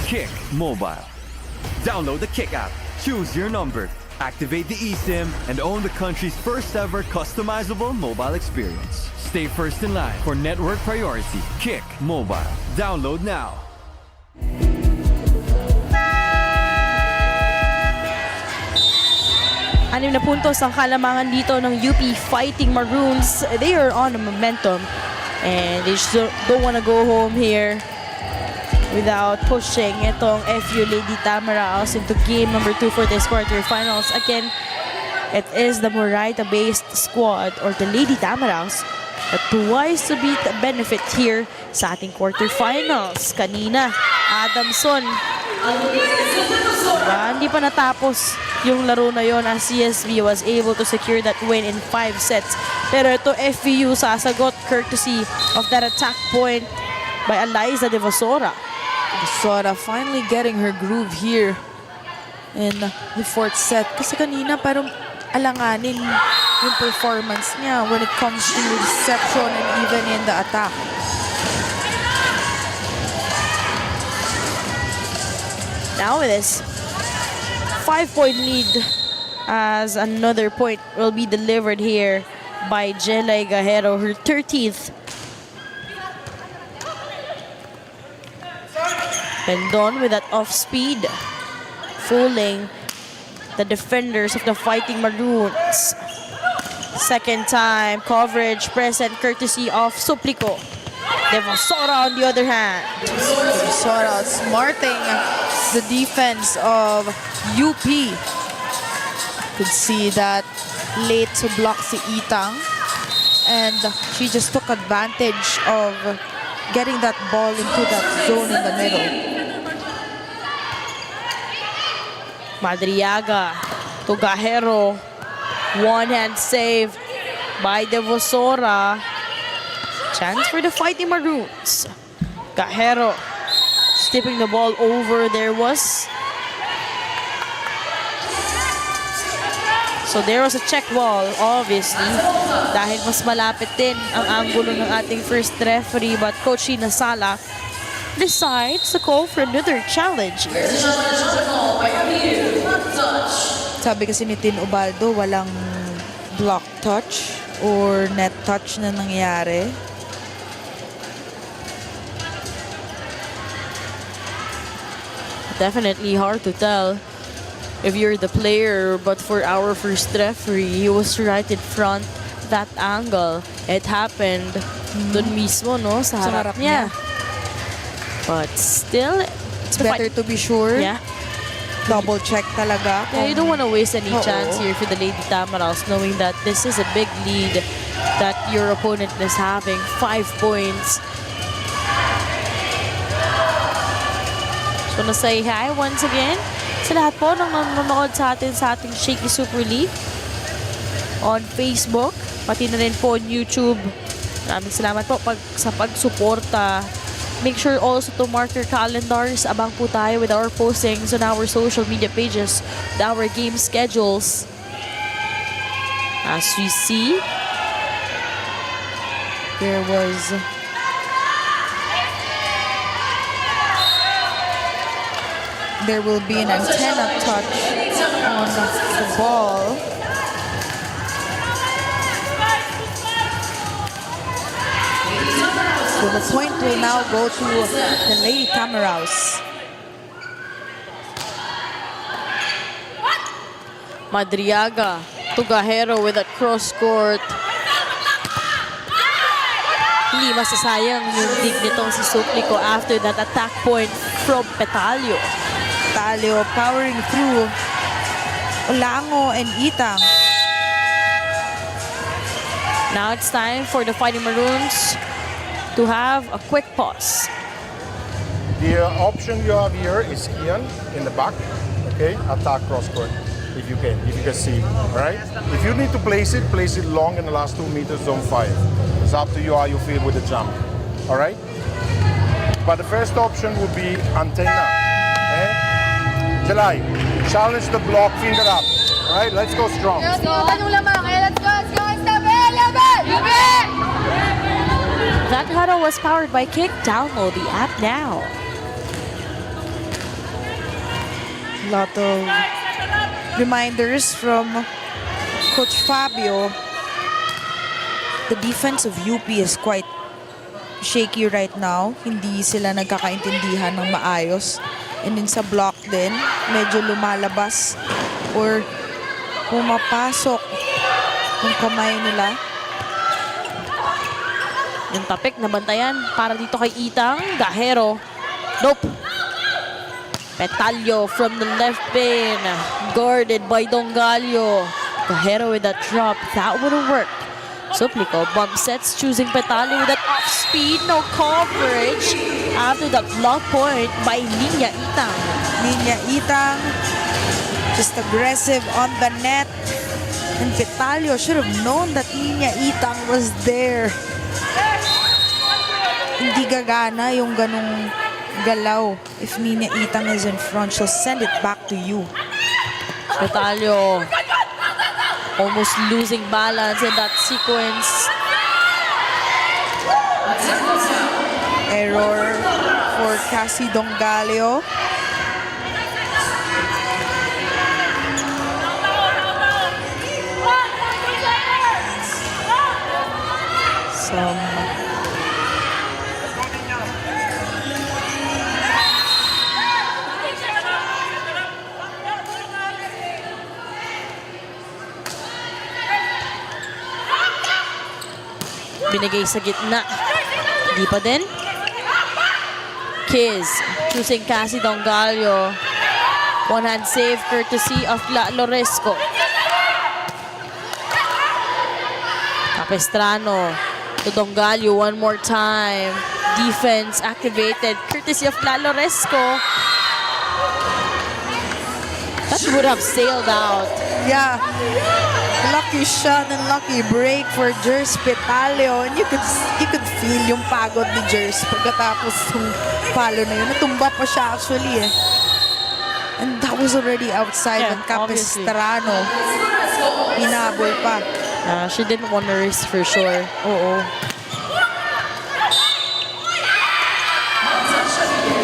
Kick Mobile. Download the Kick app, choose your number, activate the eSIM, and own the country's first ever customizable mobile experience. Stay first in line for network priority. Kick Mobile. Download now. Anim na puntos ang kalamangan dito ng UP Fighting Maroons. They are on a momentum and they just don't want to go home here without pushing itong FEU Lady Tamaraos into game number 2 for this quarterfinals. Again, it is the Moraita-based squad or the Lady Tamaraos that twice to beat benefit here sa ating quarterfinals. Kanina, Adamson. Hindi pa natapos yung laro na yon as CSV was able to secure that win in 5 sets. Pero ito FEU sasagot courtesy of that attack point by Eliza Devosora. Devosora finally getting her groove here in the 4th set. Kasi kanina parang alanganin yung performance niya when it comes to reception and even in the attack. Now it is 5-point lead as another point will be delivered here by Jelay Gajero, her 13th. Pendon with that off-speed, fooling the defenders of the Fighting Maroons. Second time coverage present courtesy of Suplico. Devosora on the other hand. Devosora smarting the defense of UP. Could see that late to block si Itang. And she just took advantage of getting that ball into that zone in the middle. Madriaga to Gajero. One-hand save by Devosora. Chance for the Fighting Maroons. Gajero tipping the ball over. There was a check ball, obviously. Dahil mas malapit din ang anggulo ng ating first referee, but Coach Ina Sala decides to call for another challenge here. Sabi kasi ni Tin Ubaldo, walang block touch or net touch na nangyari. Definitely hard to tell if you're the player, but for our first referee, he was right in front that angle. It happened dun mismo, no? Sa harap niya. But still, it's better to be sure. Yeah. Double check talaga. Yeah, you don't want to waste any chance here for the Lady Tamaraos, knowing that this is a big lead that your opponent is having. 5 points. So, na say hi once again sa lahat po ng nanonood sa atin sa ating Shakey Super League on Facebook, pati na rin po on YouTube. Maraming salamat po sa pagsuporta. Make sure also to mark your calendars. Abang po tayo with our postings on our social media pages, with our game schedules. As we see, there was there will be an antenna touch on the ball. So the point will now go to the Lady Tamaraws. Madriaga to Gajero with a cross-court. Hindi masasayang yung dig nitong si Suplico after that attack point from Petalio. Petalio powering through Olango and Itang. Now it's time for the Fighting Maroons to have a quick pause. The option you have here is Kian in the back, okay? Attack cross court, if you can see, all right? If you need to place it long in the last 2 meters, zone 5. It's up to you how you feel with the jump, all right? But the first option would be antenna, okay? Jalai, challenge the block, finger up, all right? Let's go strong. Let's go. That huddle was powered by Kick. Download the app now. A lot of reminders from Coach Fabio. The defense of UP is quite shaky right now. Hindi sila nagkakaintindihan ng maayos. And then sa block din, medyo lumalabas or pumapasok yung kamay nila. Yung tapik na bantayan para dito kay Itang. Gajero. Nope. Petalio from the left pin. Guarded by Dongalio. Gajero with that drop. That wouldn't work. Suplico bump sets, choosing Petalio with that off speed. No coverage after that block point by Niña Itang. Niña Itang just aggressive on the net. And Petalio should have known that Niña Itang was there. Hindi gagana yung ganong galaw. If Niña Itang is in front, she'll send it back to you. Petalio almost losing balance in that sequence. Error for Cassie Dongalio. Binigay sa gitna. Di pa din. Kiz choosing Cassie Dongalio. One hand save courtesy of Loresco. Capestrano to Dongalio one more time. Defense activated courtesy of Loresco. That would have sailed out. Yeah. Lucky shot and lucky break for Jers Petalio. And you could feel yung pagod ni Jers pagkatapos ng palo na yun. Natumba pa siya actually eh. And that was already outside, Yeah, but Capistrano hinabol pa. She didn't want to risk for sure. Oo.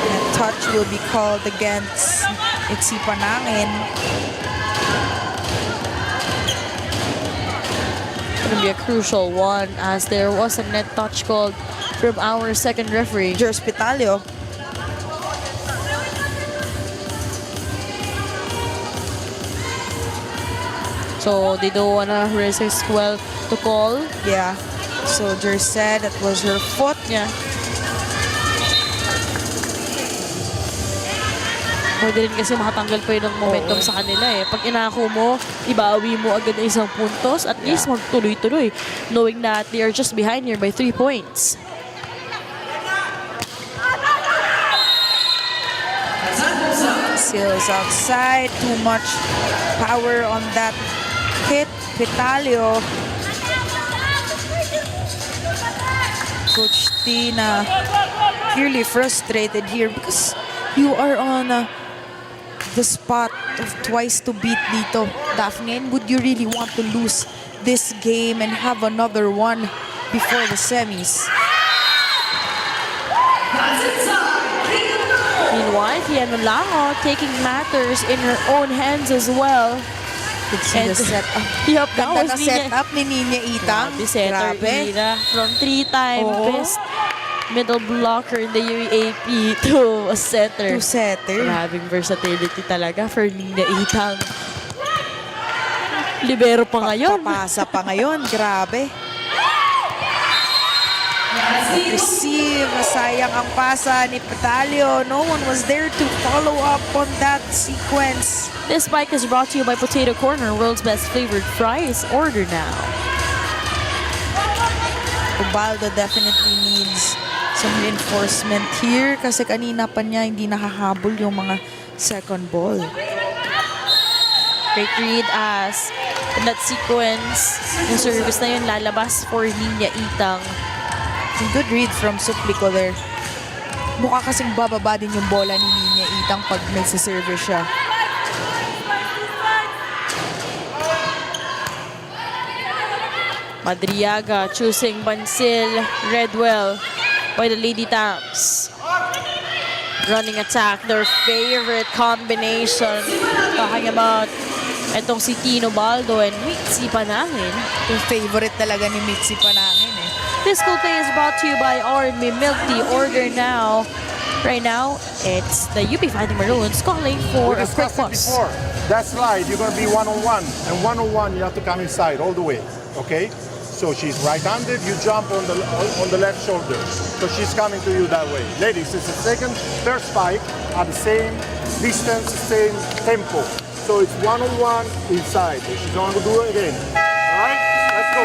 And touch will be called against Itsipanangin. Going to be a crucial one as there was a net touch called from our second referee. Jers Petalio. So they don't want to risk as well to call. Yeah. So Jers said that was her foot. Yeah. Pwede rin kasi makatanggal pa yun ng momentum sa kanila eh. Pag inako mo, ibawi mo agad na isang puntos, at least magtuloy-tuloy, knowing that they are just behind here by 3 points. Seals outside. Too much power on that hit. Petalio. Coach Tina clearly frustrated here because you are on the spot of twice to beat dito, Daphne. And would you really want to lose this game and have another one before the semis? Meanwhile, Tiano Lango taking matters in her own hands as well. And the setup. Yup, that Ganda was na setup ni Ninya Itang. Grabe, setter era. From 3-time best middle blocker in the UAP to a setter. To setter. Grabing versatility talaga for Ninya Itang. Libero pa ngayon. Papasa pa ngayon. Grabe. Receive. Sayang ang pasa ni Petalio. No one was there to follow up on that sequence. This bike is brought to you by Potato Corner, world's best flavored fries. Order now. Ubaldo definitely needs some reinforcement here kasi kanina pa niya hindi nakahabol yung mga second ball. Great read as in that sequence, yung service na yun lalabas for Ninya Itang. Good read from Suplico there. Mukha kasing bababa din yung bola ni Ninya Itang pag nagsiservice siya. Madriaga choosing Bansil, Redwell by the Lady Tams. Running attack, their favorite combination. Talking about itong si Tino Baldo and Mitzi Panangin. Yung favorite talaga ni Mitzi Panangin eh. This cool play is brought to you by R&B Milk Tea. Order now. Right now, it's the UP Fighting Maroons calling for a quick pause. That slide, you're going to be one-on-one. And one-on-one, you have to come inside all the way. Okay? So she's right-handed, you jump on the left shoulder. So she's coming to you that way. Ladies, it's the second, third spike at the same distance, same tempo. So it's one-on-one inside. She's going to do it again. All right? Let's go.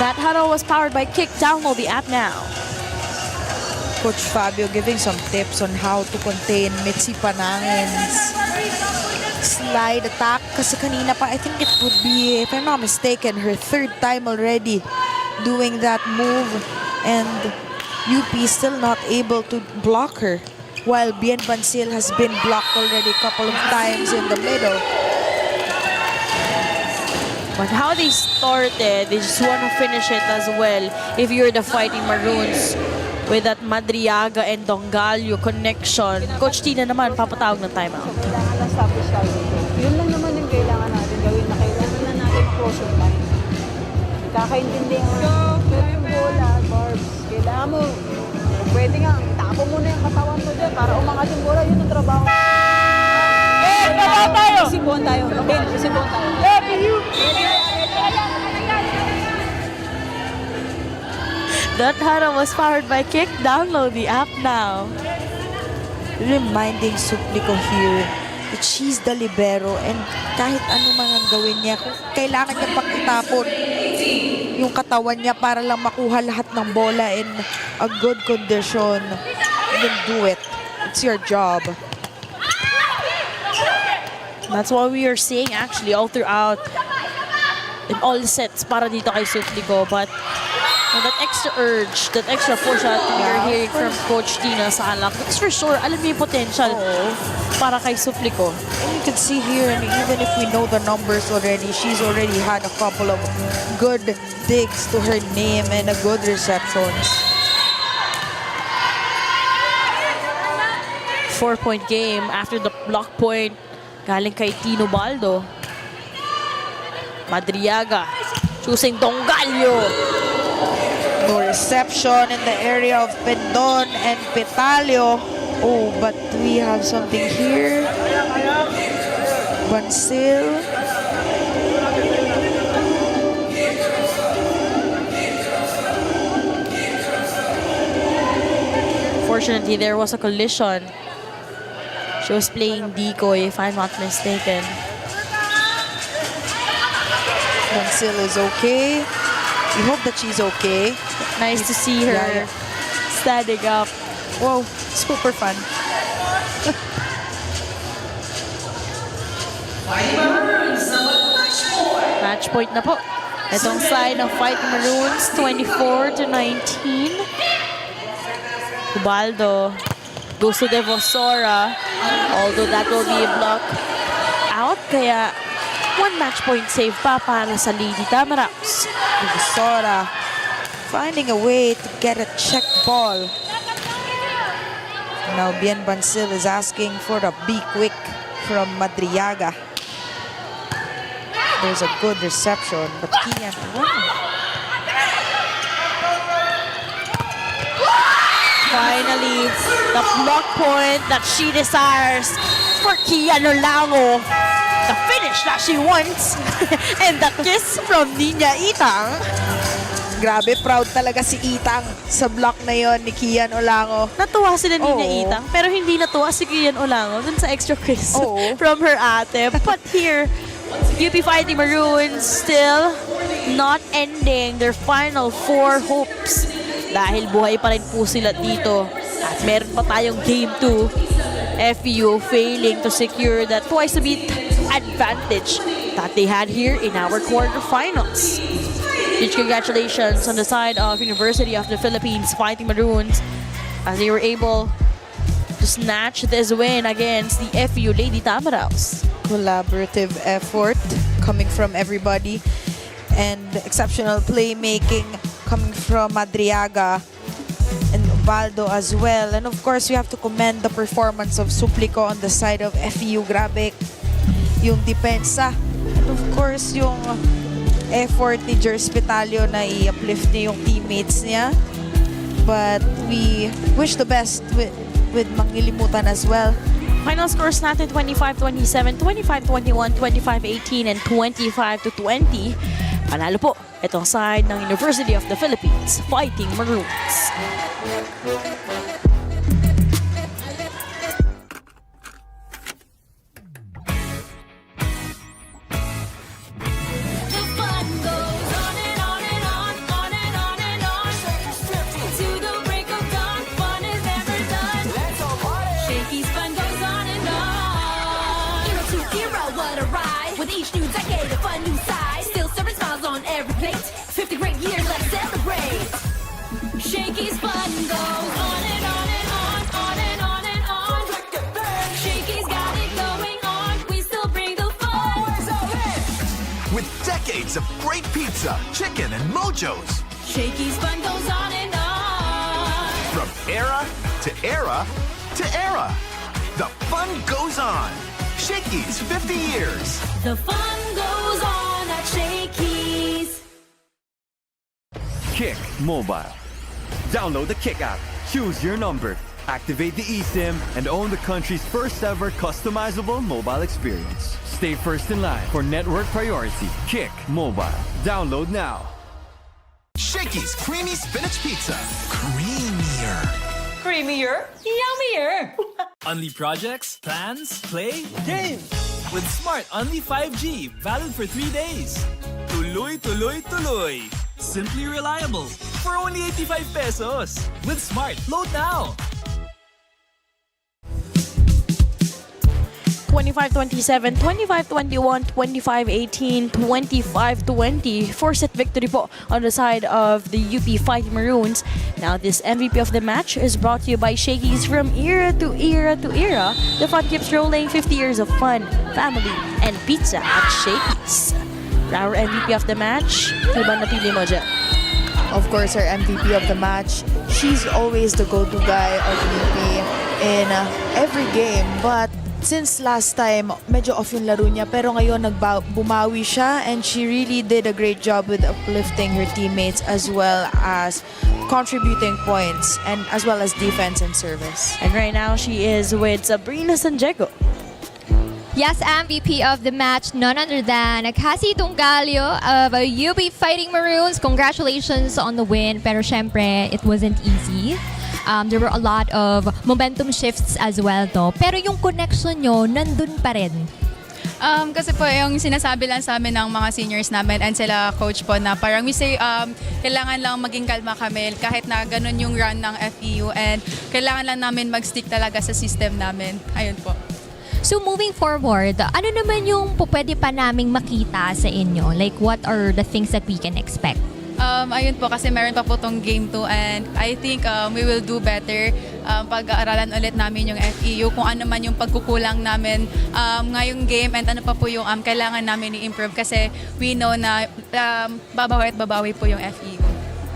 That huddle was powered by Kick. Download the app now. Coach Fabio giving some tips on how to contain Mitzi Panangin's slide attack. Kasi kanina pa, I think it would be, if I'm not mistaken, her third time already doing that move. And UP still not able to block her. While Bien Bansil has been blocked already a couple of times in the middle. But how they started, they just want to finish it as well. If you're the Fighting Maroons, with that Madriaga and Dongalio connection. Coach Tina naman, papatawag ng timeout. Kailangan lang establish tayo dito. Yun lang naman yung kailangan natin gawin na kailangan na natin close yung line. Kakaintindihan yung bola, Barbs. Kailangan mo, kung pwede nga, tapo mo na yung katawan mo dyan para umangat yung bola. Yun ang trabaho. Trabaho tayo! Isibuhan tayo. Isibuhan tayo. FEU! That huddle was powered by Kick. Download the app now. Reminding Suplico here that she's the libero and kahit ano man ang gawin niya, kung kailangan niya pang itapon yung katawan niya para lang makuha lahat ng bola in a good condition, then do it. It's your job. That's what we are seeing actually all throughout in all sets para dito kay Suplico. But that extra urge, that extra push that we are hearing from Coach Tina Salak, that's for sure, alam niyo yung potential para kay Suplico. And you can see here, and even if we know the numbers already, she's already had a couple of good digs to her name and a good receptions. 4-point game after the block point galing kay Tino Baldo. Madriaga choosing Dongalio. No reception in the area of Pendon and Petalio. Oh, but we have something here. Bansil. Fortunately, there was a collision. She was playing decoy, if I'm not mistaken. Bansil is okay. We hope that she's okay. Nice to see her standing up. Wow, super fun. Match point na po. Itong side ng Fighting Maroons, 24-19. Ubaldo goes to Devosora. Although that will be a block out. Kaya 1 match point save pa para sa Lady Tamaraws. Sora finding a way to get a check ball. Now Bien Bansil is asking for a be quick from Madriaga. There's a good reception, but Kian Finally, the block point that she desires for Kian Olango. The finish that she wants. And the kiss from Niña Itang. Grabe, proud talaga si Itang sa block na yon ni Kian Olango. Natuwa sila Niña Oo. Itang, pero hindi natuwa si Kian Olango dun sa extra kiss Oo. from her ate. But here, UP Fighting Maroons still not ending their final 4 hopes. Dahil buhay pa rin po sila dito. At meron pa tayong Game 2. FEU failing to secure that twice to beat advantage that they had here in our quarterfinals. Huge congratulations on the side of University of the Philippines Fighting Maroons as they were able to snatch this win against the FEU Lady Tamaraws. Collaborative effort coming from everybody and exceptional playmaking coming from Madriaga and Baldo as well. And of course, we have to commend the performance of Suplico on the side of FEU. Grabe yung depensa. And of course, yung effort ni Jer Spitalio na i-uplift niya yung teammates niya. But we wish the best with Mangilimutan as well. Final scores natin 25-27, 25-21, 25-18, and 25-20. Panalo po itong side ng University of the Philippines Fighting Maroons. The fun goes on and on and on, on and on and on. To the break of dawn, fun is never done. Shakey's fun goes on and on. Hero to hero, what a ride. With each new decade, a fun new side. Still serving smiles on every plate. 50 great years, let's celebrate. Shakey's fun goes on and on and on, on and on and on. Shakey's got it going on, we still bring the fun. With decades of great pizza, chicken, and mojos. Shakey's fun goes on and on. From era to era to era. The fun goes on. Shakey's 50 years. The fun goes on at Shakey's. Kick Mobile. Download the Kick app, choose your number, activate the eSIM, and own the country's first ever customizable mobile experience. Stay first in line for network priority. Kick Mobile. Download now. Shakey's creamy spinach pizza. Creamier. Creamier, yummier. Only projects, plans, play, games. With Smart Only 5G, valid for 3 days. Tuloy, tuloy, tuloy. Simply reliable. For only 85 pesos. With Smart, load now. 25-27, 25-21, 25-18, 25-20. 4-set victory po on the side of the UP Fighting Maroons. Now this MVP of the match is brought to you by Shakey's. From era to era to era, the fun keeps rolling. 50 years of fun, family, and pizza at Shakey's. For our MVP of the match, sino ba napili mo dyan? Of course, our MVP of the match. She's always the go-to guy of UP in every game. But since last time, medyo off yung laro niya. Pero ngayon, bumawi siya. And she really did a great job with uplifting her teammates as well as contributing points and as well as defense and service. And right now, she is with Sabrina Sanjego. Yes, MVP of the match, none other than Cassie Tungalio of UP Fighting Maroons. Congratulations on the win. Pero syempre, it wasn't easy. There were a lot of momentum shifts as well, no? Pero yung connection nyo, nandun pa rin. Kasi po yung sinasabi lang sa amin ng mga seniors namin and sila coach po na parang we say kailangan lang maging kalma kami kahit na ganun yung run ng FEU and kailangan lang namin mag-stick talaga sa system namin. Ayun po. So moving forward, ano naman yung pwede pa naming makita sa inyo? Like what are the things that we can expect? Ayun po kasi meron pa po tong game 2 and I think we will do better pag-aaralan ulit namin yung FEU, kung ano man yung pagkukulang namin ngayong game and ano pa po yung kailangan namin i-improve kasi we know na babawi at babawi po yung FEU.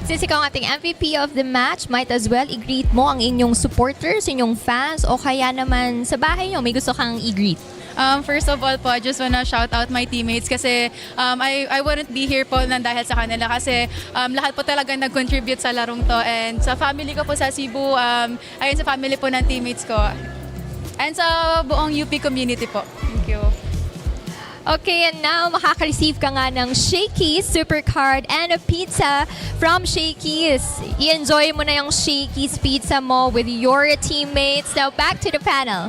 Since ikaw ang ating MVP of the match, might as well i-greet mo ang inyong supporters, inyong fans, o kaya naman sa bahay nyo, may gusto kang i-greet. First of all po, I just wanna shout out my teammates kasi I wouldn't be here po nang dahil sa kanila kasi lahat po talaga nag-contribute sa larong to, and sa family ko po sa Cebu, ayun sa family po ng teammates ko, and sa buong UP community po. Thank you. Okay, and now makaka-receive ka nga ng Shakey's Supercard and a pizza from Shakey's. I-enjoy mo na yung Shakey's pizza mo with your teammates. Now back to the panel.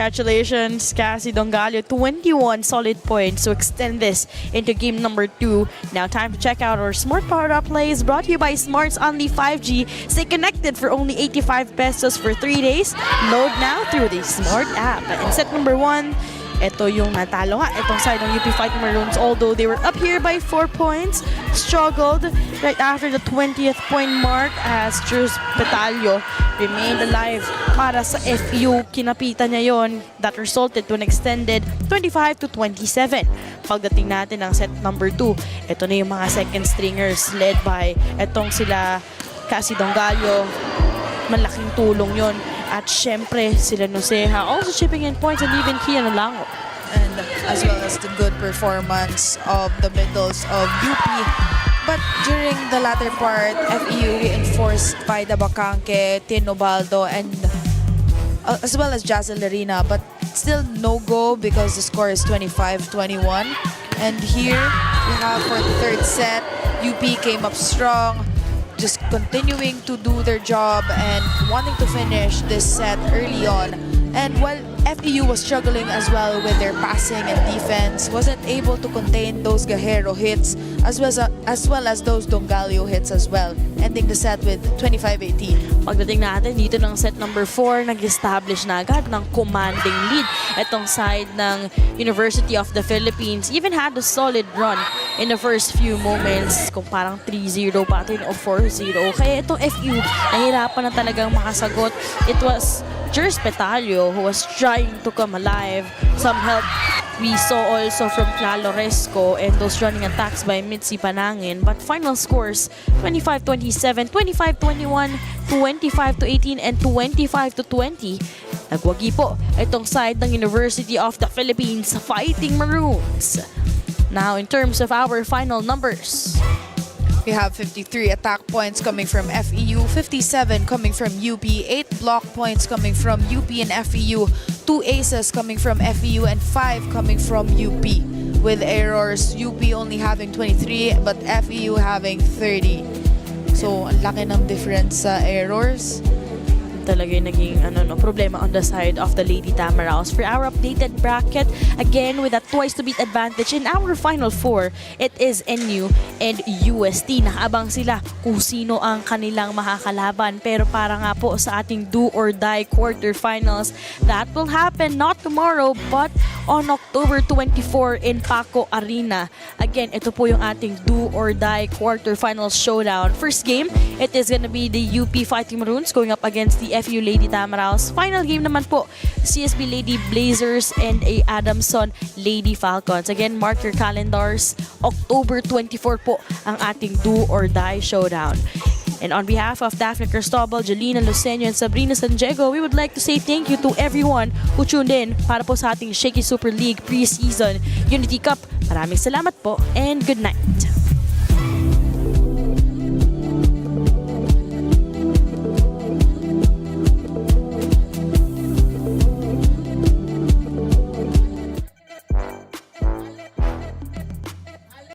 Congratulations, Cassie Dongalio. 21 solid points to extend this into game number 2. Now time to check out our Smart Powered Up plays brought to you by Smart's Only 5G. Stay connected for only 85 pesos for 3 days. Load now through the Smart app. And set number 1, ito yung natalo nga, itong side ng UP Fighting Maroons, although they were up here by 4 points, struggled right after the 20th point mark as Jules Petalio remained alive para sa FEU. Kinapitan niya yon, that resulted to an extended 25-27. Pagdating natin ng set number 2, ito na yung mga second stringers led by itong sila Cassie Dongalio. Malaking tulong yon. At syempre, sila Noceja also chipping in points, and even Kian Lango. And as well as the good performance of the middles of UP. But during the latter part, FEU reinforced by the Bacangke, Tinobaldo, and as well as Jazel Arena. But still no go because the score is 25-21. And here we have for the third set, UP came up strong, just continuing to do their job and wanting to finish this set early on. And while FEU was struggling as well with their passing and defense, wasn't able to contain those Gajero hits as well as those Dongalio hits as well, ending the set with 25-18. Pagdating natin dito ng set number 4, nag-establish na agad ng commanding lead. Itong side ng University of the Philippines even had a solid run in the first few moments, kung parang 3-0 pa o 4-0. Kaya itong FEU, nahirapan na talagang makasagot. It was Jers Petalio who was trying to come alive. Some help we saw also from Flaloresco and those running attacks by Mitzi Panangin. But final scores, 25-27, 25-21, 25-18, and 25-20. Nagwagi po itong side ng University of the Philippines Fighting Maroons. Now, in terms of our final numbers, we have 53 attack points coming from FEU, 57 coming from UP, 8 block points coming from UP and FEU, 2 aces coming from FEU, and 5 coming from UP. With errors, UP only having 23, but FEU having 30. So, ang laki ng difference sa errors. Talaga yung naging problema on the side of the Lady Tamaraos. For our updated bracket, again with a twice to beat advantage in our final 4, it is NU and UST. Nakaabang sila kung sino ang kanilang makakalaban. Pero para nga po sa ating do or die quarterfinals, that will happen not tomorrow but on October 24 in Paco Arena. Again, ito po yung ating do or die quarterfinals showdown. First game, it is gonna be the UP Fighting Maroons going up against the FEU Lady Tamaraos. Final game naman po, CSB Lady Blazers and a Adamson Lady Falcons. Again, mark your calendars. October 24 po ang ating do or die showdown. And on behalf of Daphne Cristobal, Jelena Lucenio, and Sabrina San Diego, we would like to say thank you to everyone who tuned in para po sa ating Shakey Super League Preseason Unity Cup. Maraming salamat po and good night.